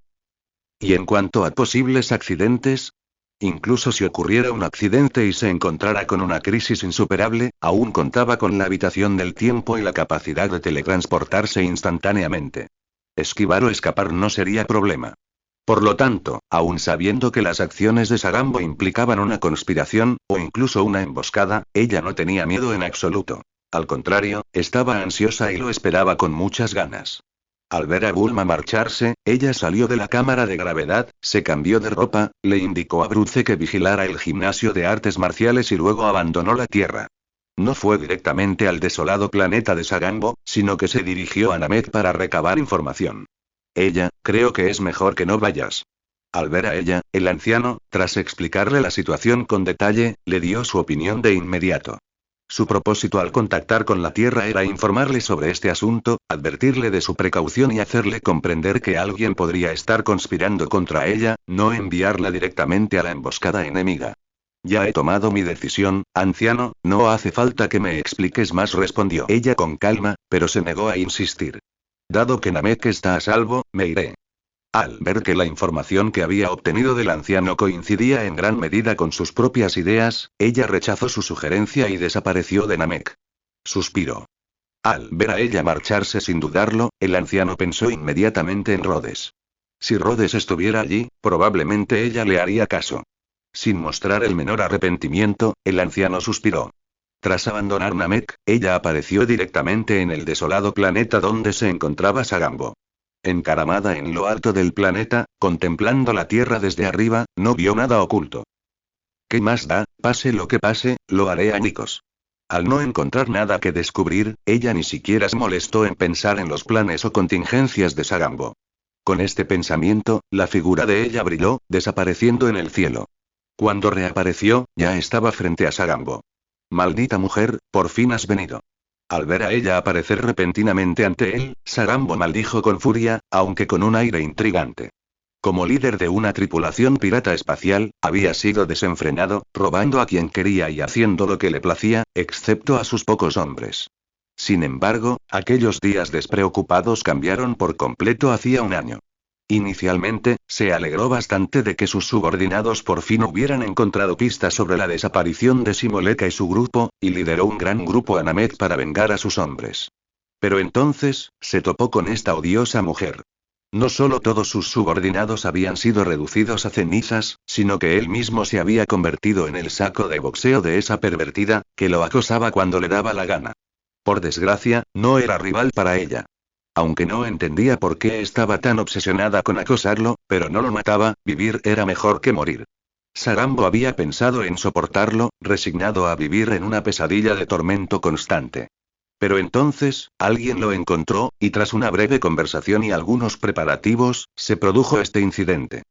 Y en cuanto a posibles accidentes, incluso si ocurriera un accidente y se encontrara con una crisis insuperable, aún contaba con la habitación del tiempo y la capacidad de teletransportarse instantáneamente. Esquivar o escapar no sería problema. Por lo tanto, aun sabiendo que las acciones de Sagambo implicaban una conspiración, o incluso una emboscada, ella no tenía miedo en absoluto. Al contrario, estaba ansiosa y lo esperaba con muchas ganas. Al ver a Bulma marcharse, ella salió de la cámara de gravedad, se cambió de ropa, le indicó a Bruce que vigilara el gimnasio de artes marciales y luego abandonó la Tierra. No fue directamente al desolado planeta de Sagambo, sino que se dirigió a Namek para recabar información. Creo que es mejor que no vayas. Al ver a ella, el anciano, tras explicarle la situación con detalle, le dio su opinión de inmediato. Su propósito al contactar con la Tierra era informarle sobre este asunto, advertirle de su precaución y hacerle comprender que alguien podría estar conspirando contra ella, no enviarla directamente a la emboscada enemiga. Ya he tomado mi decisión, anciano, no hace falta que me expliques más, respondió ella con calma, pero se negó a insistir. Dado que Namek está a salvo, me iré. Al ver que la información que había obtenido del anciano coincidía en gran medida con sus propias ideas, ella rechazó su sugerencia y desapareció de Namek. Suspiró. Al ver a ella marcharse sin dudarlo, el anciano pensó inmediatamente en Rhodes. Si Rhodes estuviera allí, probablemente ella le haría caso. Sin mostrar el menor arrepentimiento, el anciano suspiró. Tras abandonar Namek, ella apareció directamente en el desolado planeta donde se encontraba Sagambo. Encaramada en lo alto del planeta, contemplando la Tierra desde arriba, no vio nada oculto. ¿Qué más da? Pase lo que pase, lo haré añicos. Al no encontrar nada que descubrir, ella ni siquiera se molestó en pensar en los planes o contingencias de Sagambo. Con este pensamiento, la figura de ella brilló, desapareciendo en el cielo. Cuando reapareció, ya estaba frente a Sagambo. Maldita mujer, por fin has venido. Al ver a ella aparecer repentinamente ante él, Sagambo maldijo con furia, aunque con un aire intrigante. Como líder de una tripulación pirata espacial, había sido desenfrenado, robando a quien quería y haciendo lo que le placía, excepto a sus pocos hombres. Sin embargo, aquellos días despreocupados cambiaron por completo hacía un año. Inicialmente, se alegró bastante de que sus subordinados por fin hubieran encontrado pistas sobre la desaparición de Simoleka y su grupo, y lideró un gran grupo a Namek para vengar a sus hombres. Pero entonces, se topó con esta odiosa mujer. No solo todos sus subordinados habían sido reducidos a cenizas, sino que él mismo se había convertido en el saco de boxeo de esa pervertida, que lo acosaba cuando le daba la gana. Por desgracia, no era rival para ella. Aunque no entendía por qué estaba tan obsesionada con acosarlo, pero no lo mataba, vivir era mejor que morir. Sagambo había pensado en soportarlo, resignado a vivir en una pesadilla de tormento constante. Pero entonces, alguien lo encontró, y tras una breve conversación y algunos preparativos, se produjo este incidente.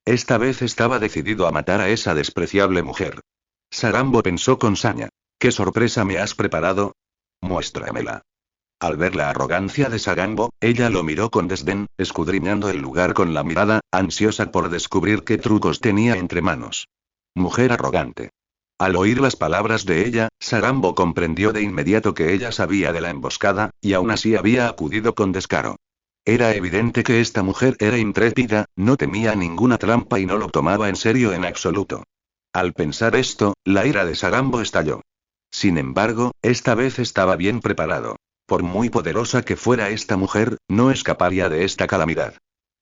Esta vez estaba decidido a matar a esa despreciable mujer. Sagambo pensó con saña. ¿Qué sorpresa me has preparado? Muéstramela. Al ver la arrogancia de Sagambo, ella lo miró con desdén, escudriñando el lugar con la mirada, ansiosa por descubrir qué trucos tenía entre manos. Mujer arrogante. Al oír las palabras de ella, Sagambo comprendió de inmediato que ella sabía de la emboscada, y aún así había acudido con descaro. Era evidente que esta mujer era intrépida, no temía ninguna trampa y no lo tomaba en serio en absoluto. Al pensar esto, la ira de Sagambo estalló. Sin embargo, esta vez estaba bien preparado. Por muy poderosa que fuera esta mujer, no escaparía de esta calamidad.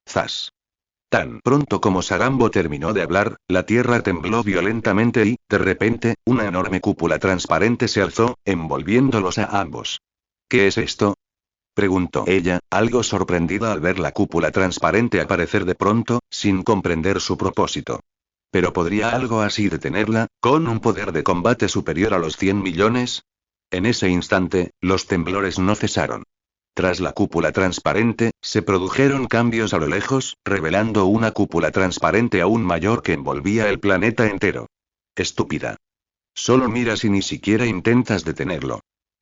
Zas. Tan pronto como Sagambo terminó de hablar, la tierra tembló violentamente y, de repente, una enorme cúpula transparente se alzó, envolviéndolos a ambos. ¿Qué es esto?, preguntó ella, algo sorprendida al ver la cúpula transparente aparecer de pronto, sin comprender su propósito. ¿Pero podría algo así detenerla, con un poder de combate superior a los 100 millones? En ese instante, los temblores no cesaron. Tras la cúpula transparente, se produjeron cambios a lo lejos, revelando una cúpula transparente aún mayor que envolvía el planeta entero. Estúpida. Solo miras y ni siquiera intentas detenerlo,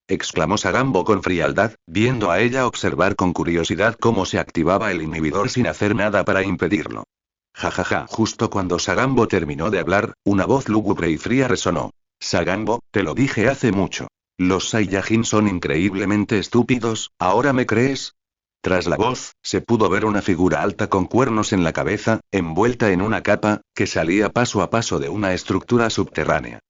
exclamó Sagambo con frialdad, viendo a ella observar con curiosidad cómo se activaba el inhibidor sin hacer nada para impedirlo. Jajaja. Justo cuando Sagambo terminó de hablar, una voz lúgubre y fría resonó. Sagambo, te lo dije hace mucho. Los Saiyajin son increíblemente estúpidos, ¿ahora me crees? Tras la voz, se pudo ver una figura alta con cuernos en la cabeza, envuelta en una capa, que salía paso a paso de una estructura subterránea.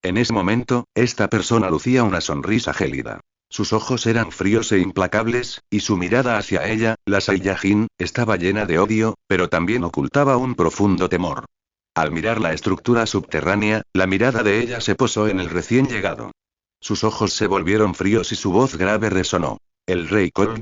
En ese momento, esta persona lucía una sonrisa gélida. Sus ojos eran fríos e implacables, y su mirada hacia ella, la Saiyajin, estaba llena de odio, pero también ocultaba un profundo temor. Al mirar la estructura subterránea, la mirada de ella se posó en el recién llegado. Sus ojos se volvieron fríos y su voz grave resonó. ¿El Rey Cold?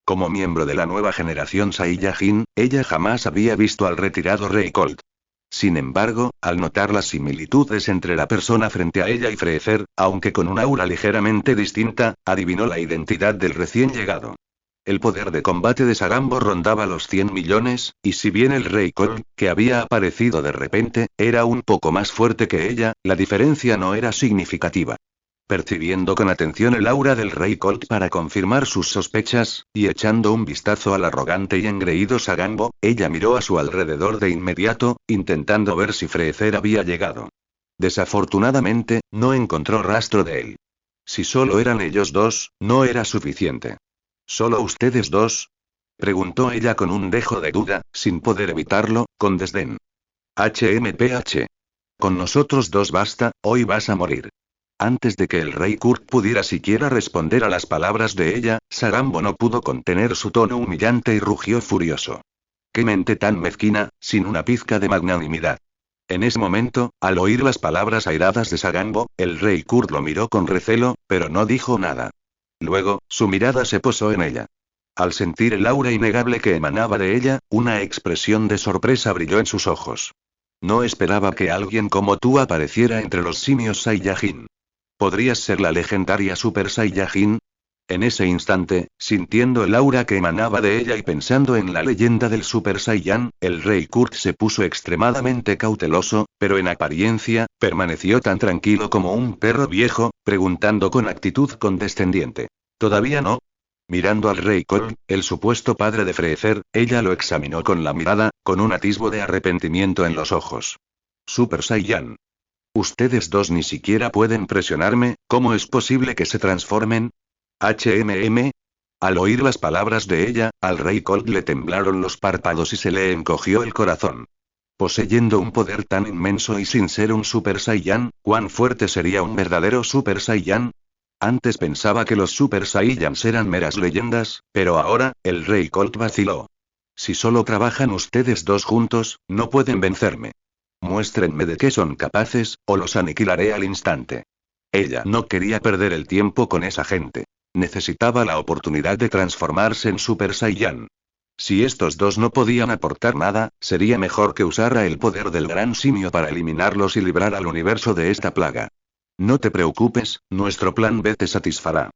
Como miembro de la nueva generación Saiyajin, ella jamás había visto al retirado Rey Cold. Sin embargo, al notar las similitudes entre la persona frente a ella y Freezer, aunque con un aura ligeramente distinta, adivinó la identidad del recién llegado. El poder de combate de Sagambo rondaba los 100 millones, y si bien el Rey Cold, que había aparecido de repente, era un poco más fuerte que ella, la diferencia no era significativa. Percibiendo con atención el aura del Rey Colt para confirmar sus sospechas, y echando un vistazo al arrogante y engreído Sagambo, ella miró a su alrededor de inmediato, intentando ver si Freezer había llegado. Desafortunadamente, no encontró rastro de él. Si solo eran ellos dos, no era suficiente. ¿Solo ustedes dos?, preguntó ella con un dejo de duda, sin poder evitarlo, con desdén. HMPH. Con nosotros dos basta, hoy vas a morir. Antes de que el Rey Kurt pudiera siquiera responder a las palabras de ella, Sagambo no pudo contener su tono humillante y rugió furioso. ¡Qué mente tan mezquina, sin una pizca de magnanimidad! En ese momento, al oír las palabras airadas de Sagambo, el Rey Kurt lo miró con recelo, pero no dijo nada. Luego, su mirada se posó en ella. Al sentir el aura innegable que emanaba de ella, una expresión de sorpresa brilló en sus ojos. No esperaba que alguien como tú apareciera entre los simios Saiyajin. ¿Podrías ser la legendaria Super Saiyajin? En ese instante, sintiendo el aura que emanaba de ella y pensando en la leyenda del Super Saiyan, el Rey Kurt se puso extremadamente cauteloso, pero en apariencia, permaneció tan tranquilo como un perro viejo, preguntando con actitud condescendiente. ¿Todavía no? Mirando al Rey Kurt, el supuesto padre de Freezer, ella lo examinó con la mirada, con un atisbo de arrepentimiento en los ojos. Super Saiyan. Ustedes dos ni siquiera pueden presionarme, ¿cómo es posible que se transformen? HMM. Al oír las palabras de ella, al Rey Colt le temblaron los párpados y se le encogió el corazón. Poseyendo un poder tan inmenso y sin ser un Super Saiyan, ¿cuán fuerte sería un verdadero Super Saiyan? Antes pensaba que los Super Saiyans eran meras leyendas, pero ahora, el Rey Colt vaciló. Si solo trabajan ustedes dos juntos, no pueden vencerme. Muéstrenme de qué son capaces, o los aniquilaré al instante. Ella no quería perder el tiempo con esa gente. Necesitaba la oportunidad de transformarse en Super Saiyan. Si estos dos no podían aportar nada, sería mejor que usara el poder del gran simio para eliminarlos y librar al universo de esta plaga. No te preocupes, nuestro plan B te satisfará.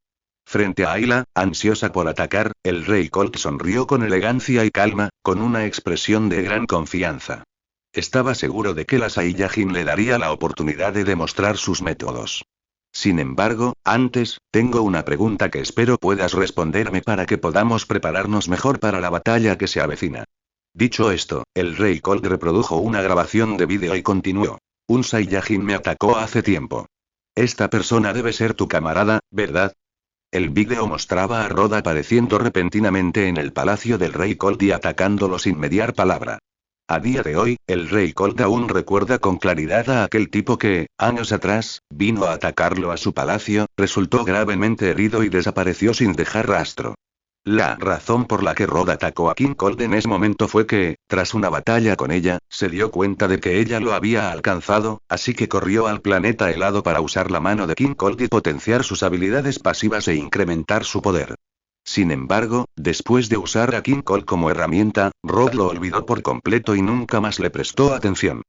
Frente a Ayla, ansiosa por atacar, el Rey Colt sonrió con elegancia y calma, con una expresión de gran confianza. Estaba seguro de que la Saiyajin le daría la oportunidad de demostrar sus métodos. Sin embargo, antes, tengo una pregunta que espero puedas responderme para que podamos prepararnos mejor para la batalla que se avecina. Dicho esto, el Rey Colt reprodujo una grabación de vídeo y continuó. Un Saiyajin me atacó hace tiempo. Esta persona debe ser tu camarada, ¿verdad? El vídeo mostraba a Rod apareciendo repentinamente en el palacio del Rey Colt y atacándolo sin mediar palabra. A día de hoy, el Rey Colt aún recuerda con claridad a aquel tipo que, años atrás, vino a atacarlo a su palacio, resultó gravemente herido y desapareció sin dejar rastro. La razón por la que Rod atacó a King Cold en ese momento fue que, tras una batalla con ella, se dio cuenta de que ella lo había alcanzado, así que corrió al planeta helado para usar la mano de King Cold y potenciar sus habilidades pasivas e incrementar su poder. Sin embargo, después de usar a King Cold como herramienta, Rod lo olvidó por completo y nunca más le prestó atención.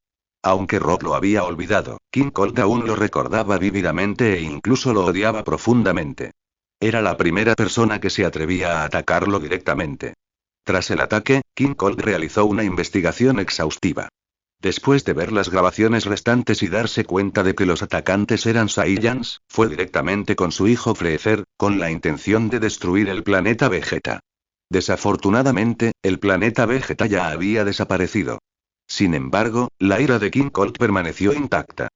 Aunque Rod lo había olvidado, King Cold aún lo recordaba vívidamente e incluso lo odiaba profundamente. Era la primera persona que se atrevía a atacarlo directamente. Tras el ataque, King Cold realizó una investigación exhaustiva. Después de ver las grabaciones restantes y darse cuenta de que los atacantes eran Saiyans, fue directamente con su hijo Freezer, con la intención de destruir el planeta Vegeta. Desafortunadamente, el planeta Vegeta ya había desaparecido. Sin embargo, la ira de King Cold permaneció intacta.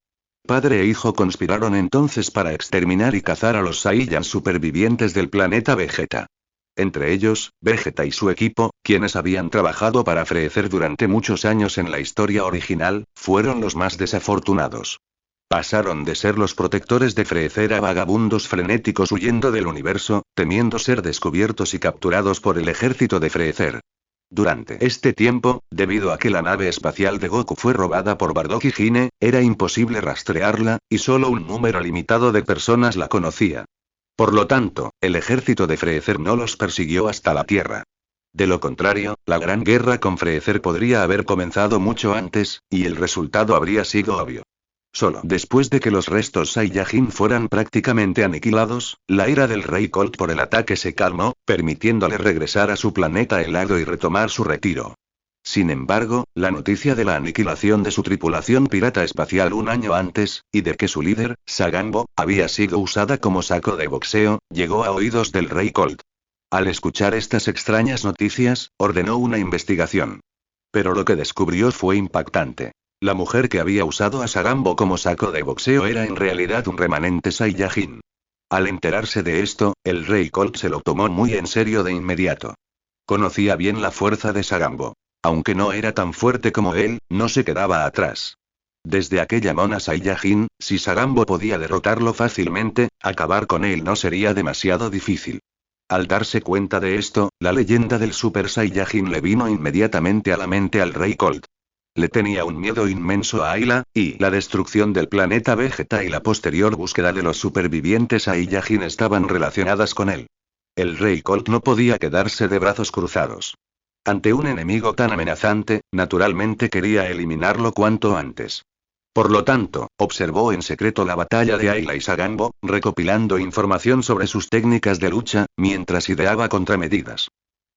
Padre e hijo conspiraron entonces para exterminar y cazar a los Saiyans supervivientes del planeta Vegeta. Entre ellos, Vegeta y su equipo, quienes habían trabajado para Freezer durante muchos años en la historia original, fueron los más desafortunados. Pasaron de ser los protectores de Freezer a vagabundos frenéticos huyendo del universo, temiendo ser descubiertos y capturados por el ejército de Freezer. Durante este tiempo, debido a que la nave espacial de Goku fue robada por Bardock y Gine, era imposible rastrearla, y solo un número limitado de personas la conocía. Por lo tanto, el ejército de Freezer no los persiguió hasta la Tierra. De lo contrario, la gran guerra con Freezer podría haber comenzado mucho antes, y el resultado habría sido obvio. Solo después de que los restos Saiyajin fueran prácticamente aniquilados, la ira del Rey Colt por el ataque se calmó, permitiéndole regresar a su planeta helado y retomar su retiro. Sin embargo, la noticia de la aniquilación de su tripulación pirata espacial un año antes, y de que su líder, Sagambo, había sido usada como saco de boxeo, llegó a oídos del Rey Colt. Al escuchar estas extrañas noticias, ordenó una investigación. Pero lo que descubrió fue impactante. La mujer que había usado a Sagambo como saco de boxeo era en realidad un remanente Saiyajin. Al enterarse de esto, el Rey Colt se lo tomó muy en serio de inmediato. Conocía bien la fuerza de Sagambo. Aunque no era tan fuerte como él, no se quedaba atrás. Desde aquella mona Saiyajin, si Sagambo podía derrotarlo fácilmente, acabar con él no sería demasiado difícil. Al darse cuenta de esto, la leyenda del Super Saiyajin le vino inmediatamente a la mente al Rey Colt. Le tenía un miedo inmenso a Ayla, y la destrucción del planeta Vegeta y la posterior búsqueda de los supervivientes Saiyajin estaban relacionadas con él. El Rey Colt no podía quedarse de brazos cruzados. Ante un enemigo tan amenazante, naturalmente quería eliminarlo cuanto antes. Por lo tanto, observó en secreto la batalla de Ayla y Sagambo, recopilando información sobre sus técnicas de lucha, mientras ideaba contramedidas.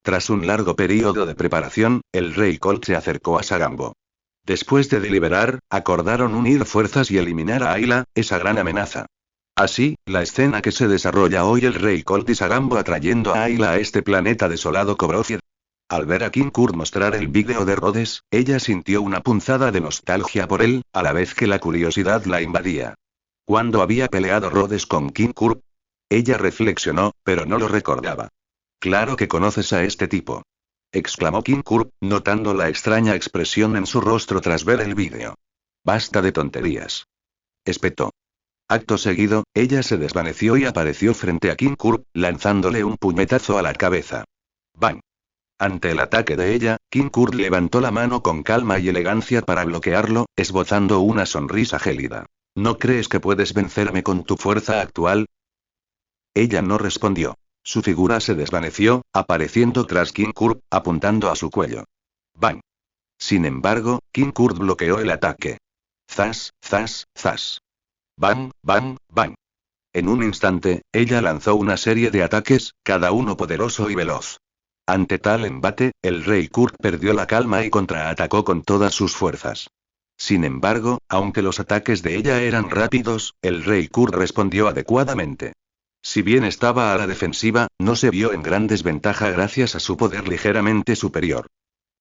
Tras un largo período de preparación, el Rey Colt se acercó a Sagambo. Después de deliberar, acordaron unir fuerzas y eliminar a Ayla, esa gran amenaza. Así, la escena que se desarrolla hoy el Rey Colt y Sagambo atrayendo a Ayla a este planeta desolado cobró vida. Al ver a King Kurt mostrar el vídeo de Rhodes, ella sintió una punzada de nostalgia por él, a la vez que la curiosidad la invadía. ¿Cuándo había peleado Rhodes con King Kurt? Ella reflexionó, pero no lo recordaba. Claro que conoces a este tipo. Exclamó King Kurt, notando la extraña expresión en su rostro tras ver el vídeo. Basta de tonterías. Espetó. Acto seguido, ella se desvaneció y apareció frente a King Kurt, lanzándole un puñetazo a la cabeza. ¡Bang! Ante el ataque de ella, King Kurt levantó la mano con calma y elegancia para bloquearlo, esbozando una sonrisa gélida. ¿No crees que puedes vencerme con tu fuerza actual? Ella no respondió. Su figura se desvaneció, apareciendo tras King Kurt, apuntando a su cuello. ¡Bang! Sin embargo, King Kurt bloqueó el ataque. ¡Zas, zas, zas! ¡Bang, bang, bang! En un instante, ella lanzó una serie de ataques, cada uno poderoso y veloz. Ante tal embate, el Rey Kurt perdió la calma y contraatacó con todas sus fuerzas. Sin embargo, aunque los ataques de ella eran rápidos, el Rey Kurt respondió adecuadamente. Si bien estaba a la defensiva, no se vio en gran desventaja gracias a su poder ligeramente superior.